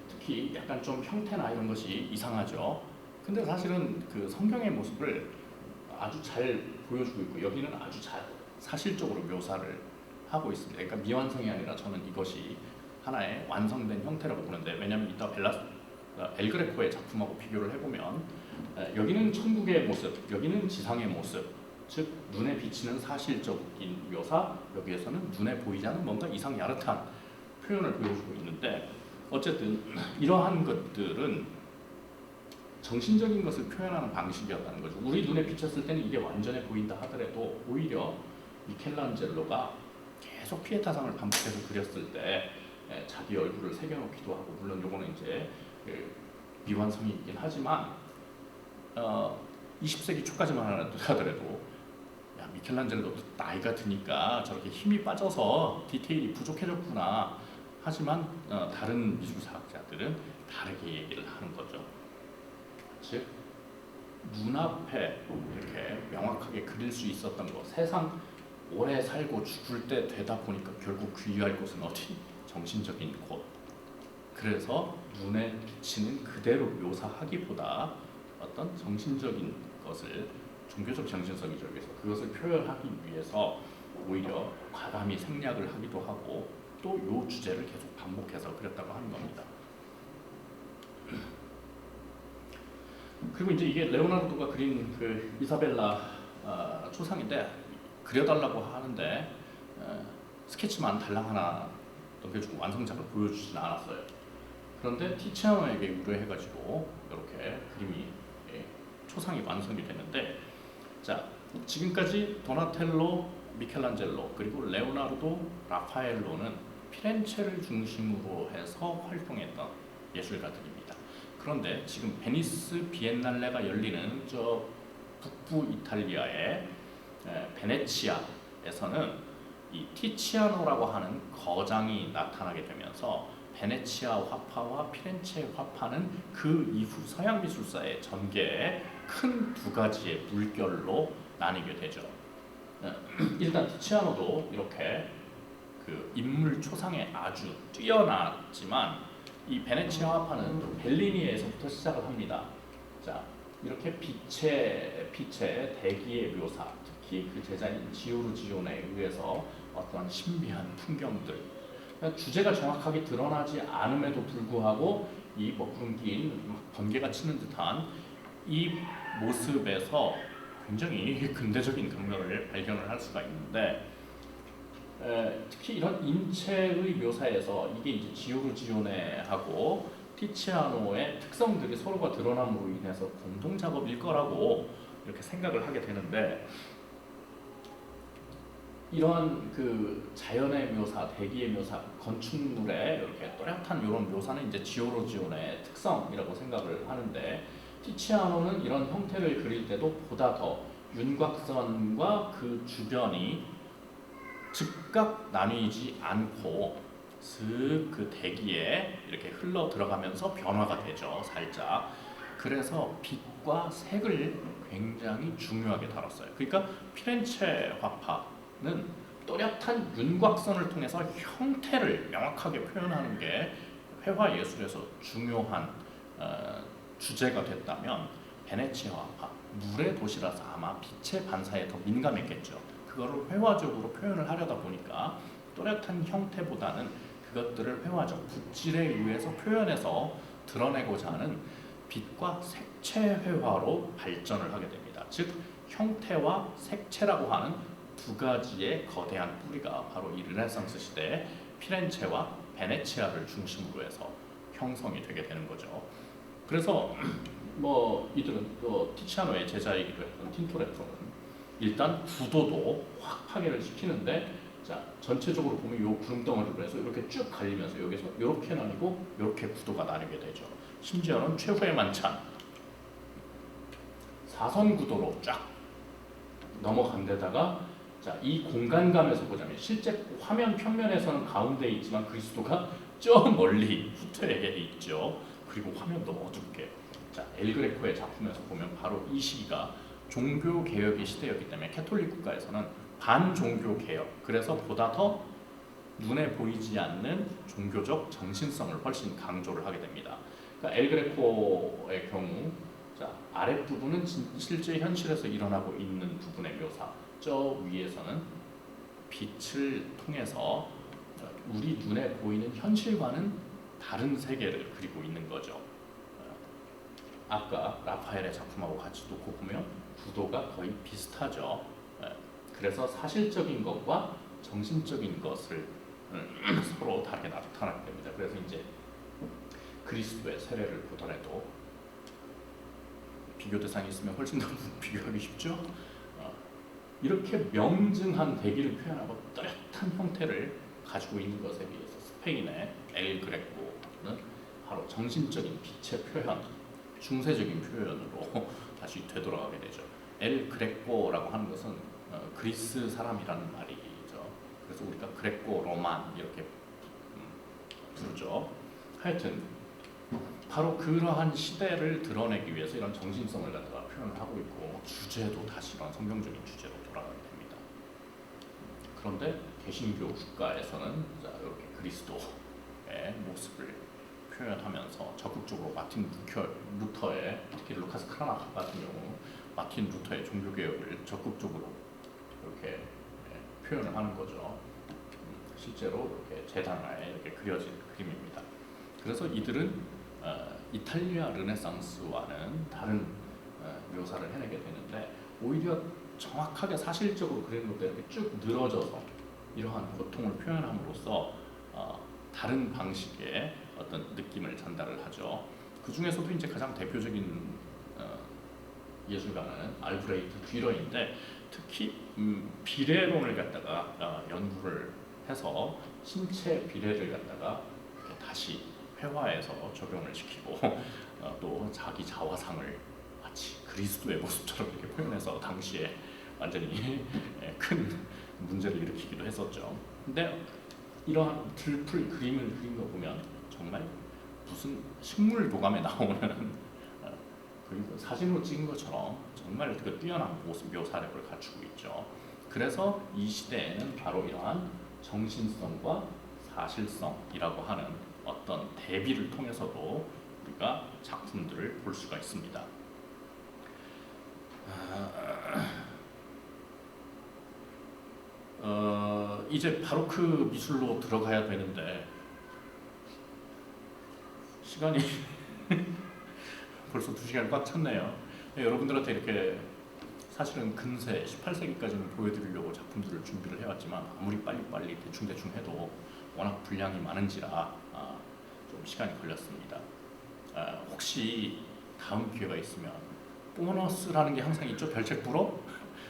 특히 약간 좀 형태나 이런 것이 이상하죠. 근데 사실은 그 성경의 모습을 아주 잘 보여주고 있고 여기는 아주 잘 사실적으로 묘사를 하고 있습니다. 그러니까 미완성이 아니라 저는 이것이 하나의 완성된 형태라고 보는데 왜냐하면 이따 엘그레코의 작품하고 비교를 해보면 여기는 천국의 모습, 여기는 지상의 모습 즉 눈에 비치는 사실적인 묘사 여기에서는 눈에 보이지 않는 뭔가 이상 야릇한 표현을 보여주고 있는데 어쨌든 이러한 것들은 정신적인 것을 표현하는 방식이었다는 거죠. 우리 눈에 비쳤을 때는 이게 완전해 보인다 하더라도 오히려 미켈란젤로가 계속 피에타상을 반복해서 그렸을 때 자기 얼굴을 새겨놓기도 하고 물론 요거는 이제 미완성이 있긴 하지만 20세기 초까지만 하더라도 야, 미켈란젤로도 나이가 드니까 저렇게 힘이 빠져서 디테일이 부족해졌구나 하지만 다른 미술사학자들은 다르게 얘기를 하는 거죠. 즉 눈앞에 이렇게 명확하게 그릴 수 있었던 것 세상 오래 살고 죽을 때 되다 보니까 결국 귀의할 곳은 어디? 정신적인 곳. 그래서 눈에 비치는 그대로 묘사하기보다 어떤 정신적인 것을 종교적 정신성이죠. 그래서 그것을 표현하기 위해서 오히려 과감히 생략을 하기도 하고 또 요 주제를 계속 반복해서 그렸다고 하는 겁니다. 그리고 이제 이게 레오나르도가 그린 그 이사벨라 초상인데 그려달라고 하는데 스케치만 달랑 하나 넘겨주고 완성작을 보여주지는 않았어요. 그런데 티치아노에게 의뢰해가지고 이렇게 그림이 초상이 완성이 됐는데 자 지금까지 도나텔로, 미켈란젤로 그리고 레오나르도, 라파엘로는 피렌체를 중심으로 해서 활동했던 예술가들입니다. 그런데 지금 베니스 비엔날레가 열리는 저 북부 이탈리아의 베네치아에서는 이 티치아노라고 하는 거장이 나타나게 되면서 베네치아 화파와 피렌체 화파는 그 이후 서양 미술사의 전개에 큰 두 가지의 물결로 나뉘게 되죠. 일단 티치아노도 이렇게 그 인물 초상에 아주 뛰어났지만 이 베네치아 화파는 또 벨리니에서부터 시작을 합니다. 자, 이렇게 빛의 대기의 묘사, 특히 그 제자인 지오르지오네에 의해서 어떤 신비한 풍경들, 그러니까 주제가 정확하게 드러나지 않음에도 불구하고 이 먹구름 낀 번개가 치는 듯한 이 모습에서 굉장히 근대적인 감각을 발견을 할 수가 있는데, 특히 이런 인체의 묘사에서 이게 이제 지오르지오네하고 티치아노의 특성들이 서로가 드러남으로 인해서 공동 작업일 거라고 이렇게 생각을 하게 되는데, 이러한 그 자연의 묘사, 대기의 묘사, 건축물의 이렇게 또렷한 이런 묘사는 이제 지오르지오네의 특성이라고 생각을 하는데, 티치아노는 이런 형태를 그릴 때도 보다 더 윤곽선과 그 주변이 즉각 나뉘지 않고 슥 그 대기에 이렇게 흘러 들어가면서 변화가 되죠, 살짝. 그래서 빛과 색을 굉장히 중요하게 다뤘어요. 그러니까 피렌체 화파는 또렷한 윤곽선을 통해서 형태를 명확하게 표현하는 게 회화 예술에서 중요한 주제가 됐다면, 베네치아 화파, 물의 도시라서 아마 빛의 반사에 더 민감했겠죠. 그거를 회화적으로 표현을 하려다 보니까 또렷한 형태보다는 그것들을 회화적 붓질에 의해서 표현해서 드러내고자 하는 빛과 색채 회화로 발전을 하게 됩니다. 즉 형태와 색채라고 하는 두 가지의 거대한 뿌리가 바로 이 르네상스 시대의 피렌체와 베네치아를 중심으로 해서 형성이 되게 되는 거죠. 그래서 뭐 이들은 또 티치아노의 제자이기도 했던 틴토레토는 일단 구도도 확 파괴를 시키는데, 자 전체적으로 보면 요 구름덩어리로 해서 이렇게 쭉 갈리면서 여기서 이렇게 나뉘고 이렇게 구도가 나뉘게 되죠. 심지어는 최후의 만찬 4선 구도로 쫙 넘어간 데다가, 자 이 공간감에서 보자면 실제 화면 평면에서는 가운데 있지만 그리스도가 저 멀리 후퇴에 있죠. 그리고 화면도 어둡게. 자 엘그레코의 작품에서 보면 바로 이 시기가 종교 개혁의 시대였기 때문에 캐톨릭 국가에서는 반종교 개혁, 그래서 보다 더 눈에 보이지 않는 종교적 정신성을 훨씬 강조를 하게 됩니다. 그러니까 엘그레코의 경우, 자 아랫부분은 실제 현실에서 일어나고 있는 부분의 묘사, 저 위에서는 빛을 통해서 우리 눈에 보이는 현실과는 다른 세계를 그리고 있는 거죠. 아까 라파엘의 작품하고 같이 놓고 보면 구도가 거의 비슷하죠. 그래서 사실적인 것과 정신적인 것을 서로 다르게 나타나게 됩니다. 그래서 이제 그리스도의 세례를 보더라도 비교 대상이 있으면 훨씬 더 비교하기 쉽죠. 이렇게 명증한 대기를 표현하고 또렷한 형태를 가지고 있는 것에 비해서 스페인의 엘 그레코는 바로 정신적인 빛의 표현, 중세적인 표현으로 다시 되돌아가게 되죠. 엘 그레코라고 하는 것은 그리스 사람이라는 말이죠. 그래서 우리가 그레코 로만 이렇게 부르죠. 하여튼 바로 그러한 시대를 드러내기 위해서 이런 정신성을 갖다가 표현을 하고 있고, 주제도 다시 이런 성경적인 주제로 돌아가게 됩니다. 그런데 개신교 국가에서는 이렇게 그리스도의 모습을 표현하면서 적극적으로 마틴 루터의, 특히 루카스 크라나크 같은 경우 마틴 루터의 종교개혁을 적극적으로 이렇게 표현을 하는 거죠. 실제로 이렇게 재단화에 이렇게 그려진 그림입니다. 그래서 이들은 이탈리아 르네상스와는 다른 묘사를 해내게 되는데, 오히려 정확하게 사실적으로 그리는 것도 이렇게 쭉 늘어져서 이러한 고통을 표현함으로써 다른 방식의 어떤 느낌을 전달을 하죠. 그 중에서도 이제 가장 대표적인 예술가는 알브레이트 듀러인데, 특히 비례론을 갖다가 연구를 해서 신체 비례를 갖다가 이렇게 다시 회화해서 적용을 시키고 또 자기 자화상을 마치 그리스도의 모습처럼 이렇게 표현해서 당시에 완전히 큰 문제를 일으키기도 했었죠. 근데 이러한 들풀 그림을 그린 거 보면 정말 무슨 식물 도감에 나오는 그리고 사진으로 찍은 것처럼 정말 그 뛰어난 모습 묘사력을 갖추고 있죠. 그래서 이 시대에는 바로 이러한 정신성과 사실성이라고 하는 어떤 대비를 통해서도 우리가 작품들을 볼 수가 있습니다. 이제 바로크 미술로 들어가야 되는데 시간이 벌써 2시간이 꽉 찼네요. 여러분들한테 이렇게 사실은 근세 18세기까지는 보여드리려고 작품들을 준비를 해왔지만 아무리 빨리빨리 대충대충 해도 워낙 분량이 많은지라 좀 시간이 걸렸습니다. 혹시 다음 기회가 있으면 보너스라는 게 항상 있죠. 별책 불어?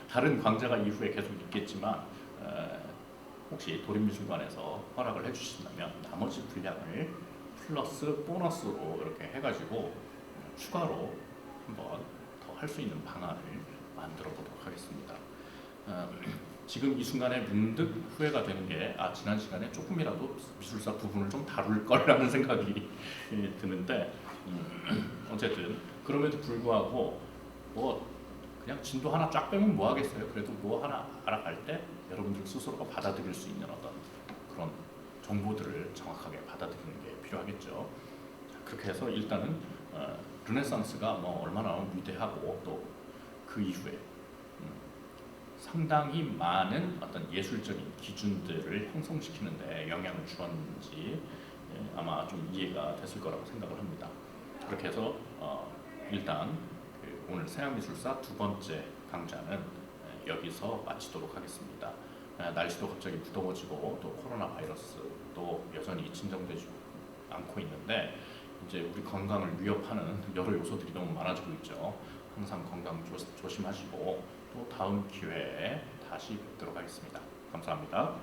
다른 강좌가 이후에 계속 있겠지만 혹시 도립미술관에서 허락을 해주신다면 나머지 분량을 플러스 보너스로 이렇게 해가지고 추가로 한번 더 할 수 있는 방안을 만들어 보도록 하겠습니다. 지금 이 순간에 문득 후회가 되는 게 지난 시간에 조금이라도 미술사 부분을 좀 다룰 거라는 생각이 드는데 어쨌든 그럼에도 불구하고 뭐 그냥 진도 하나 쫙 빼면 뭐 하겠어요. 그래도 뭐 하나 알아갈 때 여러분들 스스로가 받아들일 수 있는 어떤 그런 정보들을 정확하게 받아들이는 게 필요하겠죠. 자, 그렇게 해서 일단은 르네상스가 뭐 얼마나 위대하고 또 그 이후에 상당히 많은 어떤 예술적인 기준들을 형성시키는데 영향을 주었는지 아마 좀 이해가 됐을 거라고 생각을 합니다. 그렇게 해서 일단 오늘 서양미술사 2번째 강좌는 여기서 마치도록 하겠습니다. 날씨도 갑자기 무더워지고 또 코로나 바이러스도 여전히 진정되지 않고 있는데 이제 우리 건강을 위협하는 여러 요소들이 너무 많아지고 있죠. 항상 건강 조심하시고 또 다음 기회에 다시 뵙도록 하겠습니다. 감사합니다.